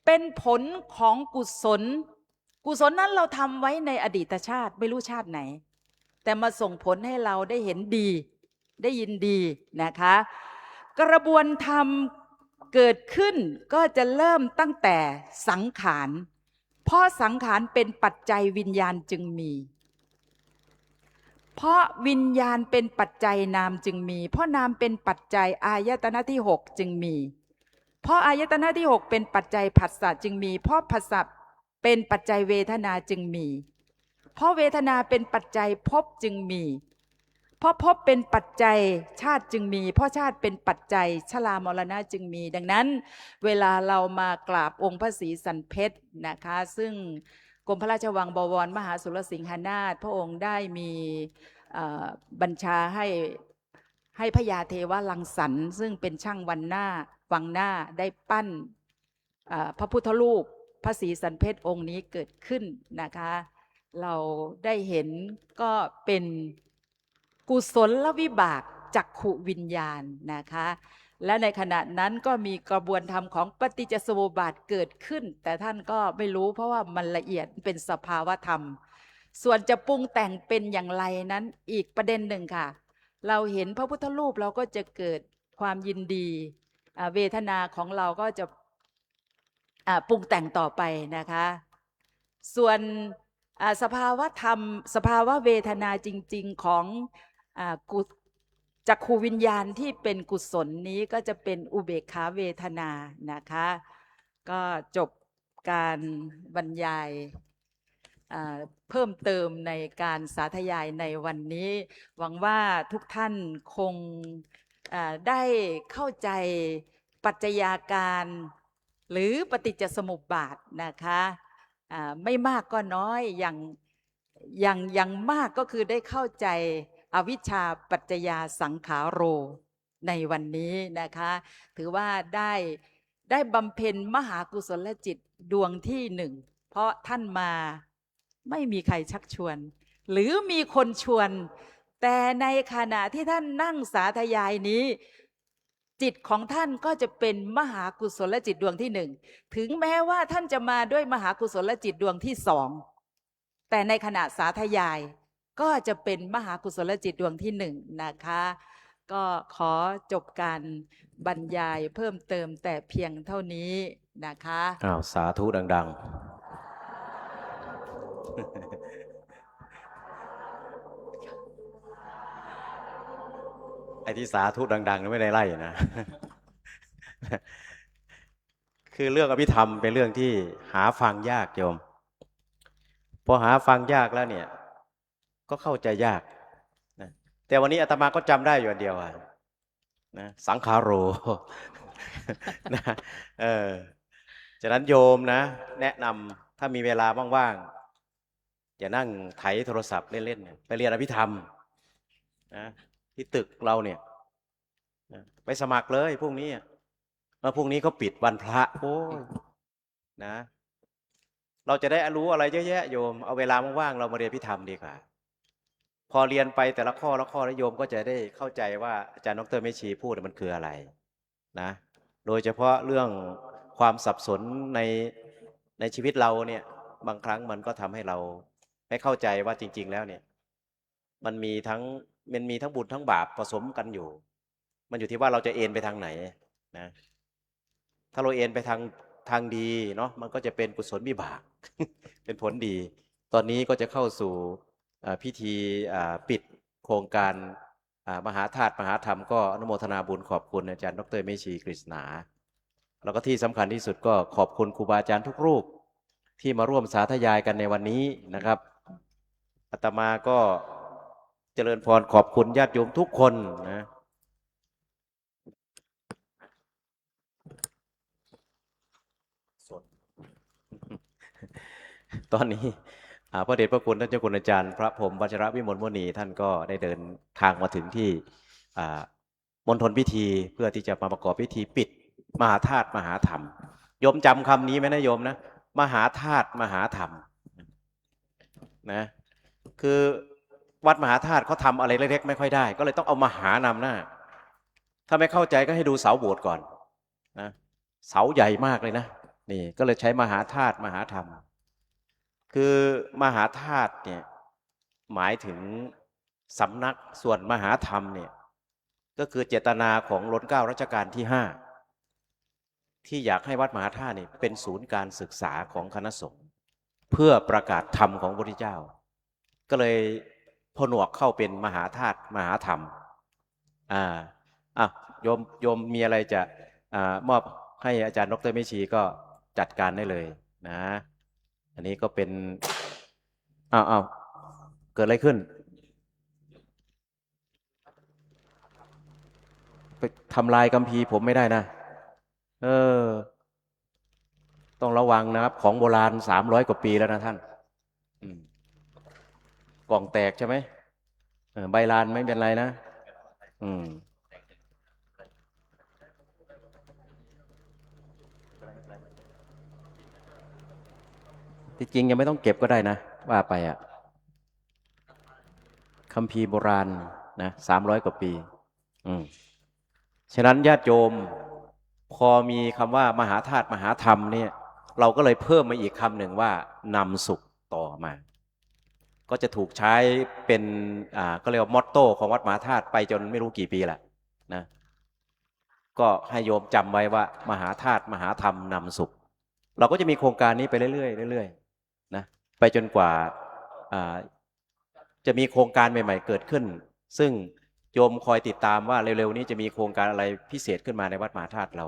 ป็นผลของกุศลนั้นเราทำไว้ในอดีตชาติไม่รู้ชาติไหนแต่มาส่งผลให้เราได้เห็นดีได้ยินดีนะคะกระบวนธรรมเกิดขึ้นก็จะเริ่มตั้งแต่สังขารเพราะสังขารเป็นปัจจัยวิญญาณจึงมีเพราะวิญญาณเป็นปัจจัยนามจึงมีเพราะนามเป็นปัจจัยอายตนะที่6จึงมีเพราะอายตนะที่6เป็นปัจจัยผัสสะจึงมีเพราะผัสสะเป็นปัจจัยเวทนาจึงมีเพราะเวทนาเป็นปัจจัยภพจึงมีเพ ราะพบเป็นปัจจัยชาติจึงมี เพราะชาติเป็นปัจจัยชรามรณะจึงมี ดังนั้นเวลาเรามากราบองค์พระศรีสันเพชรนะคะซึ่งกรมพระราชวังบวรมหาสุรสิงหนาถพระองค์ได้มีบัญชาให้พญาเทวรังสรรค์ซึ่งเป็นช่างวังหน้าได้ปั้นพระพุทธรูปพระศรีสันเพชรองค์นี้เกิดขึ้นนะคะเราได้เห็นก็เป็นกุศลวิบากจักขุวิญญาณนะคะและในขณะนั้นก็มีกระบวนธรรมของปฏิจจสมุปบาทเกิดขึ้นแต่ท่านก็ไม่รู้เพราะว่ามันละเอียดเป็นสภาวธรรมส่วนจะปรุงแต่งเป็นอย่างไรนั้นอีกประเด็นหนึ่งค่ะเราเห็นพระพุทธรูปเราก็จะเกิดความยินดีเวทนาของเราก็จะปรุงแต่งต่อไปนะคะส่วนสภาวะธรรมสภาวะเวทนาจริงๆของจักขูวิญญาณที่เป็นกุศลนี้ก็จะเป็นอุเบกขาเวทนานะคะก็จบการบรรยายเพิ่มเติมในการสาธยายในวันนี้หวังว่าทุกท่านคงได้เข้าใจปัจจัยาการหรือปฏิจจสมุปบาทนะคะไม่มากก็น้อยอย่างมากก็คือได้เข้าใจอวิชชาปัจจยาสังขาโรในวันนี้นะคะถือว่าได้บำเพ็ญมหากุศลจิตดวงที่หนึ่งเพราะท่านมาไม่มีใครชักชวนหรือมีคนชวนแต่ในขณะที่ท่านนั่งสาธยายนี้จิตของท่านก็จะเป็นมหากุศลจิตดวงที่หนึ่งถึงแม้ว่าท่านจะมาด้วยมหากุศลจิตดวงที่สองแต่ในขณะสาธยายก็จะเป็นมหากุศลจิตดวงที่หนึ่งนะคะก็ขอจบการบรรยายเพิ่มเติมแต่เพียงเท่านี้นะคะสาธุดังๆ ไอ้ที่สาธุดังๆไม่ได้ไล่นะ คือเรื่องอภิธรรมเป็นเรื่องที่หาฟังยากโยมพอหาฟังยากแล้วเนี่ยก็เข้าใจยากนะแต่วันนี้อาตมาก็จำได้อยู่อันเดียวนะสังขารโร นะฉะนั้นโยมนะแนะนำถ้ามีเวลาว่างๆอย่านั่งไถโทรศัพท์เล่นๆไปเรียนอภิธรรมนะที่ตึกเราเนี่ยไปสมัครเลยพรุ่งนี้แล้วพรุ่งนี้เขาปิดวันพระโอ้ยนะเราจะได้รู้อะไรเยอะแยะโยมเอาเวลาว่างๆเรามาเรียนอภิธรรมดีกว่าพอเรียนไปแต่ละข้อแล้วโยมก็จะได้เข้าใจว่าอาจารย์ดร.เมชีพูดมันคืออะไรนะโดยเฉพาะเรื่องความสับสนในชีวิตเราเนี่ยบางครั้งมันก็ทำให้เราไม่เข้าใจว่าจริงๆแล้วเนี่ยมันมีทั้งบุญทั้งบาปผสมกันอยู่มันอยู่ที่ว่าเราจะเอ็นไปทางไหนนะถ้าเราเอ็นไปทางดีเนาะมันก็จะเป็นกุศลวิบาก เป็นผลดีตอนนี้ก็จะเข้าสู่พิธีปิดโครงการมหาธาตุมหาธรรมก็อนุโมทนาบุญขอบคุณอาจารย์ดร.เมชีกฤษณาแล้วก็ที่สำคัญที่สุดก็ขอบคุณครูบาอาจารย์ทุกรูปที่มาร่วมสาธยายกันในวันนี้นะครับอาตมาก็เจริญพรขอบคุณญาติโยมทุกคนนะตอนนี้พระเดชพระคุณท่านเจ้าคุณอาจารย์พระพรหมวัชรวิมลมุนีท่านก็ได้เดินทางมาถึงที่มณฑลพิธีเพื่อที่จะมาประกอบพิธีปิดมหาธาตุมหาธรรมโยมจำคำนี้ไหมนะโยมนะมหาธาตุมหาธรรมนะคือวัดมหาธาตุเขาทำอะไรเล็กๆไม่ค่อยได้ก็เลยต้องเอามหานำหน้าถ้าไม่เข้าใจก็ให้ดูเสาโบสถ์ก่อนนะเสาใหญ่มากเลยนะนี่ก็เลยใช้มหาธาตุมหาธรรมคือมหาธาตุเนี่ยหมายถึงสำนักส่วนมหาธรรมเนี่ยก็คือเจตนาของรัชกาลรัชกาลที่5ที่อยากให้วัดมหาธาตุนี่เป็นศูนย์การศึกษาของคณะสงฆ์เพื่อประกาศธรรมของพระพุทธเจ้าก็เลยผนวกเข้าเป็นมหาธาตุมหาธรรมโยมมีอะไรจะมอบให้อาจารย์ดร.เมชีก็จัดการได้เลยนะอันนี้ก็เป็นเกิดอะไรขึ้น ทำลายคัมภีร์ผมไม่ได้นะเออต้องระวังนะครับของโบราณ300 กว่าปีแล้วนะท่านอืมกล่องแตกใช่ไหมใบลานไม่เป็นไรนะอืมที่จริงยังไม่ต้องเก็บก็ได้นะว่าไปอ่ะคัมภีร์โบราณนะ300 กว่าปีอืมฉะนั้นญาติโยมพอมีคำว่ามหาธาตุมหาธรรมเนี่ยเราก็เลยเพิ่มมาอีกคำหนึ่งว่านำสุขต่อมาก็จะถูกใช้เป็นก็เรียกว่ามอตโต้ของวัดมหาธาตุไปจนไม่รู้กี่ปีแหละนะก็ให้โยมจำไว้ว่ามหาธาตุมหาธรรมนำสุขเราก็จะมีโครงการนี้ไปเรื่อยๆเรื่อยๆนะไปจนกว่าจะมีโครงการใหม่ๆเกิดขึ้นซึ่งโยมคอยติดตามว่าเร็วๆนี้จะมีโครงการอะไรพิเศษขึ้นมาในวัดมหาธาตุเรา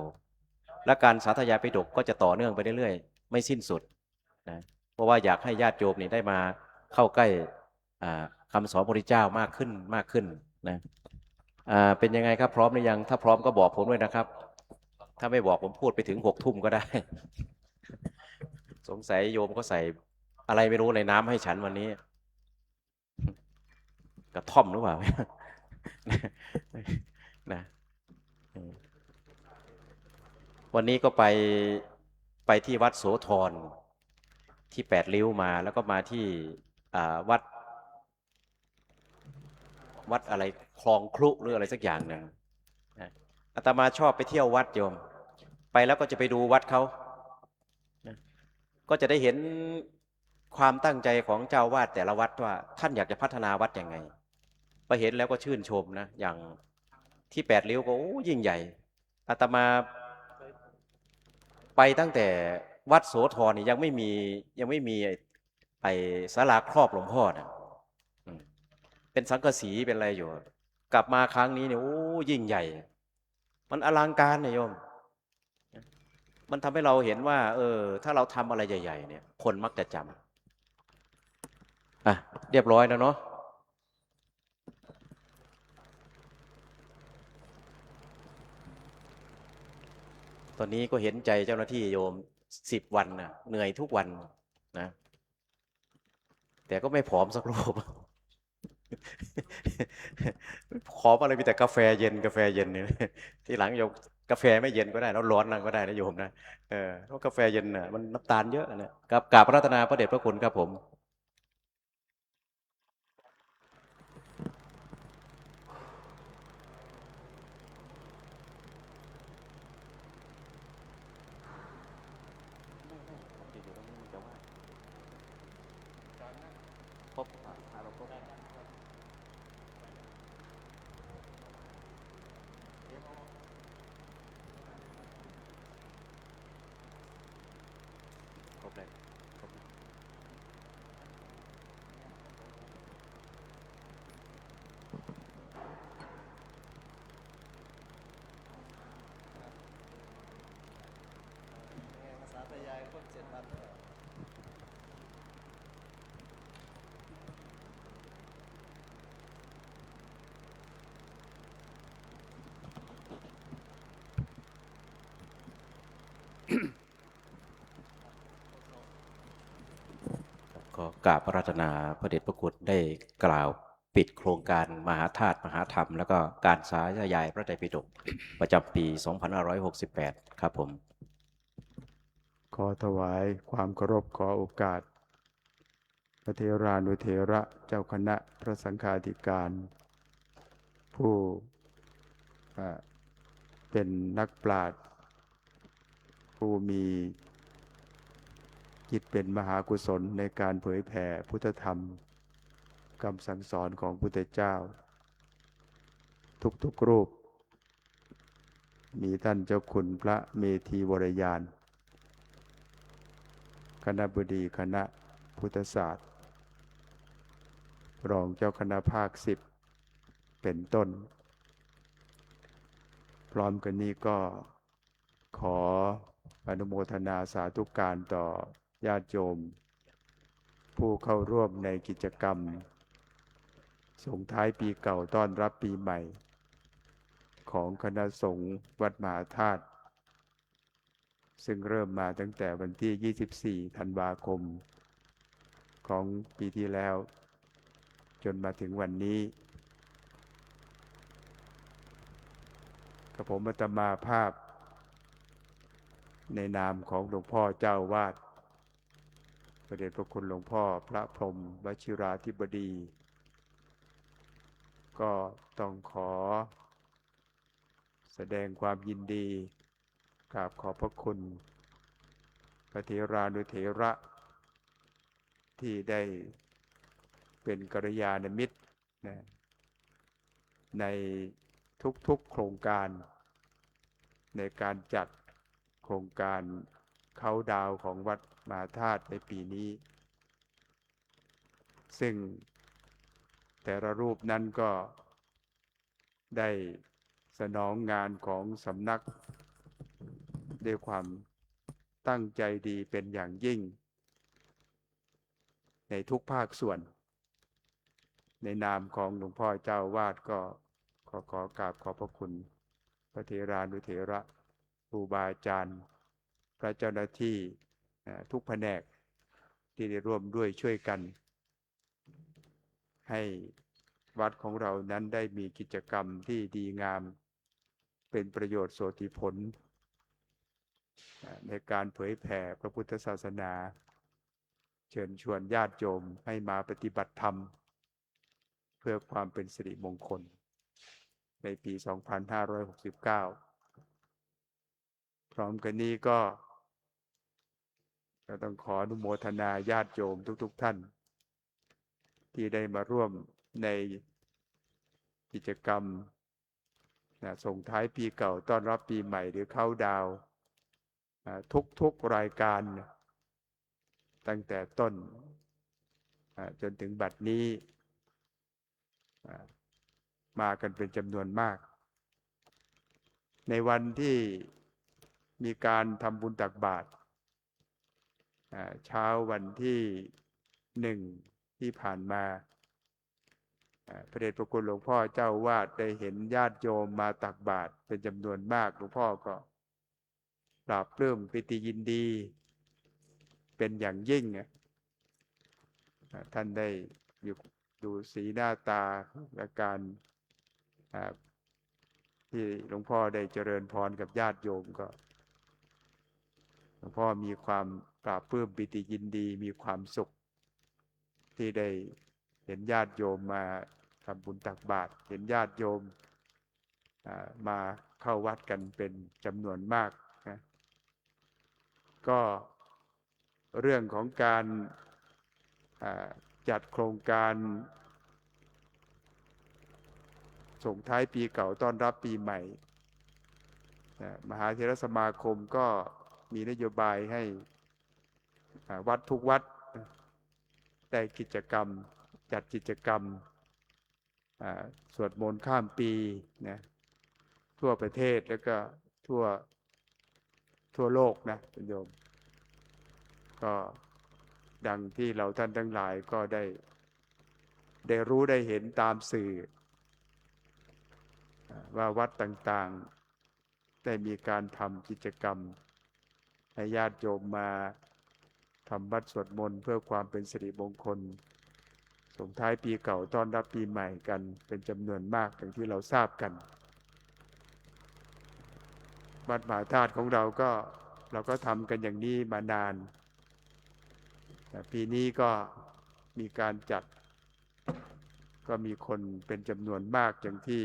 และการสาธยายปิฎกก็จะต่อเนื่องไปเรื่อยๆไม่สิ้นสุดนะเพราะว่าอยากให้ญาติโยมนี่ได้มาเข้าใกล้คำสอนพระพุทธเจ้ามากขึ้นนะเป็นยังไงครับพร้อมหรือยังถ้าพร้อมก็บอกผมด้วยนะครับถ้าไม่บอกผมพูดไปถึง6 ทุ่มก็ได้ สงสัยโยมก็ใส่อะไรไม่รู้ในน้ำให้ฉันวันนี้กระท่อมหรือเปล่า นะวันนี้ก็ไปที่วัดโสธรที่8 ริ้วมาแล้วก็มาที่วัดอะไรคลองครุหรืออะไรสักอย่างหนึ่งนะอาตมาชอบไปเที่ยววัดโยมไปแล้วก็จะไปดูวัดเขานะก็จะได้เห็นความตั้งใจของเจ้าวาดแต่ละวัดว่าท่านอยากจะพัฒนาวัดยังไงไปเห็นแล้วก็ชื่นชมนะอย่างที่8 ริ้วก็โอ้ยิ่งใหญ่อาตมาไปตั้งแต่วัดโสธรนี่ยังไม่มีไอ้ศาลาครอบหลวงพ่อนะเป็นสังกะสีเป็นอะไรอยู่กลับมาครั้งนี้เนี่ยโอ้ยิ่งใหญ่มันอลังการเนี่ยโยมมันทำให้เราเห็นว่าถ้าเราทำอะไรใหญ่ๆเนี่ยคนมักจะจำเรียบร้อยแล้วเนาะตอนนี้ก็เห็นใจเจ้าหน้าที่โยม10 วันนะเหนื่อยทุกวันนะแต่ก็ไม่ผอมสักรูป ขออะไรมีแต่กาแฟเย็นเนี่ยทีหลังโยมกาแฟไม่เย็นก็ได้แล้วร้อนนั่งก็ได้นะโยมนะเพราะกาแฟเย็นน่ะมันน้ำตาลเยอะนะกราบพระรัตนาพระเดชพระคุณครับผมครบเลยก็กราบพระรัตนาพระเดชพระคุณได้กล่าวปิดโครงการมหาธาตุมหาธรรมแล้วก็การสาธยายพระไตรปิฎกประจำปี 2568 ครับผมขอถวายความเคารพขอโอกาสพระเถรานุเถระเจ้าคณะพระสังฆาธิการ ผู้เป็นนักปราชญ์ผู้มีจิตเป็นมหากุศลในการเผยแผ่พุทธธรรมคำสั่งสอนของพุทธเจ้า ทุกๆรูปมีท่านเจ้าคุณพระเมธีวรยานคณบดีคณะพุทธศาสตร์รองเจ้าคณะภาค10เป็นต้นพร้อมกันนี้ก็ขออนุโมทนาสาธุการต่อญาติโยมผู้เข้าร่วมในกิจกรรมส่งท้ายปีเก่าต้อนรับปีใหม่ ของคณะสงฆ์วัดมหาธาตุซึ่งเริ่มมาตั้งแต่วันที่ 24 ธันวาคมของปีที่แล้ว จนมาถึงวันนี้กับผมอาตมาภาพในนามของหลวงพ่อเจ้าวาดพระเดชพระคุณหลวงพ่อพระพรหมวชิราธิบดี ก็ต้องขอแสดงความยินดีกราบขอบพระคุณพระเถรานุเถระที่ได้เป็นกัลยาณมิตรนะในทุกๆโครงการในการจัดโครงการเขาดาวของวัดมหาธาตุในปีนี้ ซึ่งแต่ละรูปนั้นก็ได้สนองงานของสำนักด้วยความตั้งใจดีเป็นอย่างยิ่งในทุกภาคส่วนในนามของหลวงพ่อเจ้าวาดก็ขอกราบขอบพระคุณพระเถรานุเถระครูบาอาจารย์พระเจ้าหน้าที่ทุกแผนกที่ได้ร่วมด้วยช่วยกันให้วัดของเรานั้นได้มีกิจกรรมที่ดีงามเป็นประโยชน์โสติผลในการเผยแผ่พระพุทธศาสนาเชิญชวนญาติโยมให้มาปฏิบัติธรรมเพื่อความเป็นสิริมงคลในปี 2569 พร้อมกันนี้ก็ต้องขออนุโมทนาญาติโยมทุกท่านที่ได้มาร่วมในกิจกรรมส่งท้ายปีเก่าต้อนรับปีใหม่หรือเข้าดาวทุกรายการตั้งแต่ต้นจนถึงบัดนี้มากันเป็นจำนวนมากในวันที่มีการทำบุญตักบาตรเช้าวันที่1ที่ผ่านมาพระเดชพระคุณหลวงพ่อเจ้าวาดได้เห็นญาติโยมมาตักบาตรเป็นจำนวนมากหลวงพ่อก็ปราบปลื้มปิติยินดีเป็นอย่างยิ่งท่านได้ดูสีหน้าตาและการที่หลวงพ่อได้เจริญพรกับญาติโยมก็หลวงพ่อมีความปราบปลื้มปิติยินดีมีความสุขที่ได้เห็นญาติโยมมาทำบุญตักบาตรเห็นญาติโยมมาเข้าวัดกันเป็นจำนวนมากนะก็เรื่องของการจัดโครงการส่งท้ายปีเก่าต้อนรับปีใหม่มหาเถรสมาคมก็มีนโยบายให้วัดทุกวัดได้กิจกรรมจัดกิจกรรมสวดมนต์ข้ามปีนะทั่วประเทศแล้วก็ทั่วโลกนะโยมก็ดังที่เราท่านทั้งหลายก็ได้รู้ได้เห็นตามสื่อว่าวัดต่างๆได้มีการทำกิจกรรมให้ญาติโยมมาทำวัดสวดมนต์เพื่อความเป็นสิริมงคลส่งท้ายปีเก่าต้อนรับปีใหม่กันเป็นจำนวนมากอย่างที่เราทราบกันวัดมหาธาตุของเราก็ทำกันอย่างนี้มานานปีนี้ก็มีการจัดก็มีคนเป็นจำนวนมากอย่างที่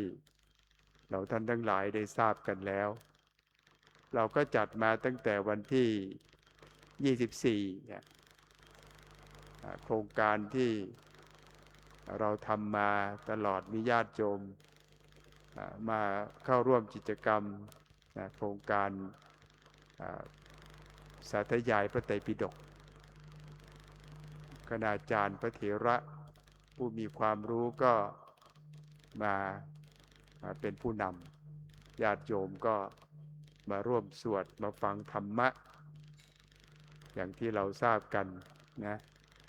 เราท่านทั้งหลายได้ทราบกันแล้วเราก็จัดมาตั้งแต่วันที่24เนี่ยโครงการที่เราทำมาตลอดมีญาติโยมมาเข้าร่วมกิจกรรมโครงการสาธยายพระไตรปิฎกคณาจารย์พระเถระผู้มีความรู้ก็มาเป็นผู้นำญาติโยมก็มาร่วมสวดมาฟังธรรมะอย่างที่เราทราบกันนะ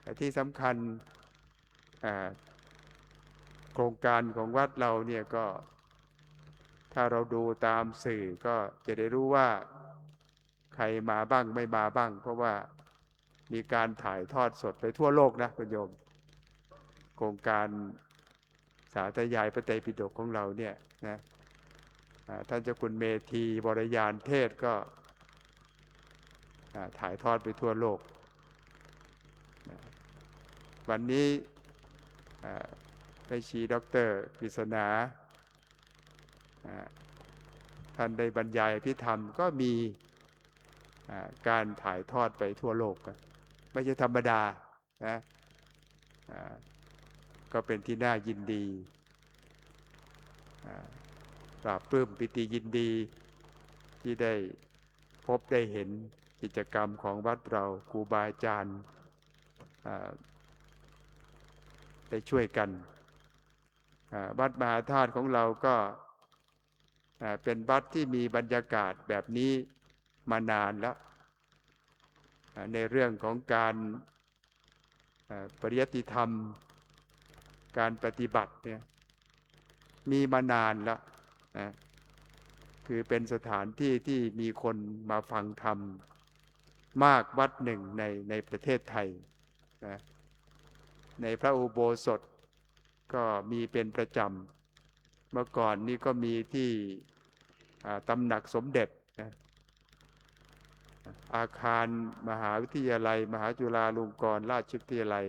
แต่ที่สำคัญโครงการของวัดเราเนี่ยก็ ถ้าเราดูตามสื่อก็จะได้รู้ว่าใครมาบ้างไม่มาบ้าง เพราะว่ามีการถ่ายทอดสดไปทั่วโลกนะคุณโยมโครงการสาธยายพระไตรปิฎกของเราเนี่ยนะท่านเจ้าคุณเมธีวรยานเทศก็ถ่ายทอดไปทั่วโลกวันนี้แม่ชีดร.กฤษณาท่านได้บรรยายอภิธรรมก็มีการถ่ายทอดไปทั่วโลกไม่ใช่ธรรมดานะก็เป็นที่น่ายินดีปราบปลื้มปิติยินดีที่ได้พบได้เห็นกิจกรรมของวัดเราครูบาอาจารย์ได้ช่วยกันวัดมหาธาตุของเราก็เป็นวัดที่มีบรรยากาศแบบนี้มานานแล้วในเรื่องของการปริยัติธรรมการปฏิบัติเนี่ยมีมานานแล้วนะคือเป็นสถานที่ที่มีคนมาฟังธรรมมากวัดหนึ่งในประเทศไทยนะในพระอุโบสถก็มีเป็นประจำเมื่อก่อนนี่ก็มีที่ตำหนักสมเด็จนะอาคารมหาวิทยาลัยมหาจุฬาลงกรณราชวิทยาลัย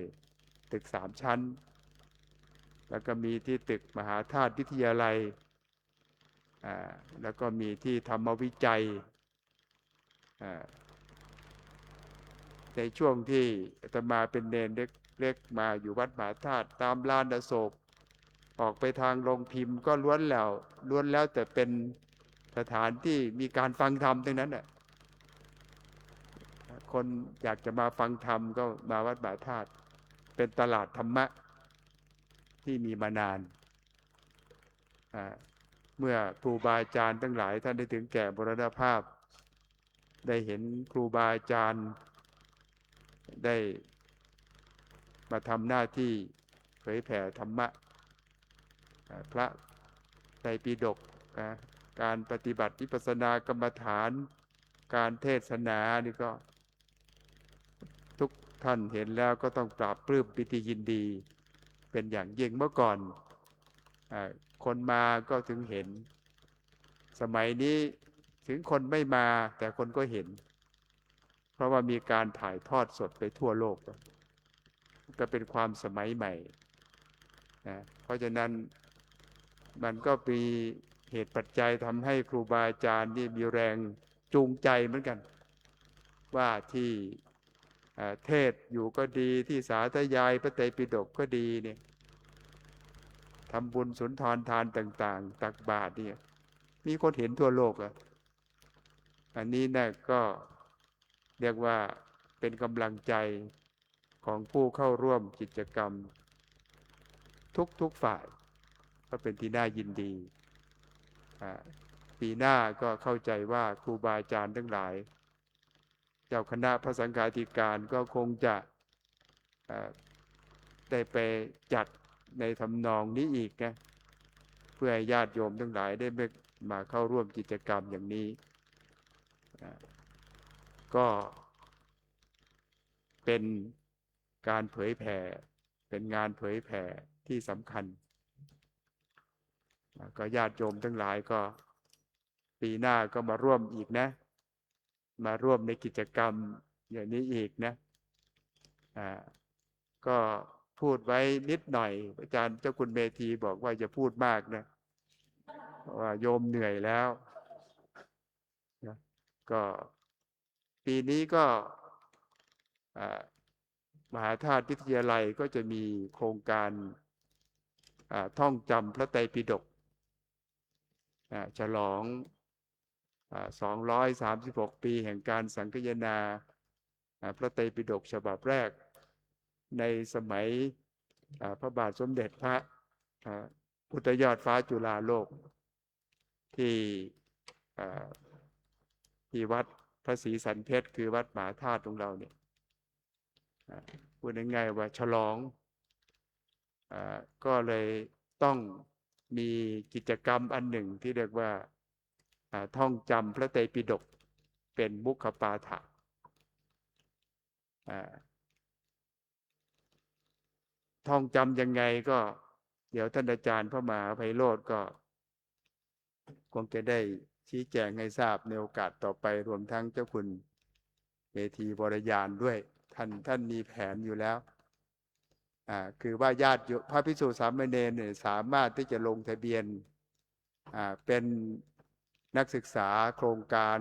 ตึก3 ชั้นแล้วก็มีที่ตึกมหาธาตุวิทยาลัยแล้วก็มีที่ธรรมวิจัยในช่วงที่อาตมาเป็นเนรเล็กมาอยู่วัดมหาธาตุตามลานอโศกออกไปทางโรงพิมพ์ก็ล้วนแล้วแต่เป็นสถานที่มีการฟังธรรมทั้งนั้นน่ะคนอยากจะมาฟังธรรมก็มาวัดมหาธาตุเป็นตลาดธรรมะที่มีมานานเมื่อครูบาอาจารย์ทั้งหลายท่านได้ถึงแก่มรณภาพได้เห็นครูบาอาจารย์ได้มาทำหน้าที่เผยแผ่ธรรมะพระไตรปิฎกการปฏิบัติวิปัสสนากรรมฐานการเทศนานี่ก็ทุกท่านเห็นแล้วก็ต้องปราบปลื้มปิติยินดีเป็นอย่างยิ่งเมื่อก่อนคนมาก็ถึงเห็นสมัยนี้ถึงคนไม่มาแต่คนก็เห็นเพราะว่ามีการถ่ายทอดสดไปทั่วโลกก็เป็นความสมัยใหม่นะเพราะฉะนั้นมันก็มีเหตุปัจจัยทำให้ครูบาอาจารย์นี่มีแรงจูงใจเหมือนกันว่าที่เทศอยู่ก็ดีที่สาธยายพระไตรปิฎกก็ดีเนี่ยทำบุญสุนทรทานต่างๆตักบาตรเนี่ยมีคนเห็นทั่วโลกอันนี้นะก็เรียกว่าเป็นกำลังใจของผู้เข้าร่วมกิจกรรมทุกฝ่ายก็เป็นที่น่ายินดีปีหน้าก็เข้าใจว่าครูบาอาจารย์ทั้งหลายเจ้าคณะพระสังฆาธิการก็คงจะได้ไปจัดในทำนองนี้อีกนะเพื่อให้ญาติโยมทั้งหลายได้มาเข้าร่วมกิจกรรมอย่างนี้ก็เป็นการเผยแผ่เป็นงานเผยแผ่ที่สำคัญก็ญาติโยมทั้งหลายก็ปีหน้าก็มาร่วมอีกนะมาร่วมในกิจกรรมอย่างนี้อีกนะก็พูดไว้นิดหน่อยอาจารย์เจ้าคุณเมธีบอกว่าอย่าพูดมากนะว่าโยมเหนื่อยแล้วนะก็ปีนี้ก็มหาธาตุวิทยาลัยก็จะมีโครงการท่องจำพระไตรปิฎกฉลอง236 ปีแห่งการสังคายนาพระไตรปิฎกฉบับแรกในสมัยพระบาทสมเด็จพระพุทธยอดฟ้าจุฬาโลกที่วัดพระศรีสันเพชรคือวัดมหาธาตุของเราเนี่ยพูดง่ายๆว่าฉลองก็เลยต้อง มีกิจกรรมอันหนึ่งที่เรียกว่าท่องจำพระไตรปิฎกเป็นมุขปาฐะท่องจำยังไงก็เดี๋ยวท่านอาจารย์พระมหาไพโรจน์ก็คงจะได้ชี้แจงให้ทราบในโอกาสต่อไปรวมทั้งเจ้าคุณเมธีวรยานด้วยท่านมีแผนอยู่แล้วคือว่าญาติพระภิกษุสามเณรเนี่ยสามารถที่จะลงทะเบียนเป็นนักศึกษาโครงการ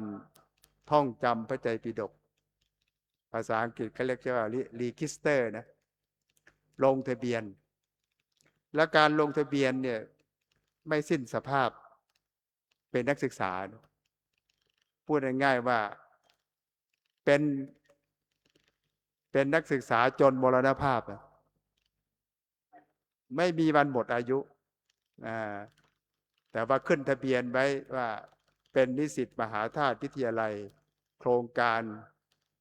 ท่องจำพระไตรปิฎกภาษาอังกฤษเขาเรียกว่า register นะลงทะเบียนและการลงทะเบียนเนี่ยไม่สิ้นสภาพเป็นนักศึกษาพูดง่ายๆว่าเป็นนักศึกษาจนมรณภาพไม่มีวันหมดอายุแต่ว่าขึ้นทะเบียนไว้ว่าเป็นนิสิตมหาธาตุวิทยาลัยโครงการ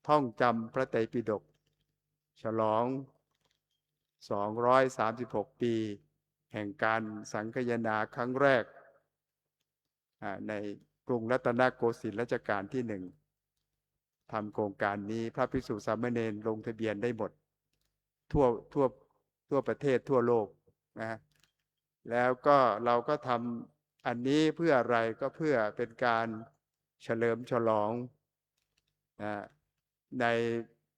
ท่องจำพระไตรปิฎกฉลอง236 ปีแห่งการสังคายนาครั้งแรกในกรุงรัตนโกสินทร์รัชกาลที่1ทำโครงการนี้พระภิกษุสามเณรลงทะเบียนได้หมดทั่วประเทศทั่วโลกนะแล้วก็เราก็ทำอันนี้เพื่ออะไรก็เพื่อเป็นการเฉลิมฉลองใน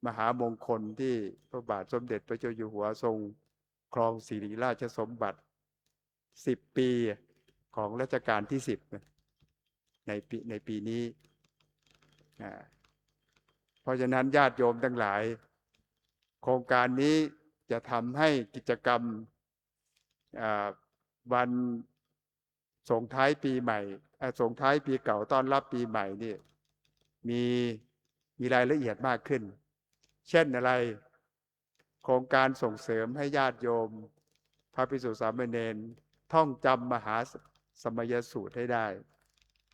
มหามงคลที่พระบาทสมเด็จพระเจ้าอยู่หัวทรงครองสิริราชสมบัติ10 ปีของรัชกาลที่10ในปีนี้เพราะฉะนั้นญาติโยมทั้งหลายโครงการนี้จะทำให้กิจกรรมวันส่งท้ายปีใหม่ส่งท้ายปีเก่าต้อนรับปีใหม่นี่มีรายละเอียดมากขึ้นเช่นอะไรโครงการส่งเสริมให้ญาติโยมพระภิกษุสามเณรท่องจำมหาสมยสูตรให้ได้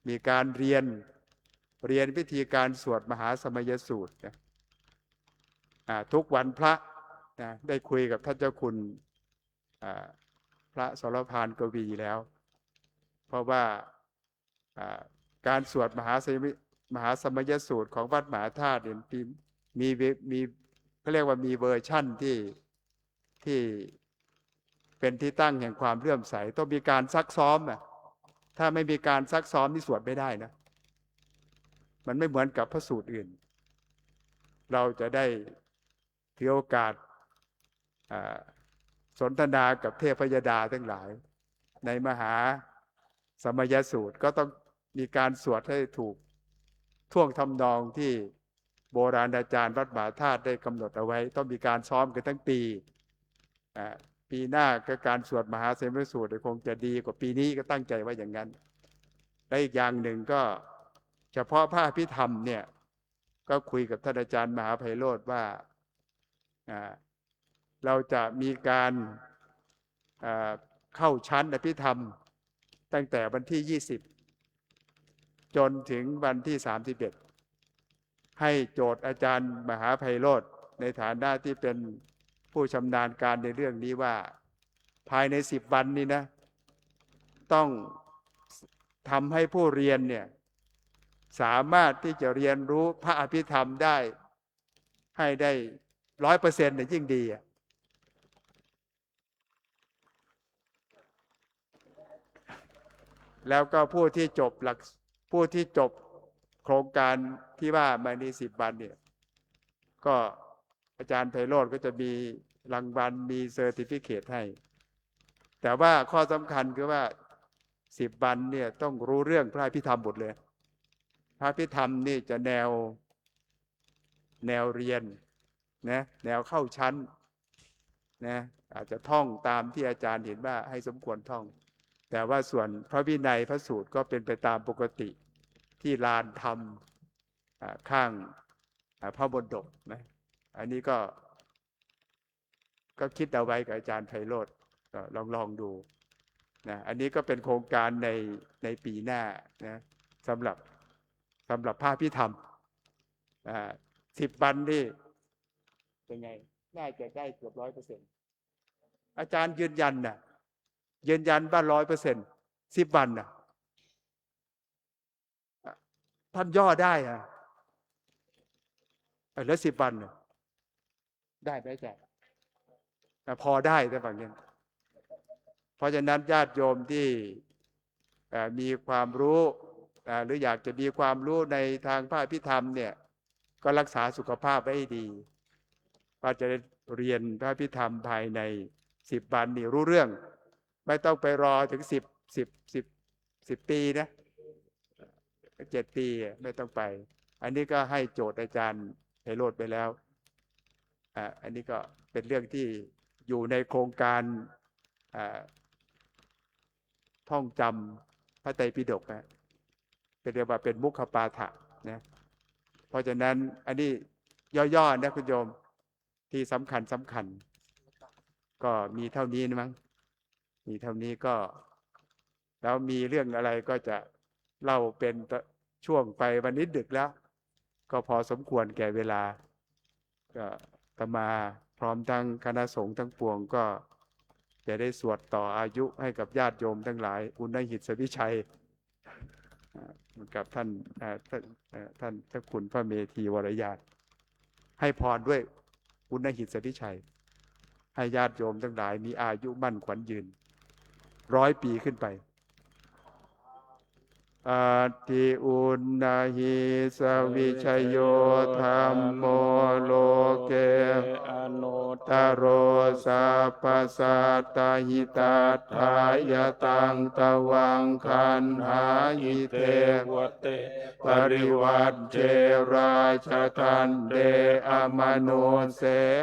มีการเรียนวิธีการสวดมหาสมยสูตรทุกวันพระได้คุยกับท่านเจ้าคุณพระสรพานกวีแล้วเพราะว่าการสวดมหาสมยสูตรของวัดมหาธาตุมีเขาเรียกว่ามีเวอร์ชั่นที่เป็นที่ตั้งแห่งความเลื่อมใสต้องมีการซักซ้อมถ้าไม่มีการซักซ้อมนี่สวดไม่ได้นะมันไม่เหมือนกับพระสูตรอื่นเราจะได้ถือโอกาสสนทนากับเทพยดาทั้งหลายในมหาสมยสูตรก็ต้องมีการสวดให้ถูกท่วงทำนองที่โบราณอาจารย์วัดมหาธาตุได้กำหนดเอาไว้ต้องมีการซ้อมกันทั้งปีหน้าก็การสวดมหาสมยสูตรคงจะดีกว่าปีนี้ก็ตั้งใจไว้อย่างนั้นและอีกอย่างหนึ่งก็เฉพาะพระอภิธรรมเนี่ยก็คุยกับท่านอาจารย์มหาไพโรจน์ว่าเราจะมีการเข้าชั้นอภิธรรมตั้งแต่วันที่20จนถึงวันที่31ให้โจทย์อาจารย์มหาไพโรจน์ในฐานะที่เป็นผู้ชำนาญการในเรื่องนี้ว่าภายใน10 วันนี้นะต้องทำให้ผู้เรียนเนี่ยสามารถที่จะเรียนรู้พระอภิธรรมได้ให้ได้ 100% เนี่ยยิ่งดีแล้วก็ผู้ที่จบโครงการที่ว่ามาใน10 วันเนี่ยก็อาจารย์ไพโรจน์ก็จะมีรางวัลมีเซอร์ติฟิเคตให้แต่ว่าข้อสำคัญคือว่า10 วันเนี่ยต้องรู้เรื่องพระอภิธรรมหมดเลยพระอภิธรรมนี่จะแนวเรียนนะแนวเข้าชั้นนะอาจจะท่องตามที่อาจารย์เห็นว่าให้สมควรท่องแต่ว่าส่วนพระวินัยพระสูตรก็เป็นไปตามปกติที่ลานธรรมข้างพระบดกนะอันนี้ก็คิดเอาไว้กับอาจารย์ไพโรจน์ลองดูนะอันนี้ก็เป็นโครงการในปีหน้านะสำหรับพระอภิธรรม10 วันนี่เป็นไงน่าจะได้เกือบ 100%อาจารย์ยืนยันนะ ยืนยันว่า100% 10 วันนะท่านย่อได้อะแล้ว10 วันน่ะได้ไหมจ๊ะพอได้แต่บางอย่างเพราะฉะนั้นญาติโยมที่มีความรู้หรืออยากจะมีความรู้ในทางพระอภิธรรมเนี่ยก็รักษาสุขภาพไว้ให้ดีว่าจะเรียนพระอภิธรรมภายใน10 วันนี่รู้เรื่องไม่ต้องไปรอถึง10 ปีนะ7 ปีไม่ต้องไปอันนี้ก็ให้โจทย์อาจารย์ไพโรจน์ไปแล้วอันนี้ก็เป็นเรื่องที่อยู่ในโครงการท่องจำพระไตรปิฎกนะเป็นเรียกว่าเป็นมุขปาฐะนะเพราะฉะนั้นอันนี้ย่อๆนะคุณโยมที่สำคัญก็มีเท่านี้นะมั้งมีเท่านี้ก็แล้วมีเรื่องอะไรก็จะเล่าเป็นช่วงไปวันนี้ดึกแล้วก็พอสมควรแก่เวลาก็อาตมาพร้อมทั้งคณะสงฆ์ทั้งปวงก็จะได้สวดต่ออายุให้กับญาติโยมทั้งหลายอุณหิตสวิชัยกับท่านเจ้าคุณพระเมธีวรญาติให้พรด้วยอุณหิตสวิชัยให้ญาติโยมทั้งหลายมีอายุมั่นขวัญยืน100 ปีขึ้นไปอาทิอุณหิสวิชโยธัมโมโลเกอนุตตโรสัพพสัตตหิตัตถายตังตวังคันหาหิเทวเตปริวัตเจราชทันเดอมโนเส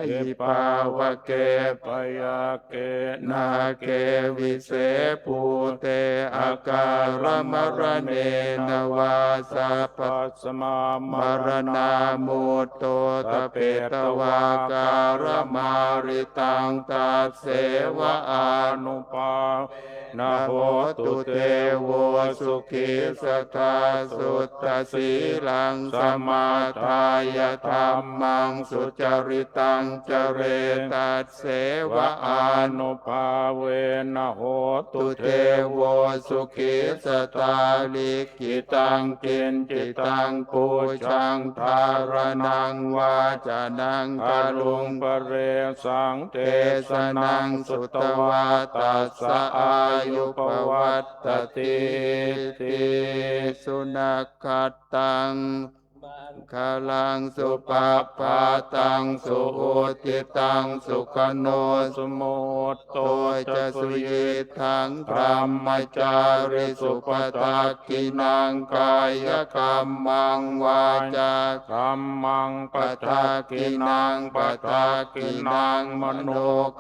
หิปาวเกปยาเกนาเกวิเสภูเตอาการมรเนนวาสัพพสมามรณามุตโตตเปตวาการมาริตังตัสเสวะอานุปานะโหตุเตโวสุขิสตาสุตตสีลังสมาทายธรรมังสุจริตังเจเรตัสเสวะอานุภาเวนะโหตุเตโวสุขิสตาลิกิตังกินจิตังปูชังทารนังวาจานังกะลุงปเรสังเทสนังสุตวาตัสสะอายุปวัตติติสุนัขขัตตังคาลังสุปปาตังสุโอติตังสุขโนสมุตโตจะสุยิทังพรหมจาริสุปตักขินังกายกรรมังวาจากรรมังปตักขินังปตักขินังมโน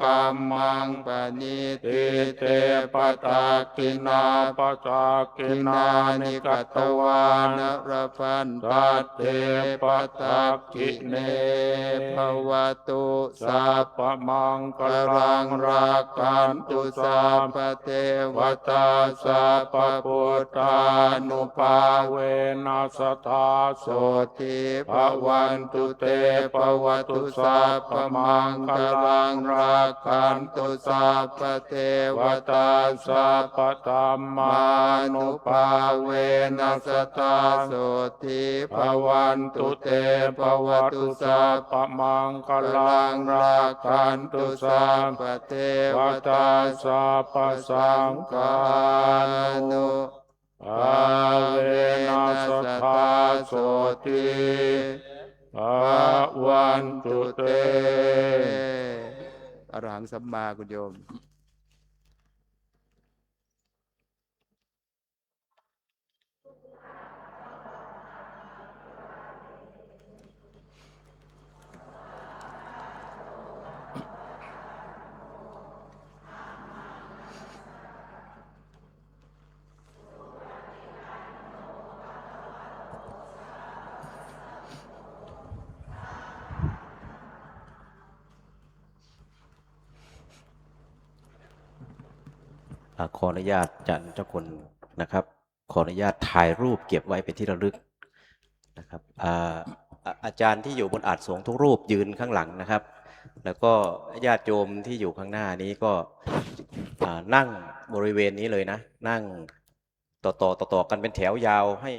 กรรมังปณิติเตปตักขินาปตักขินานิกัตวานรพันตัตเตปตักขิเนภวตุสัพพมังคลังราคันตุสัพพเทวตาสัพพพุทธานุภาเวนัสธาโสติภวันตุเตภวตุสัพพมังคลังราคันตุสัพพเทวตาสัพพธัมมานุภาเวนัสธาโสติภวันตุเตภวตุสัพพมังคลังราคันตุสัพพเทวตาสัพพสังฆานุภาเวนัสธาโสติภวันตุเตอรหังสัมมาคุณโยมขออนุญาตอาจารย์เจ้าคุณนะครับขออนุญาตถ่ายรูปเก็บไว้เป็นที่ระลึกนะครับอาจารย์ที่อยู่บนอาสงฆ์ทุกรูปยืนข้างหลังนะครับแล้วก็ญาติโยมที่อยู่ข้างหน้านี้ก็ นั่งบริเวณนี้เลยนะ นั่งต่อกันเป็นแถวยาวให้